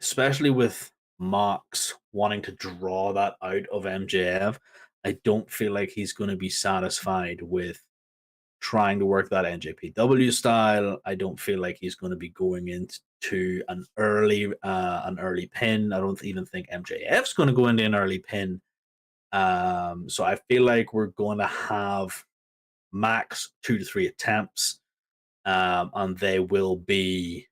especially with Mox wanting to draw that out of MJF, I don't feel like he's going to be satisfied with trying to work that NJPW style. I don't feel like he's going to be going into an early pin. I don't even think MJF's going to go into an early pin. So I feel like we're going to have max 2 to 3 attempts, and they will be,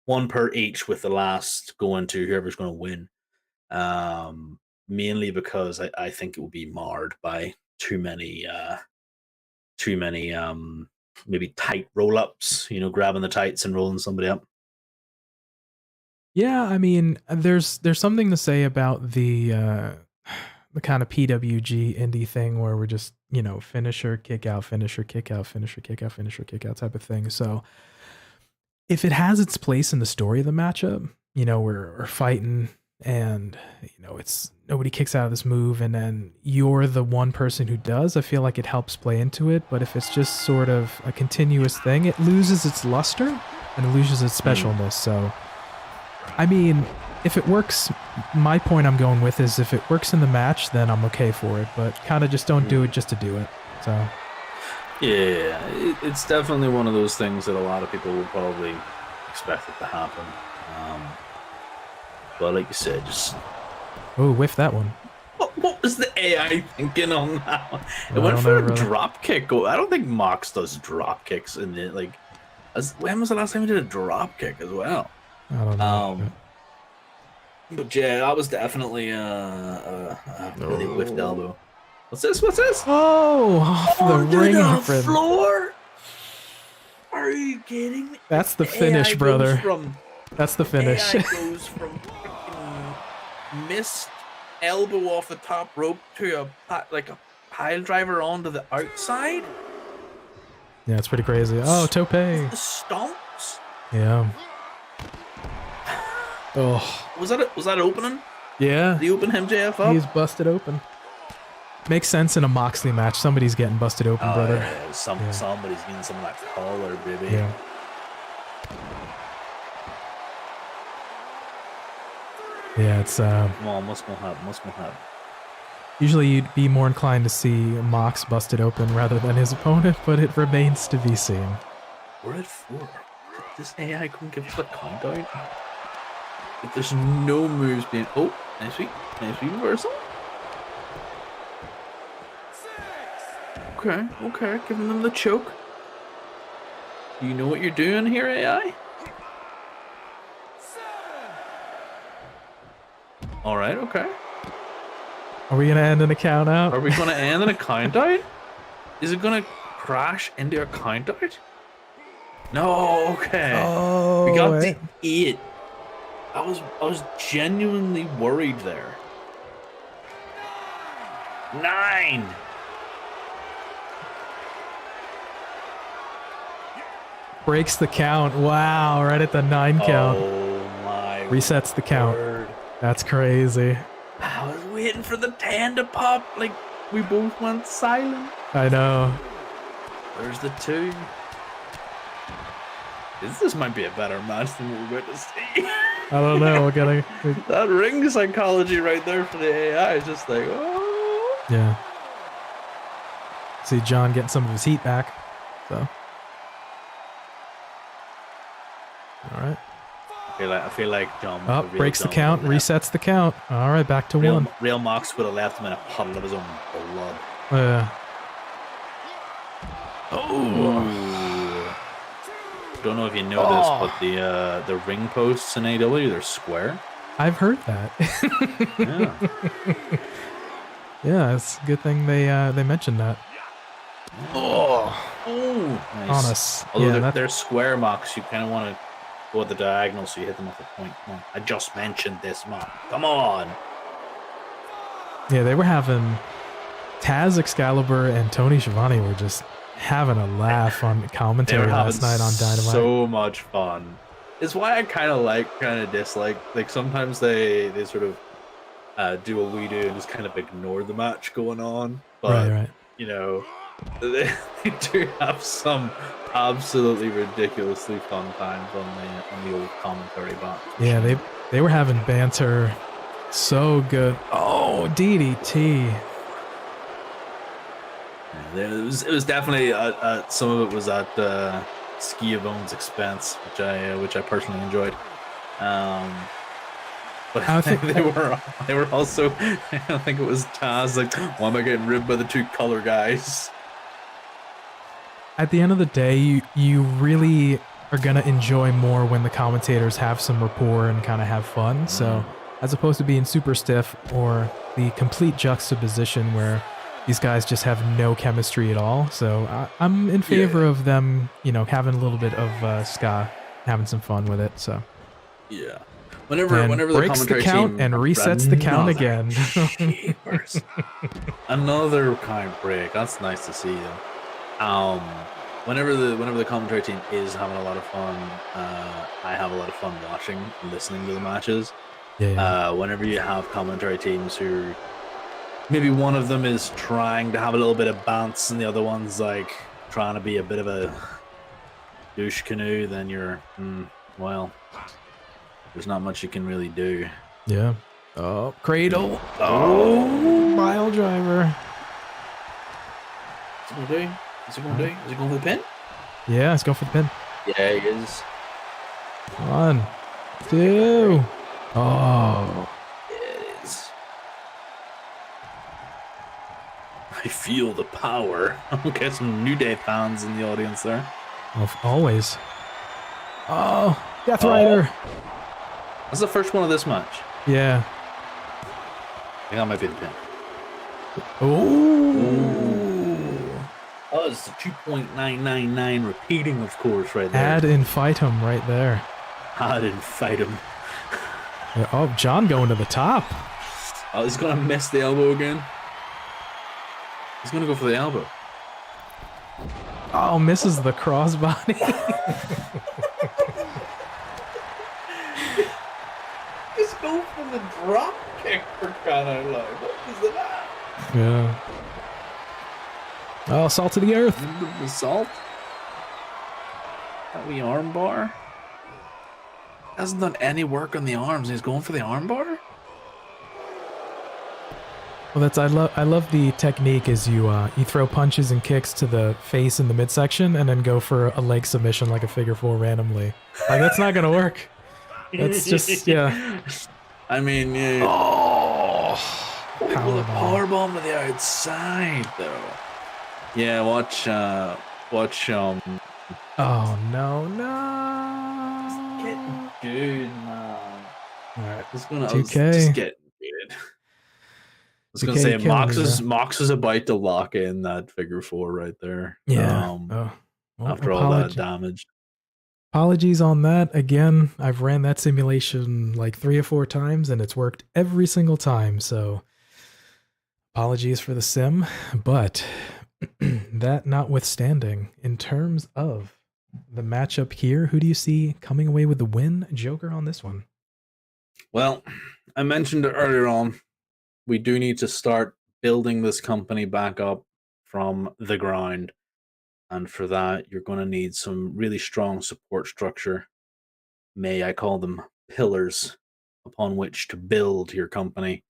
one per each, with the last going to whoever's going to win. Mainly because I think it will be marred by too many maybe tight roll-ups, grabbing the tights and rolling somebody up. Yeah, I mean, there's something to say about the kind of PWG indie thing where we're just, finisher, kick out, finisher, kick out, finisher, kick out, finisher, kick out type of thing. So if it has its place in the story of the matchup, we're fighting and, it's nobody kicks out of this move and then you're the one person who does, I feel like it helps play into it. But if it's just sort of a continuous thing, it loses its luster and it loses its specialness. So, I mean, if it works, my point I'm going with is if it works in the match, then I'm okay for it. But kind of just don't do it just to do it. So, yeah, it's definitely one of those things that a lot of people would probably expect it to happen. But like you said, just whiff that one. What was the AI thinking on that one? It went for a drop kick. I don't think Mox does drop kicks in it. Like, when was the last time he did a drop kick as well? I don't know. But yeah, that was definitely a really whiffed elbow. What's this? Oh, off the ring apron. Floor? Are you kidding me? That's the finish, brother. That's the finish. AI goes from missed elbow off the top rope to a pile driver onto the outside. Yeah, it's pretty crazy. Oh, tope. The stomps. Yeah. Oh. Was that opening? Yeah. Did he open MJF up? He's busted open. Makes sense in a Moxley match. Somebody's getting busted open, brother. Yeah. Somebody's getting some of that collar, baby. Yeah. Yeah, it's Come on, must go happen. Usually you'd be more inclined to see Mox busted open rather than his opponent, but it remains to be seen. We're at 4. This AI couldn't give us a countdown. If there's no moves being nice reversal. Okay, giving them the choke. Do you know what you're doing here, AI? All right, okay. Are we gonna end in a count out? Are we gonna end in a count out? Is it gonna crash into a count out? No, okay. Oh, we got to 8. I was genuinely worried there. 9. Breaks the count. Wow, right at the 9 count. Oh my. Resets the count. Word. That's crazy. I was waiting for the 10 to pop. Like, we both went silent. I know. Where's the 2? This might be a better match than what we're about to see. I don't know. That ring psychology right there for the AI is just like, oh. Yeah. See John getting some of his heat back. So. All right. I feel like John. Breaks the count, resets the count. All right, back to 1. Real Mox would have left him in a puddle of his own blood. Yeah. Oh. Don't know if you know this, but the ring posts in AEW, they're square. I've heard that. Yeah. Yeah, it's a good thing they mentioned that. Nice. On us. Although they're square Mox, you kind of want to go at the diagonal so you hit them off the point. Come on. I just mentioned this, Mox. Come on. Yeah, they were having Taz, Excalibur, and Tony Schiavone were just having a laugh on commentary last night on Dynamite. So much fun. It's why I kind of dislike. Like sometimes they sort of do what we do and just kind of ignore the match going on. But right. they do have some absolutely ridiculously fun times on the old commentary box. Yeah, they were having banter so good. Oh, DDT. It was definitely some of it was at Schiavone's expense, which I personally enjoyed. But I think they were also. I think it was Taz like, why am I getting ribbed by the 2 color guys? At the end of the day, you really are gonna enjoy more when the commentators have some rapport and kind of have fun. So, as opposed to being super stiff or the complete juxtaposition where these guys just have no chemistry at all. So I'm in favor of them, having a little bit of ska, having some fun with it. So yeah. Whenever the breaks the commentary count team and resets the count again. Jeepers. Another count break. That's nice to see them. Whenever the commentary team is having a lot of fun, I have a lot of fun watching and listening to the matches. Yeah. Whenever you have commentary teams who maybe one of them is trying to have a little bit of bounce and the other one's like trying to be a bit of a douche canoe, then you're well, there's not much you can really do. Yeah. Oh, cradle. Oh, mile driver. What's he gonna do? Is he going for the pin? Yeah, let's go for the pin. Yeah, he is. 1, 2. Oh. It is. I feel the power. I'll get some New Day fans in the audience there. Always. Oh, Death Rider. That's the first one of this match. Yeah. I think that might be the pin. Ooh. Oh, it's the 2.999 repeating, of course, right there. Add and fight him right there. Add and fight him. Yeah, oh, John going to the top. Oh, he's going to miss the elbow again. He's going to go for the elbow. Oh, misses the crossbody. Just go for the drop kick for crying out loud. What is that? Yeah. Oh, salt to the earth. The salt? That wee arm bar? Hasn't done any work on the arms. He's going for the arm bar? Well, I love the technique is you throw punches and kicks to the face in the midsection and then go for a leg submission like a figure 4 randomly. Like that's not gonna work. That's just yeah. I mean, yeah. Oh, power bomb to the outside though. Yeah, watch. Oh no. Getting good, man. All right, it's gonna 2K. Just get good. I was gonna say Mox is about to lock in that figure 4 right there. Yeah. After all that damage. Apologies on that. Again, I've ran that simulation like 3 or 4 times and it's worked every single time. So apologies for the sim, but that notwithstanding, in terms of the matchup here, who do you see coming away with the win? Joker on this one. Well, I mentioned it earlier on. We do need to start building this company back up from the ground. And for that, you're going to need some really strong support structure. May I call them pillars upon which to build your company.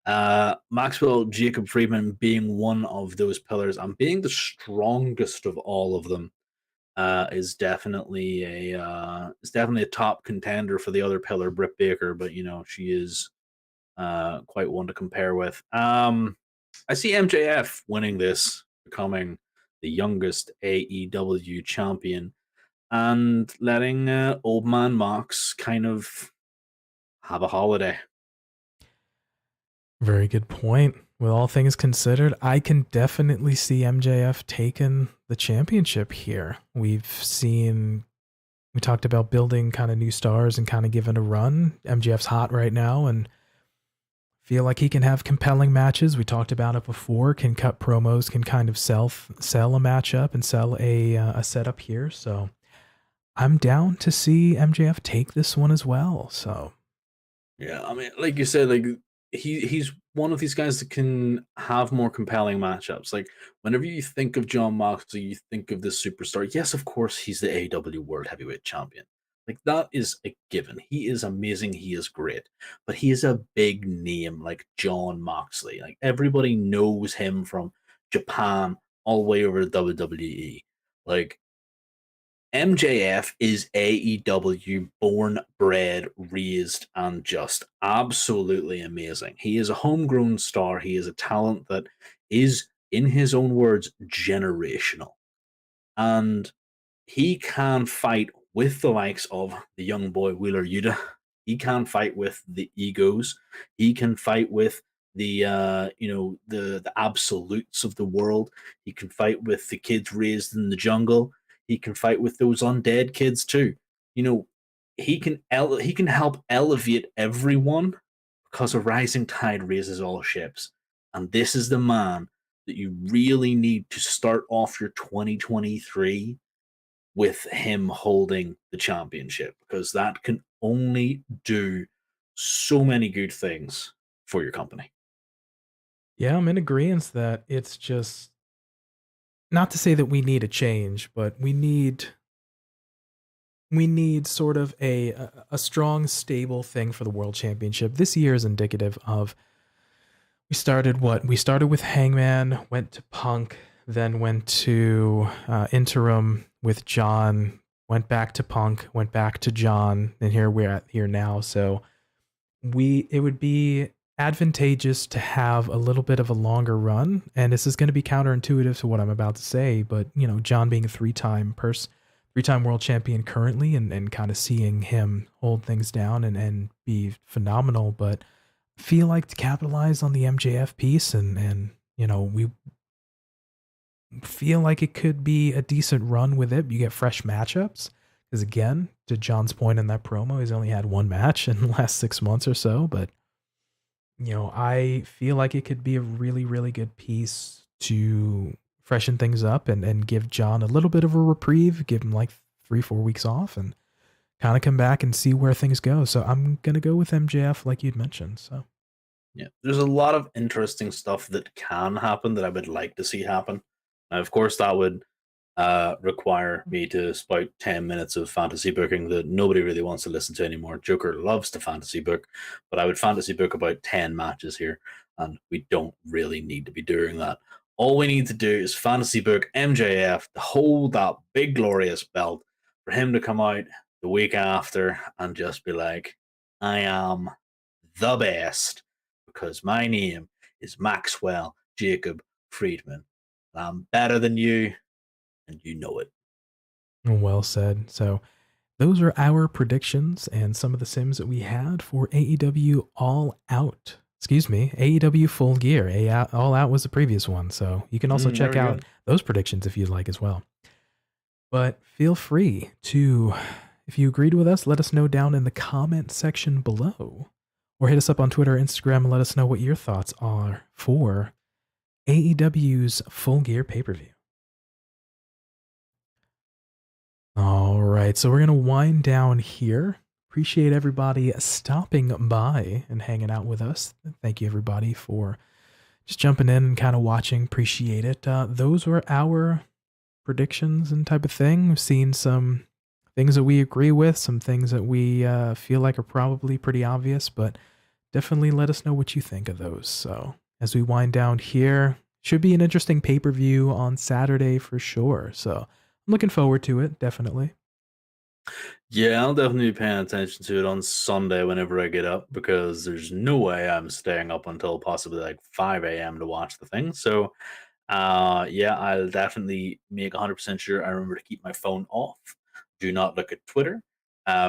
Maxwell Jacob Friedman being one of those pillars and being the strongest of all of them is definitely a top contender for the other pillar, Britt Baker. But she is quite one to compare with. I see MJF winning this, becoming the youngest AEW champion, and letting old man Mox kind of have a holiday. Very good point. With all things considered, I can definitely see MJF taking the championship here. We talked about building kind of new stars and kind of giving a run. MJF's hot right now and feel like he can have compelling matches. We talked about it before, can cut promos, can kind of sell a matchup and sell a setup here. So I'm down to see MJF take this one as well. So yeah, I mean, like you said, like he's one of these guys that can have more compelling matchups. Like whenever you think of Jon Moxley, you think of this superstar. Yes, of course, he's the AEW World Heavyweight Champion. Like that is a given. He is amazing. He is great, but he is a big name like Jon Moxley. Like everybody knows him from Japan all the way over to WWE. Like MJF is AEW born, bred, raised, and just absolutely amazing. He is a homegrown star. He is a talent that is, in his own words, generational. And he can fight with the likes of the young boy Wheeler Yuta. He can fight with the egos. He can fight with the absolutes of the world. He can fight with the kids raised in the jungle. He can fight with those undead kids too. You know, he can help elevate everyone because a rising tide raises all ships. And this is the man that you really need to start off your 2023 with him holding the championship, because that can only do so many good things for your company. Yeah, I'm in agreement that it's just not to say that we need a change, but we need sort of a strong, stable thing for the world championship. This year is indicative of we started with Hangman, went to Punk, then went to interim with John, went back to Punk, went back to John, and here we're at here now. So it would be advantageous to have a little bit of a longer run, and this is going to be counterintuitive to what I'm about to say, but John being a three-time world champion currently, and kind of seeing him hold things down and be phenomenal, but feel like to capitalize on the MJF piece and we feel like it could be a decent run with it. You get fresh matchups, because again, to John's point in that promo, he's only had one match in the last 6 months or so, but I feel like it could be a really, really good piece to freshen things up and give John a little bit of a reprieve, give him like 3-4 weeks off and kind of come back and see where things go. So I'm going to go with MJF like you'd mentioned. So yeah, there's a lot of interesting stuff that can happen that I would like to see happen. Now, of course, that would require me to spout 10 minutes of fantasy booking that nobody really wants to listen to anymore. Joker loves to fantasy book, but I would fantasy book about 10 matches here, and we don't really need to be doing that. All we need to do is fantasy book MJF to hold that big glorious belt, for him to come out the week after and just be like, I am the best because my name is Maxwell Jacob Friedman. I'm better than you, and you know it. well said. So those are our predictions and some of the sims that we had for AEW All Out. Excuse me, AEW Full Gear. All Out was the previous one, so you can also check out those predictions if you'd like as well. But feel free to, if you agreed with us, let us know down in the comment section below, or hit us up on Twitter or Instagram and let us know what your thoughts are for AEW's Full Gear pay-per-view. All right, so we're going to wind down here. Appreciate everybody stopping by and hanging out with us. Thank you, everybody, for just jumping in and kind of watching. Appreciate it. Those were our predictions and type of thing. We've seen some things that we agree with, some things that we feel like are probably pretty obvious, but definitely let us know what you think of those. So as we wind down here, should be an interesting pay-per-view on Saturday for sure. So I'm looking forward to it, definitely. Yeah, I'll definitely be paying attention to it on Sunday whenever I get up, because there's no way I'm staying up until possibly like 5 a.m. to watch the thing. So, yeah, I'll definitely make 100% sure I remember to keep my phone off. Do not look at Twitter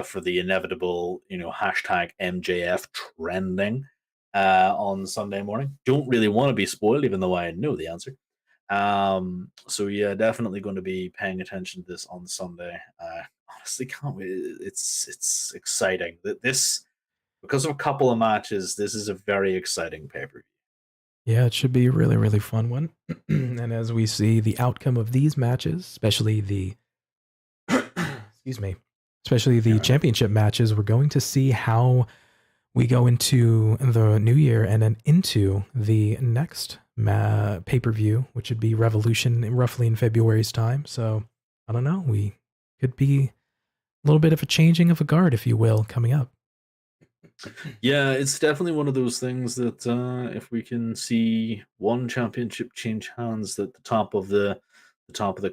for the inevitable, hashtag MJF trending on Sunday morning. Don't really want to be spoiled, even though I know the answer. So yeah, definitely going to be paying attention to this on Sunday. Honestly can't wait. It's exciting that this, because of a couple of matches, this is a very exciting pay-per-view. Yeah, it should be a really, really fun one. And as we see the outcome of these matches, especially the especially the championship matches, we're going to see how we go into the new year and then into the next pay-per-view, which would be Revolution roughly in February's time. So I don't know, we could be a little bit of a changing of a guard, if you will, coming up. Yeah, it's definitely one of those things that if we can see one championship change hands at the top of the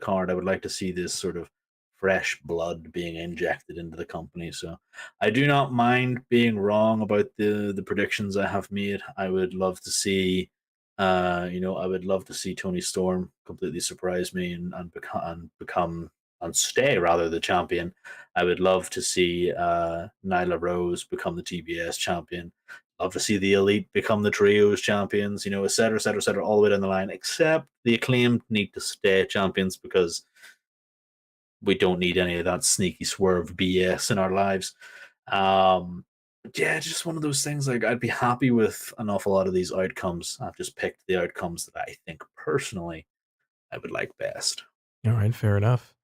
card, I would like to see this sort of fresh blood being injected into the company. So I do not mind being wrong about the predictions I have made. I would love to see I would love to see Toni Storm completely surprise me and become and stay rather the champion. I would love to see Nyla Rose become the TBS champion. obviously the Elite become the Trios champions, et cetera, et cetera, et cetera, all the way down the line, except the Acclaimed need to stay champions because we don't need any of that sneaky Swerve BS in our lives. Yeah, just one of those things. Like, I'd be happy with an awful lot of these outcomes. I've just picked the outcomes that I think personally I would like best. All right, fair enough.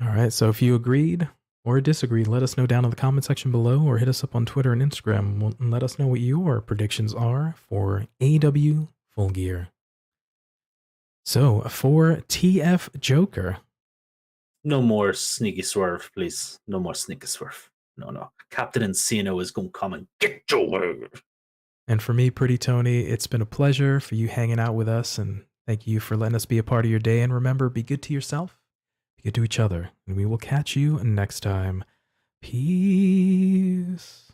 All right, so if you agreed or disagreed, let us know down in the comment section below or hit us up on Twitter and Instagram and let us know what your predictions are for AEW Full Gear. So for TFJ0ker. No more sneaky Swerve, please. No more sneaky Swerve. No. Captain Encino is going to come and get you. And for me, PrettyTony, it's been a pleasure for you hanging out with us, and thank you for letting us be a part of your day. And remember, be good to yourself, be good to each other, and we will catch you next time. Peace.